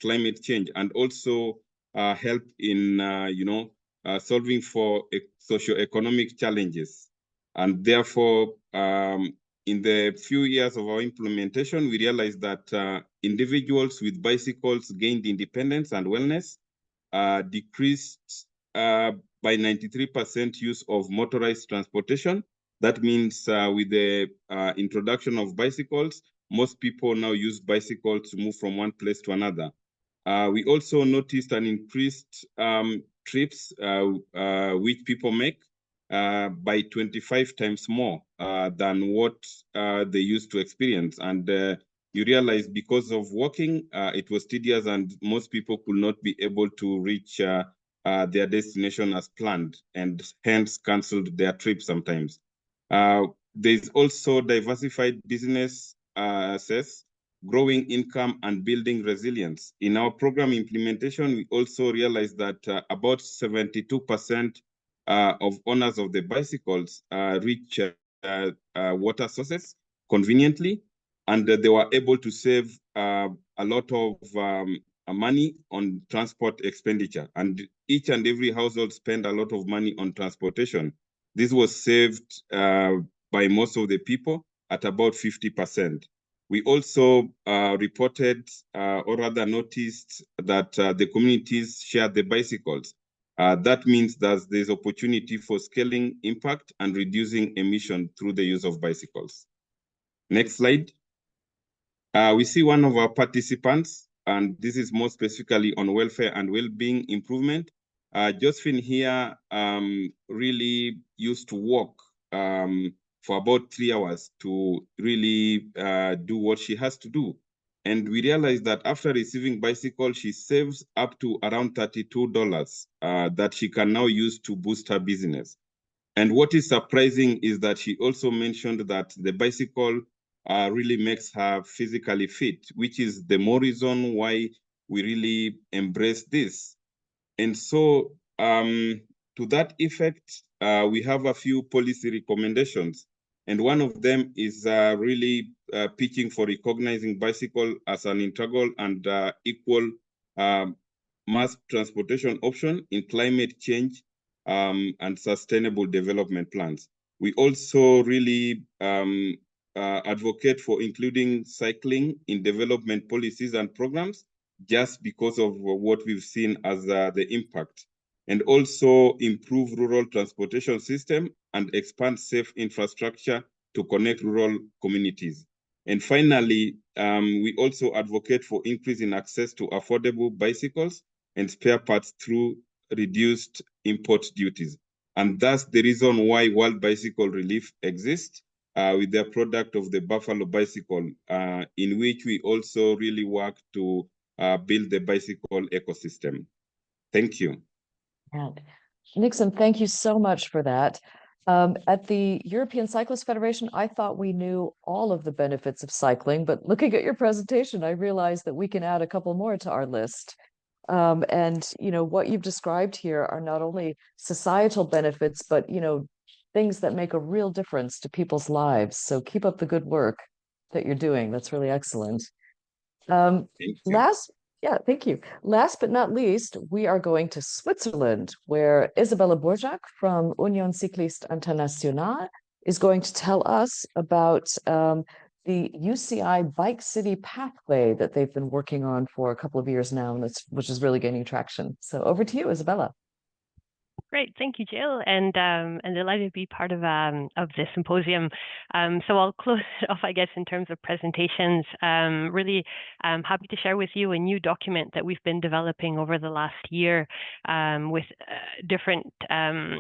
climate change and also help in, you know, solving for socioeconomic challenges. And therefore, in the few years of our implementation, we realized that individuals with bicycles gained independence and wellness, decreased by 93% use of motorized transportation. That means with the introduction of bicycles, most people now use bicycles to move from one place to another. We also noticed an increased trips which people make by 25 times more than what they used to experience. And you realize because of walking, it was tedious and most people could not be able to reach their destination as planned and hence canceled their trip sometimes. There's also diversified business access, growing income and building resilience. In our program implementation, we also realized that about 72% of owners of the bicycles reach water sources conveniently, and they were able to save a lot of money on transport expenditure. And each and every household spend a lot of money on transportation. This was saved by most of the people at about 50%. We also reported or rather noticed that the communities shared the bicycles. That means that there's opportunity for scaling impact and reducing emission through the use of bicycles. Next slide. We see one of our participants, and this is more specifically on welfare and well-being improvement. Josephine here really used to walk for about 3 hours to really do what she has to do. And we realized that after receiving bicycle, she saves up to around $32 that she can now use to boost her business. And what is surprising is that she also mentioned that the bicycle really makes her physically fit, which is the more reason why we really embrace this. And so to that effect, we have a few policy recommendations. And one of them is really pitching for recognizing bicycle as an integral and equal mass transportation option in climate change and sustainable development plans. We also really advocate for including cycling in development policies and programs, just because of what we've seen as the impact, and also improve rural transportation system and expand safe infrastructure to connect rural communities. And finally, we also advocate for increasing access to affordable bicycles and spare parts through reduced import duties. And that's the reason why World Bicycle Relief exists with their product of the Buffalo Bicycle, in which we also really work to build the bicycle ecosystem. Thank you. And Nixon, thank you so much for that. At the European Cyclist Federation, I thought we knew all of the benefits of cycling, but looking at your presentation, I realized that we can add a couple more to our list. And what you've described here are not only societal benefits, but things that make a real difference to people's lives. So keep up the good work that you're doing. That's really excellent. Thank you. Thank you. Last but not least, we are going to Switzerland, where Isabella Borjak from Union Cycliste Internationale is going to tell us about the UCI Bike City pathway that they've been working on for a couple of years now, and which is really gaining traction. So over to you, Isabella. Great, thank you, Jill, and delighted to be part of this symposium. So I'll close it off, I guess, in terms of presentations. Really happy to share with you a new document that we've been developing over the last year with different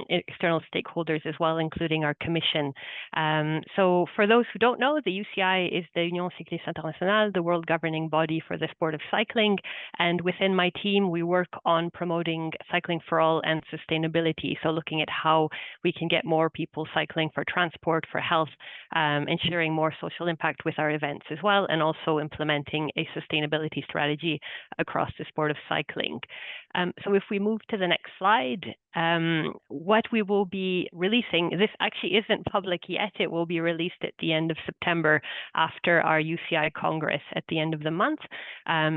external stakeholders as well, including our commission. So for those who don't know, the UCI is the Union Cycliste Internationale, the world governing body for the sport of cycling. And within my team, we work on promoting cycling for all and sustainability. So looking at how we can get more people cycling for transport, for health, ensuring more social impact with our events as well, and also implementing a sustainability strategy across the sport of cycling. So if we move to the next slide, what we will be releasing, this actually isn't public yet, it will be released at the end of September after our UCI Congress at the end of the month,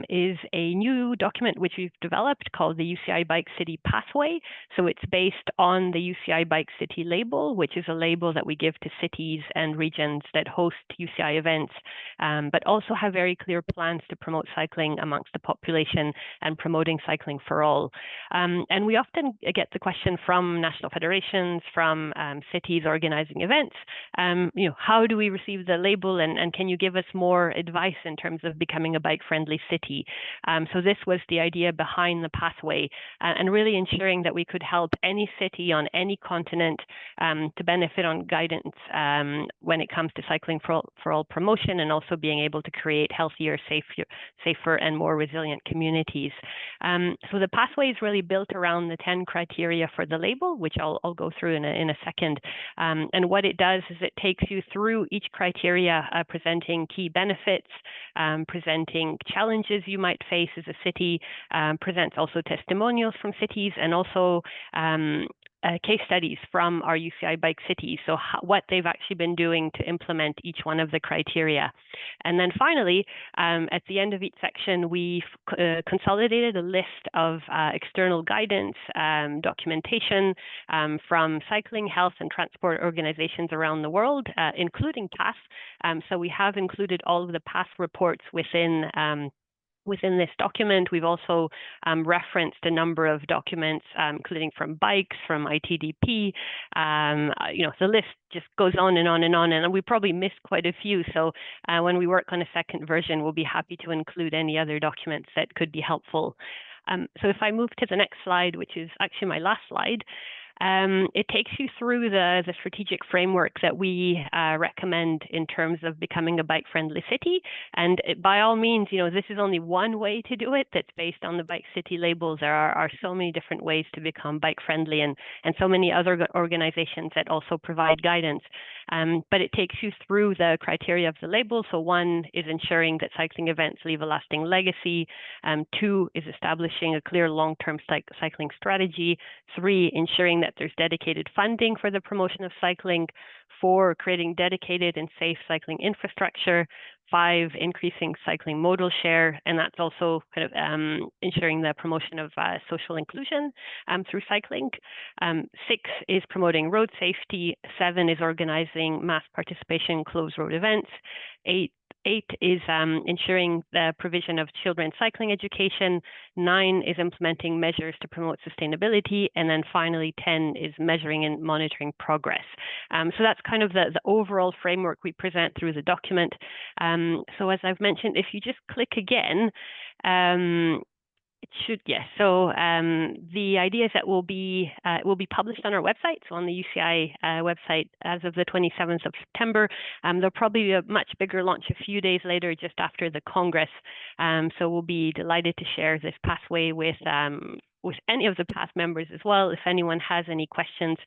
is a new document which we've developed called the UCI Bike City Pathway. So it's based on the UCI Bike City label, which is a label that we give to cities and regions that host UCI events, but also have very clear plans to promote cycling amongst the population and promoting cycling for all. And we often get the question from national federations, from cities organizing events, how do we receive the label, and can you give us more advice in terms of becoming a bike-friendly city? So this was the idea behind the pathway, and really ensuring that we could help any city on any continent to benefit on guidance when it comes to cycling for all promotion, and also being able to create healthier, safer and more resilient communities. So the pathway is really built around the 10 criteria for the label, which I'll go through in a second. And what it does is it takes you through each criteria, presenting key benefits, presenting challenges you might face as a city, presents also testimonials from cities, and also case studies from our UCI Bike Cities, so what they've actually been doing to implement each one of the criteria. And then finally, at the end of each section, we've consolidated a list of external guidance, documentation from cycling, health, and transport organizations around the world, including PATH. So we have included all of the PATH reports within Within this document, we've also referenced a number of documents, including from bikes, from ITDP. The list just goes on and on and on, and we probably missed quite a few. So when we work on a second version, we'll be happy to include any other documents that could be helpful. So if I move to the next slide, which is actually my last slide, it takes you through the strategic framework that we recommend in terms of becoming a bike-friendly city. And by all means, this is only one way to do it that's based on the Bike City labels. There are so many different ways to become bike-friendly, and so many other organizations that also provide guidance. But it takes you through the criteria of the label. So 1 is ensuring that cycling events leave a lasting legacy. 2 is establishing a clear long-term cycling strategy. 3, ensuring that there's dedicated funding for the promotion of cycling. 4, creating dedicated and safe cycling infrastructure. 5, increasing cycling modal share, and that's also kind of ensuring the promotion of social inclusion through cycling. 6 is promoting road safety. 7 is organizing mass participation in closed road events. 8 is ensuring the provision of children's cycling education. 9 is implementing measures to promote sustainability. And then finally, 10 is measuring and monitoring progress. So that's kind of the overall framework we present through the document. So as I've mentioned, if you just click again, it should, yes. So the idea is that will be published on our website, so on the UCI website as of the 27th of September. There'll probably be a much bigger launch a few days later, just after the Congress. So we'll be delighted to share this pathway with any of the PATH members as well. If anyone has any questions,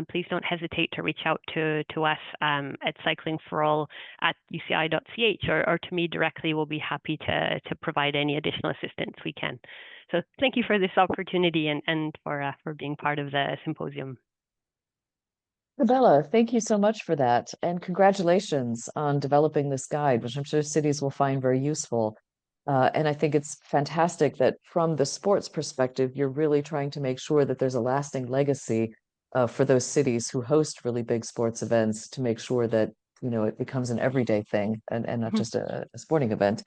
please don't hesitate to reach out to us at cyclingforall@uci.ch or to me directly. We'll be happy to provide any additional assistance we can. So thank you for this opportunity and for being part of the symposium. Isabella, thank you so much for that. And congratulations on developing this guide, which I'm sure cities will find very useful. And I think it's fantastic that from the sports perspective, you're really trying to make sure that there's a lasting legacy for those cities who host really big sports events, to make sure that, it becomes an everyday thing and not just a sporting event.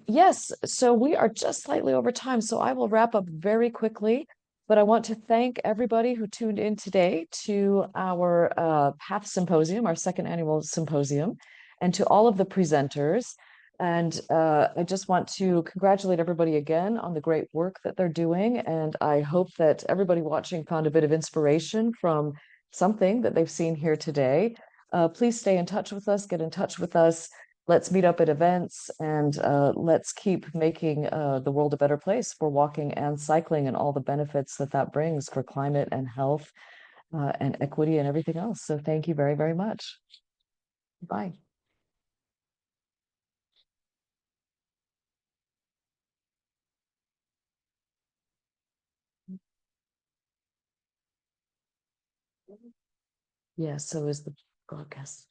Yes, so we are just slightly over time, so I will wrap up very quickly. But I want to thank everybody who tuned in today to our PATH Symposium, our second annual symposium, and to all of the presenters. And I just want to congratulate everybody again on the great work that they're doing. And I hope that everybody watching found a bit of inspiration from something that they've seen here today. Please stay in touch with us, get in touch with us. Let's meet up at events, and let's keep making the world a better place for walking and cycling, and all the benefits that brings for climate and health and equity and everything else. So thank you very, very much. Bye. Yeah, so is the broadcast.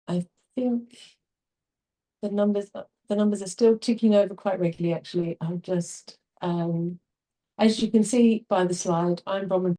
I think the numbers are still ticking over quite regularly, actually. I'm just, as you can see by the slide, I'm Bronwyn